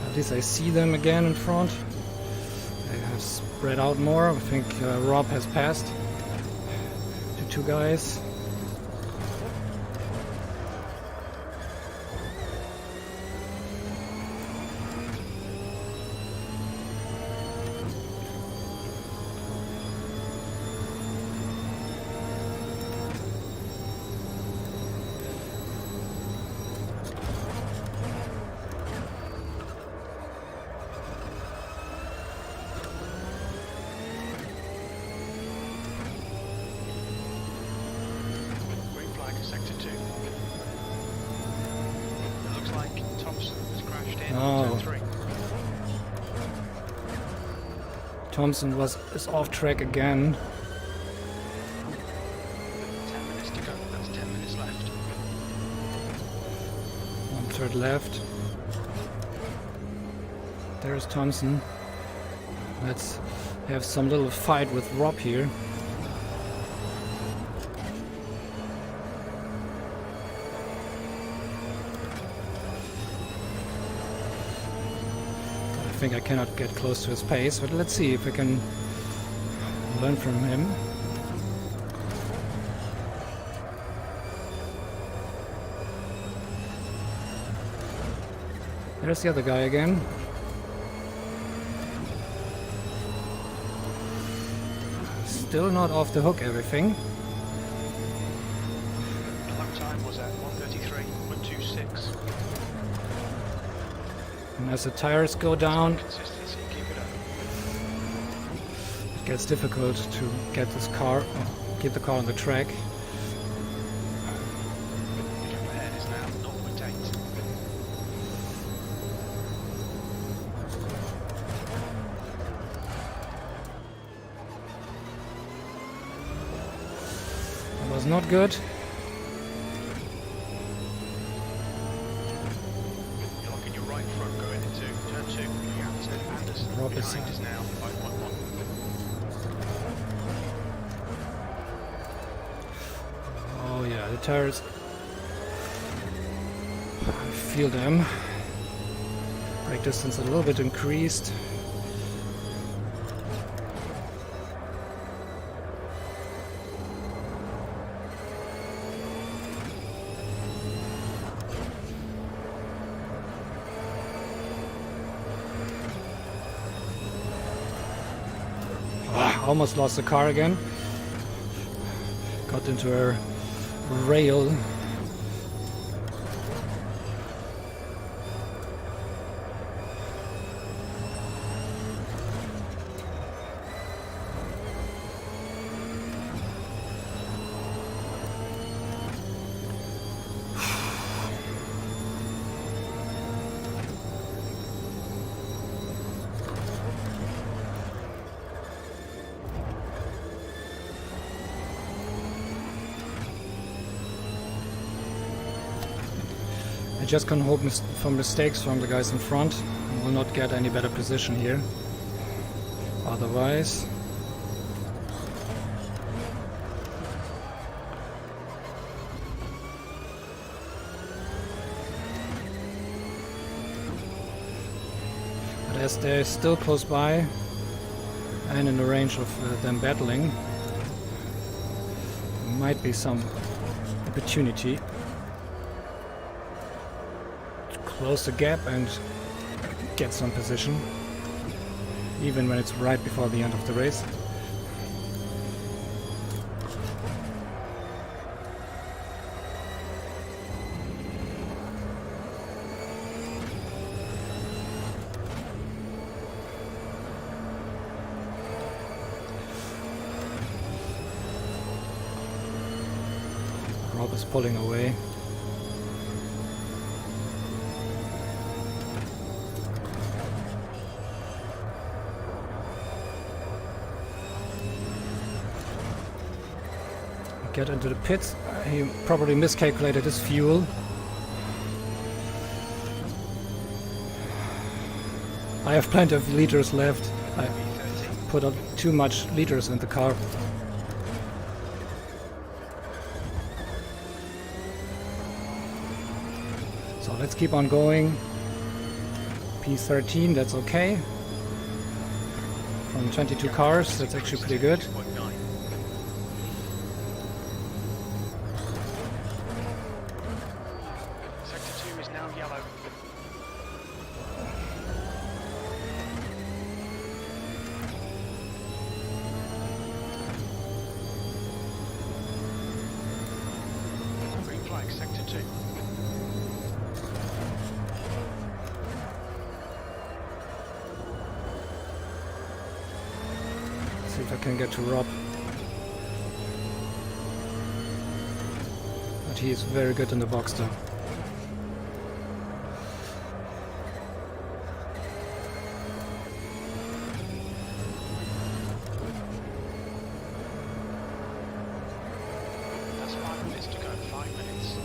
At least I see them again in front. They have spread out more. I think Rob has passed the two guys. Sector 2. It looks like Thompson has crashed in Oh. turn 3. Thompson is off track again. 10 minutes to go. That's 10 minutes left. 1/3 left. There's Thompson. Let's have some little fight with Rob here. I think I cannot get close to his pace, but let's see if I can learn from him. There's the other guy again. Still not off the hook, everything. Lap time was at 1:33.26. And as the tires go down, Consistency, keep it up. it gets difficult to get this car, keep the car on the track. The gap ahead is now 0.8. That was not good. You're looking your right front going into turn 2. The gap to Anderson Rob is- behind is now 5.1. Oh yeah, the tires. I feel them. Brake distance a little bit increased. Almost lost the car again. Got into a rail. I just can hope for mistakes from the guys in front. I will not get any better position here. Otherwise, but as they're still close by and in the range of them battling, might be some opportunity close the gap and get some position, even when it's right before the end of the race. Rob is pulling away. Get into the pits. He probably miscalculated his fuel. I have plenty of liters left. I put up too much liters in the car. So let's keep on going. P13, that's okay. From 22 cars, that's actually pretty good. Sector 2. See if I can get to Rob. But he is very good in the box though. That's 5 minutes to go. 5 minutes.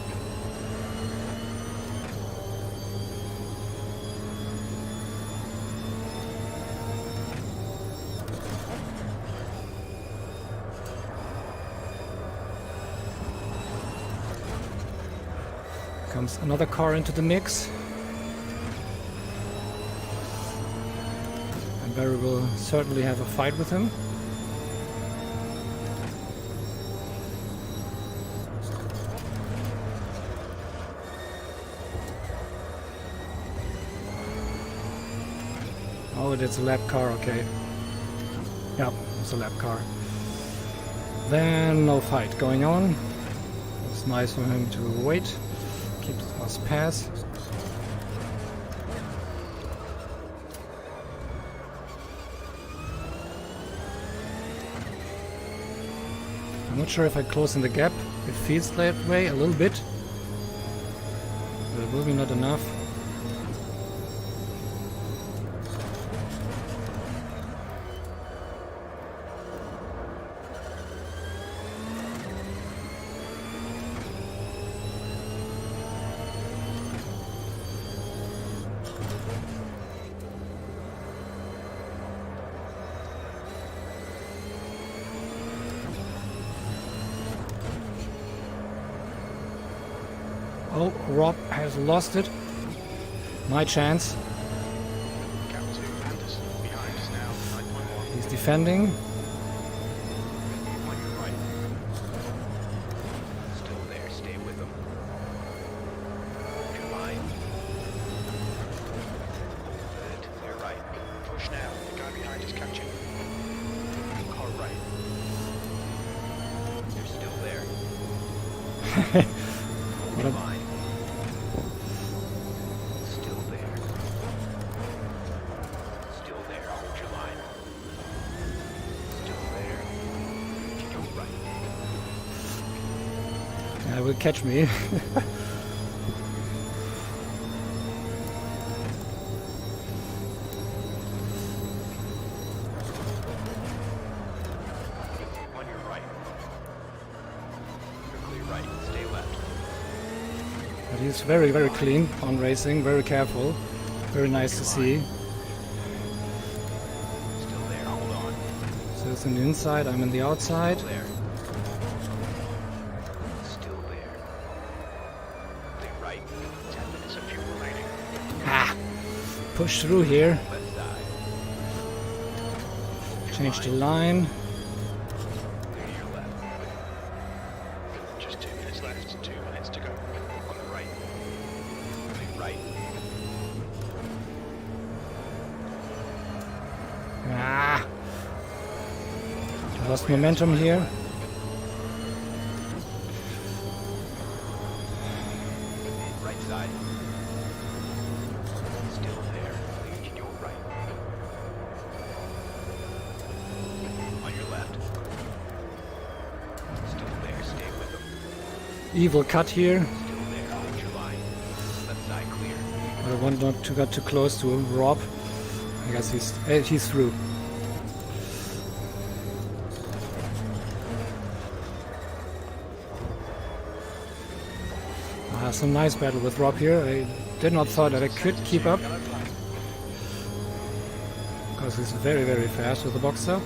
Comes another car into the mix. And Barry will certainly have a fight with him. Oh, that's a lap car, okay. Yeah, it's a lap car. Then no fight going on. It's nice for him to wait. Keeps us pass. I'm not sure if I close in the gap. It feels that way a little bit. But it will be not enough. Oh, Rob has lost it. My chance. Gap 2, Anderson behind us now, 9.1. He's defending. On your right. Still there, stay with them. Your line. Good, clear right. Push now, the guy behind is catching. Car right. You're still there. What a Line. Still there. Still there, hold your line. Still there. Go right. Yeah, will catch me. On your right. Quickly right, stay left. But he's very, very clean on racing, very careful. Very nice to see. Still there, hold on. So it's in the inside, I'm in the outside. Still there. Still there. Clear right. 10 minutes of fuel remaining. Ah! Push through here. Left side. Change the line. Clear to your left. Just 2 minutes left, 2 minutes to go. On the right. Clear right. Ah! I lost momentum here. Right side. Still there. Clear to your right. On your left. Still there. Stay with them. Evil cut here. Still there. Hold your line. Left side clear. But I want not to get too close to Rob. I guess he's through. Some nice battle with Rob here. I did not thought that I could keep up. Because he's very, very fast with the Boxer.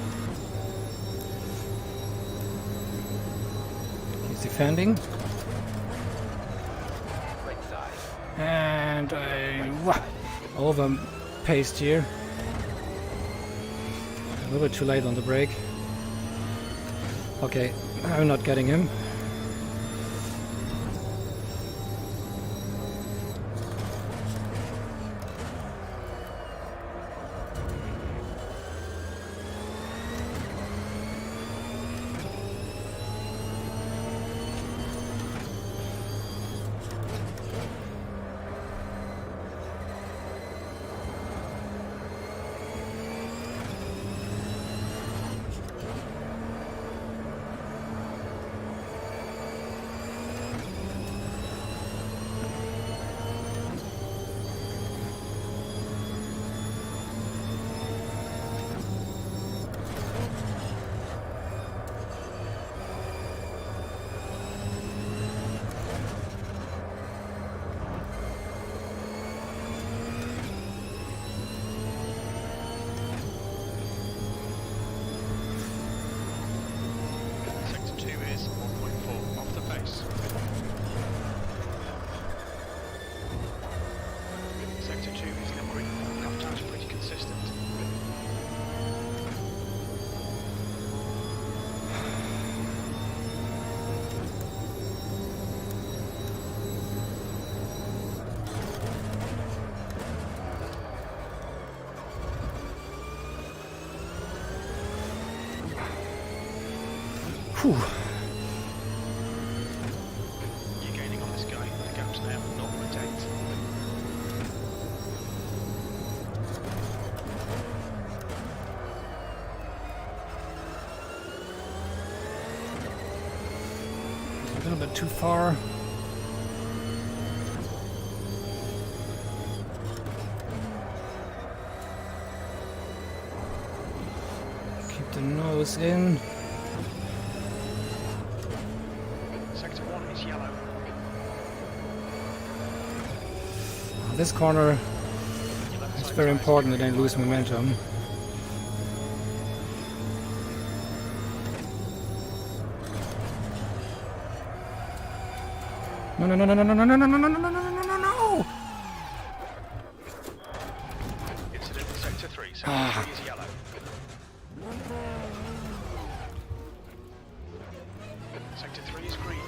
He's defending. Right side. And over-paced here. A little bit too late on the brake. Okay, I'm not getting him. Whew. You're gaining on this guy. The gap's now 0.8. A little bit too far. Keep the nose in. Sector 1 is yellow. This corner Your left is side very tyres important that I keep lose going momentum. No, no, no, no, no, no, no, no, no, no, no, no, no, no, no, no! Incident in sector 3. Sector 3 is yellow. Sector 3 is green.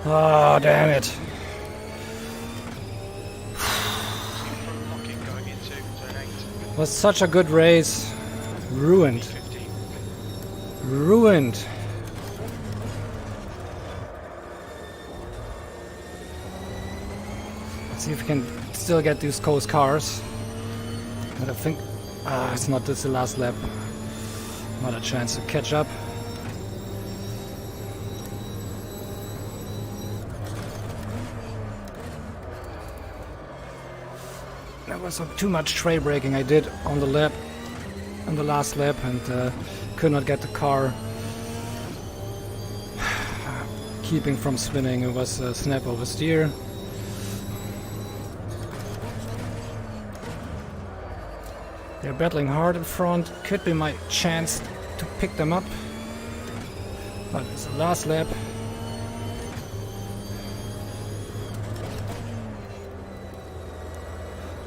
Oh, damn it. See front locking going into turn 8. Was such a good race. Ruined. 15. Ruined. Let's see if we can still get these close cars. But I think it's not this the last lap. Not a chance to catch up. There was too much tray braking I did on the last lap, and could not get the car keeping from spinning. It was a snap oversteer. They're battling hard in front. Could be my chance to pick them up. But it's the last lap.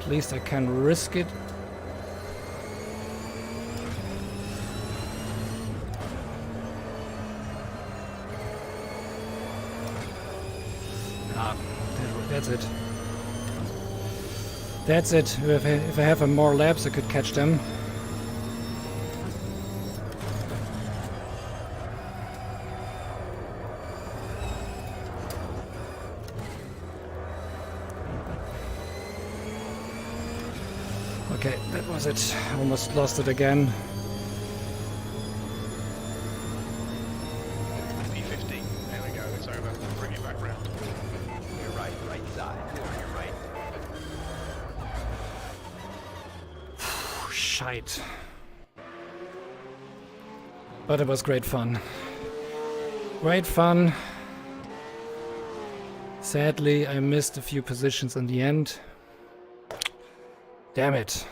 At least I can risk it. That's it. That's it. If I have more laps, I could catch them. Okay, that was it. Almost lost it again. P15. There we go. It's over. Bring it back round. Your right side. On your right. Shite. But it was great fun. Great fun. Sadly, I missed a few positions in the end. Damn it.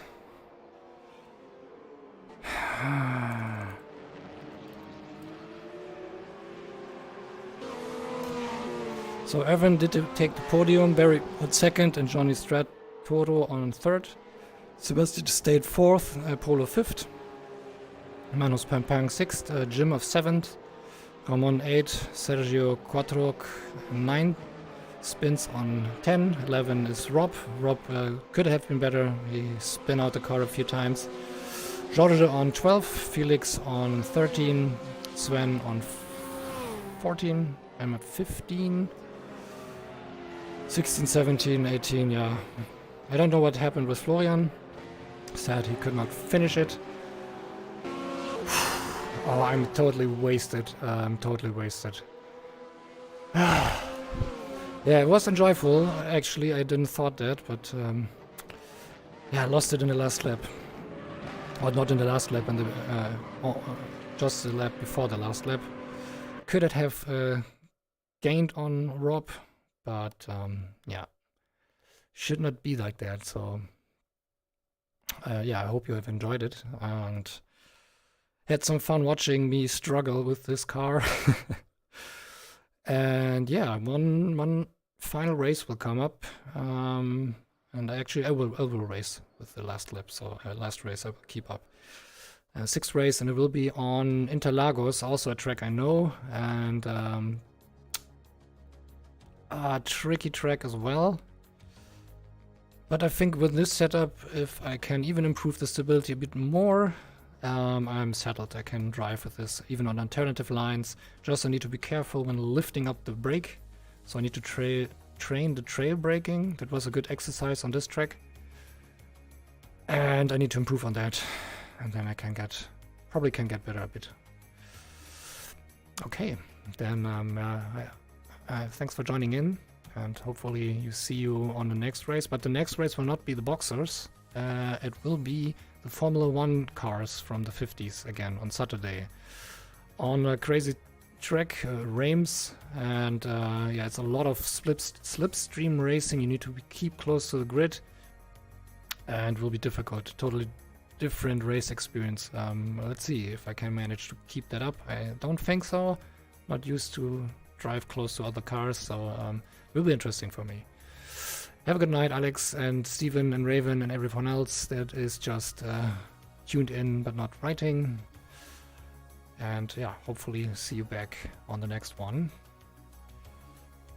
So Evan did take the podium, Barry on second, and Johnny Stratoro on third. Sebastian stayed fourth, Polo fifth. Manus Pampang sixth, Jim of seventh. Ramon 8, Sergio Quattroc 9. Spins on 10, 11 is Rob. Rob could have been better, he spun out the car a few times. George on 12, Felix on 13, Sven on 14, I'm at 15, 16, 17, 18, yeah. I don't know what happened with Florian, sad he could not finish it. Oh, I'm totally wasted, Yeah, it was enjoyable. Actually, I didn't thought that, but yeah, I lost it in the last lap. Or not in the last lap, in the just the lap before the last lap. Could it have gained on Rob, but yeah, should not be like that. So yeah, I hope you have enjoyed it and had some fun watching me struggle with this car. And yeah, one final race will come up, and actually I will race with the last lap, so last race I will keep up. Sixth race, and it will be on Interlagos, also a track I know, and a tricky track as well. But I think with this setup, if I can even improve the stability a bit more, I'm settled. I can drive with this even on alternative lines. Just I need to be careful when lifting up the brake. So I need to train the trail braking. That was a good exercise on this track. And I need to improve on that. And then I can probably can get better a bit. Okay, then thanks for joining in. And hopefully you see you on the next race. But the next race will not be the boxers. It will be the Formula 1 cars from the 50s again on Saturday. On a crazy track, Reims. And yeah, it's a lot of slipstream racing. You need to keep close to the grid. And it will be difficult. Totally different race experience. Let's see if I can manage to keep that up. I don't think so. Not used to drive close to other cars, so will be interesting for me. Have a good night, Alex and Steven and Raven and everyone else that is just tuned in but not writing. And yeah, hopefully see you back on the next one.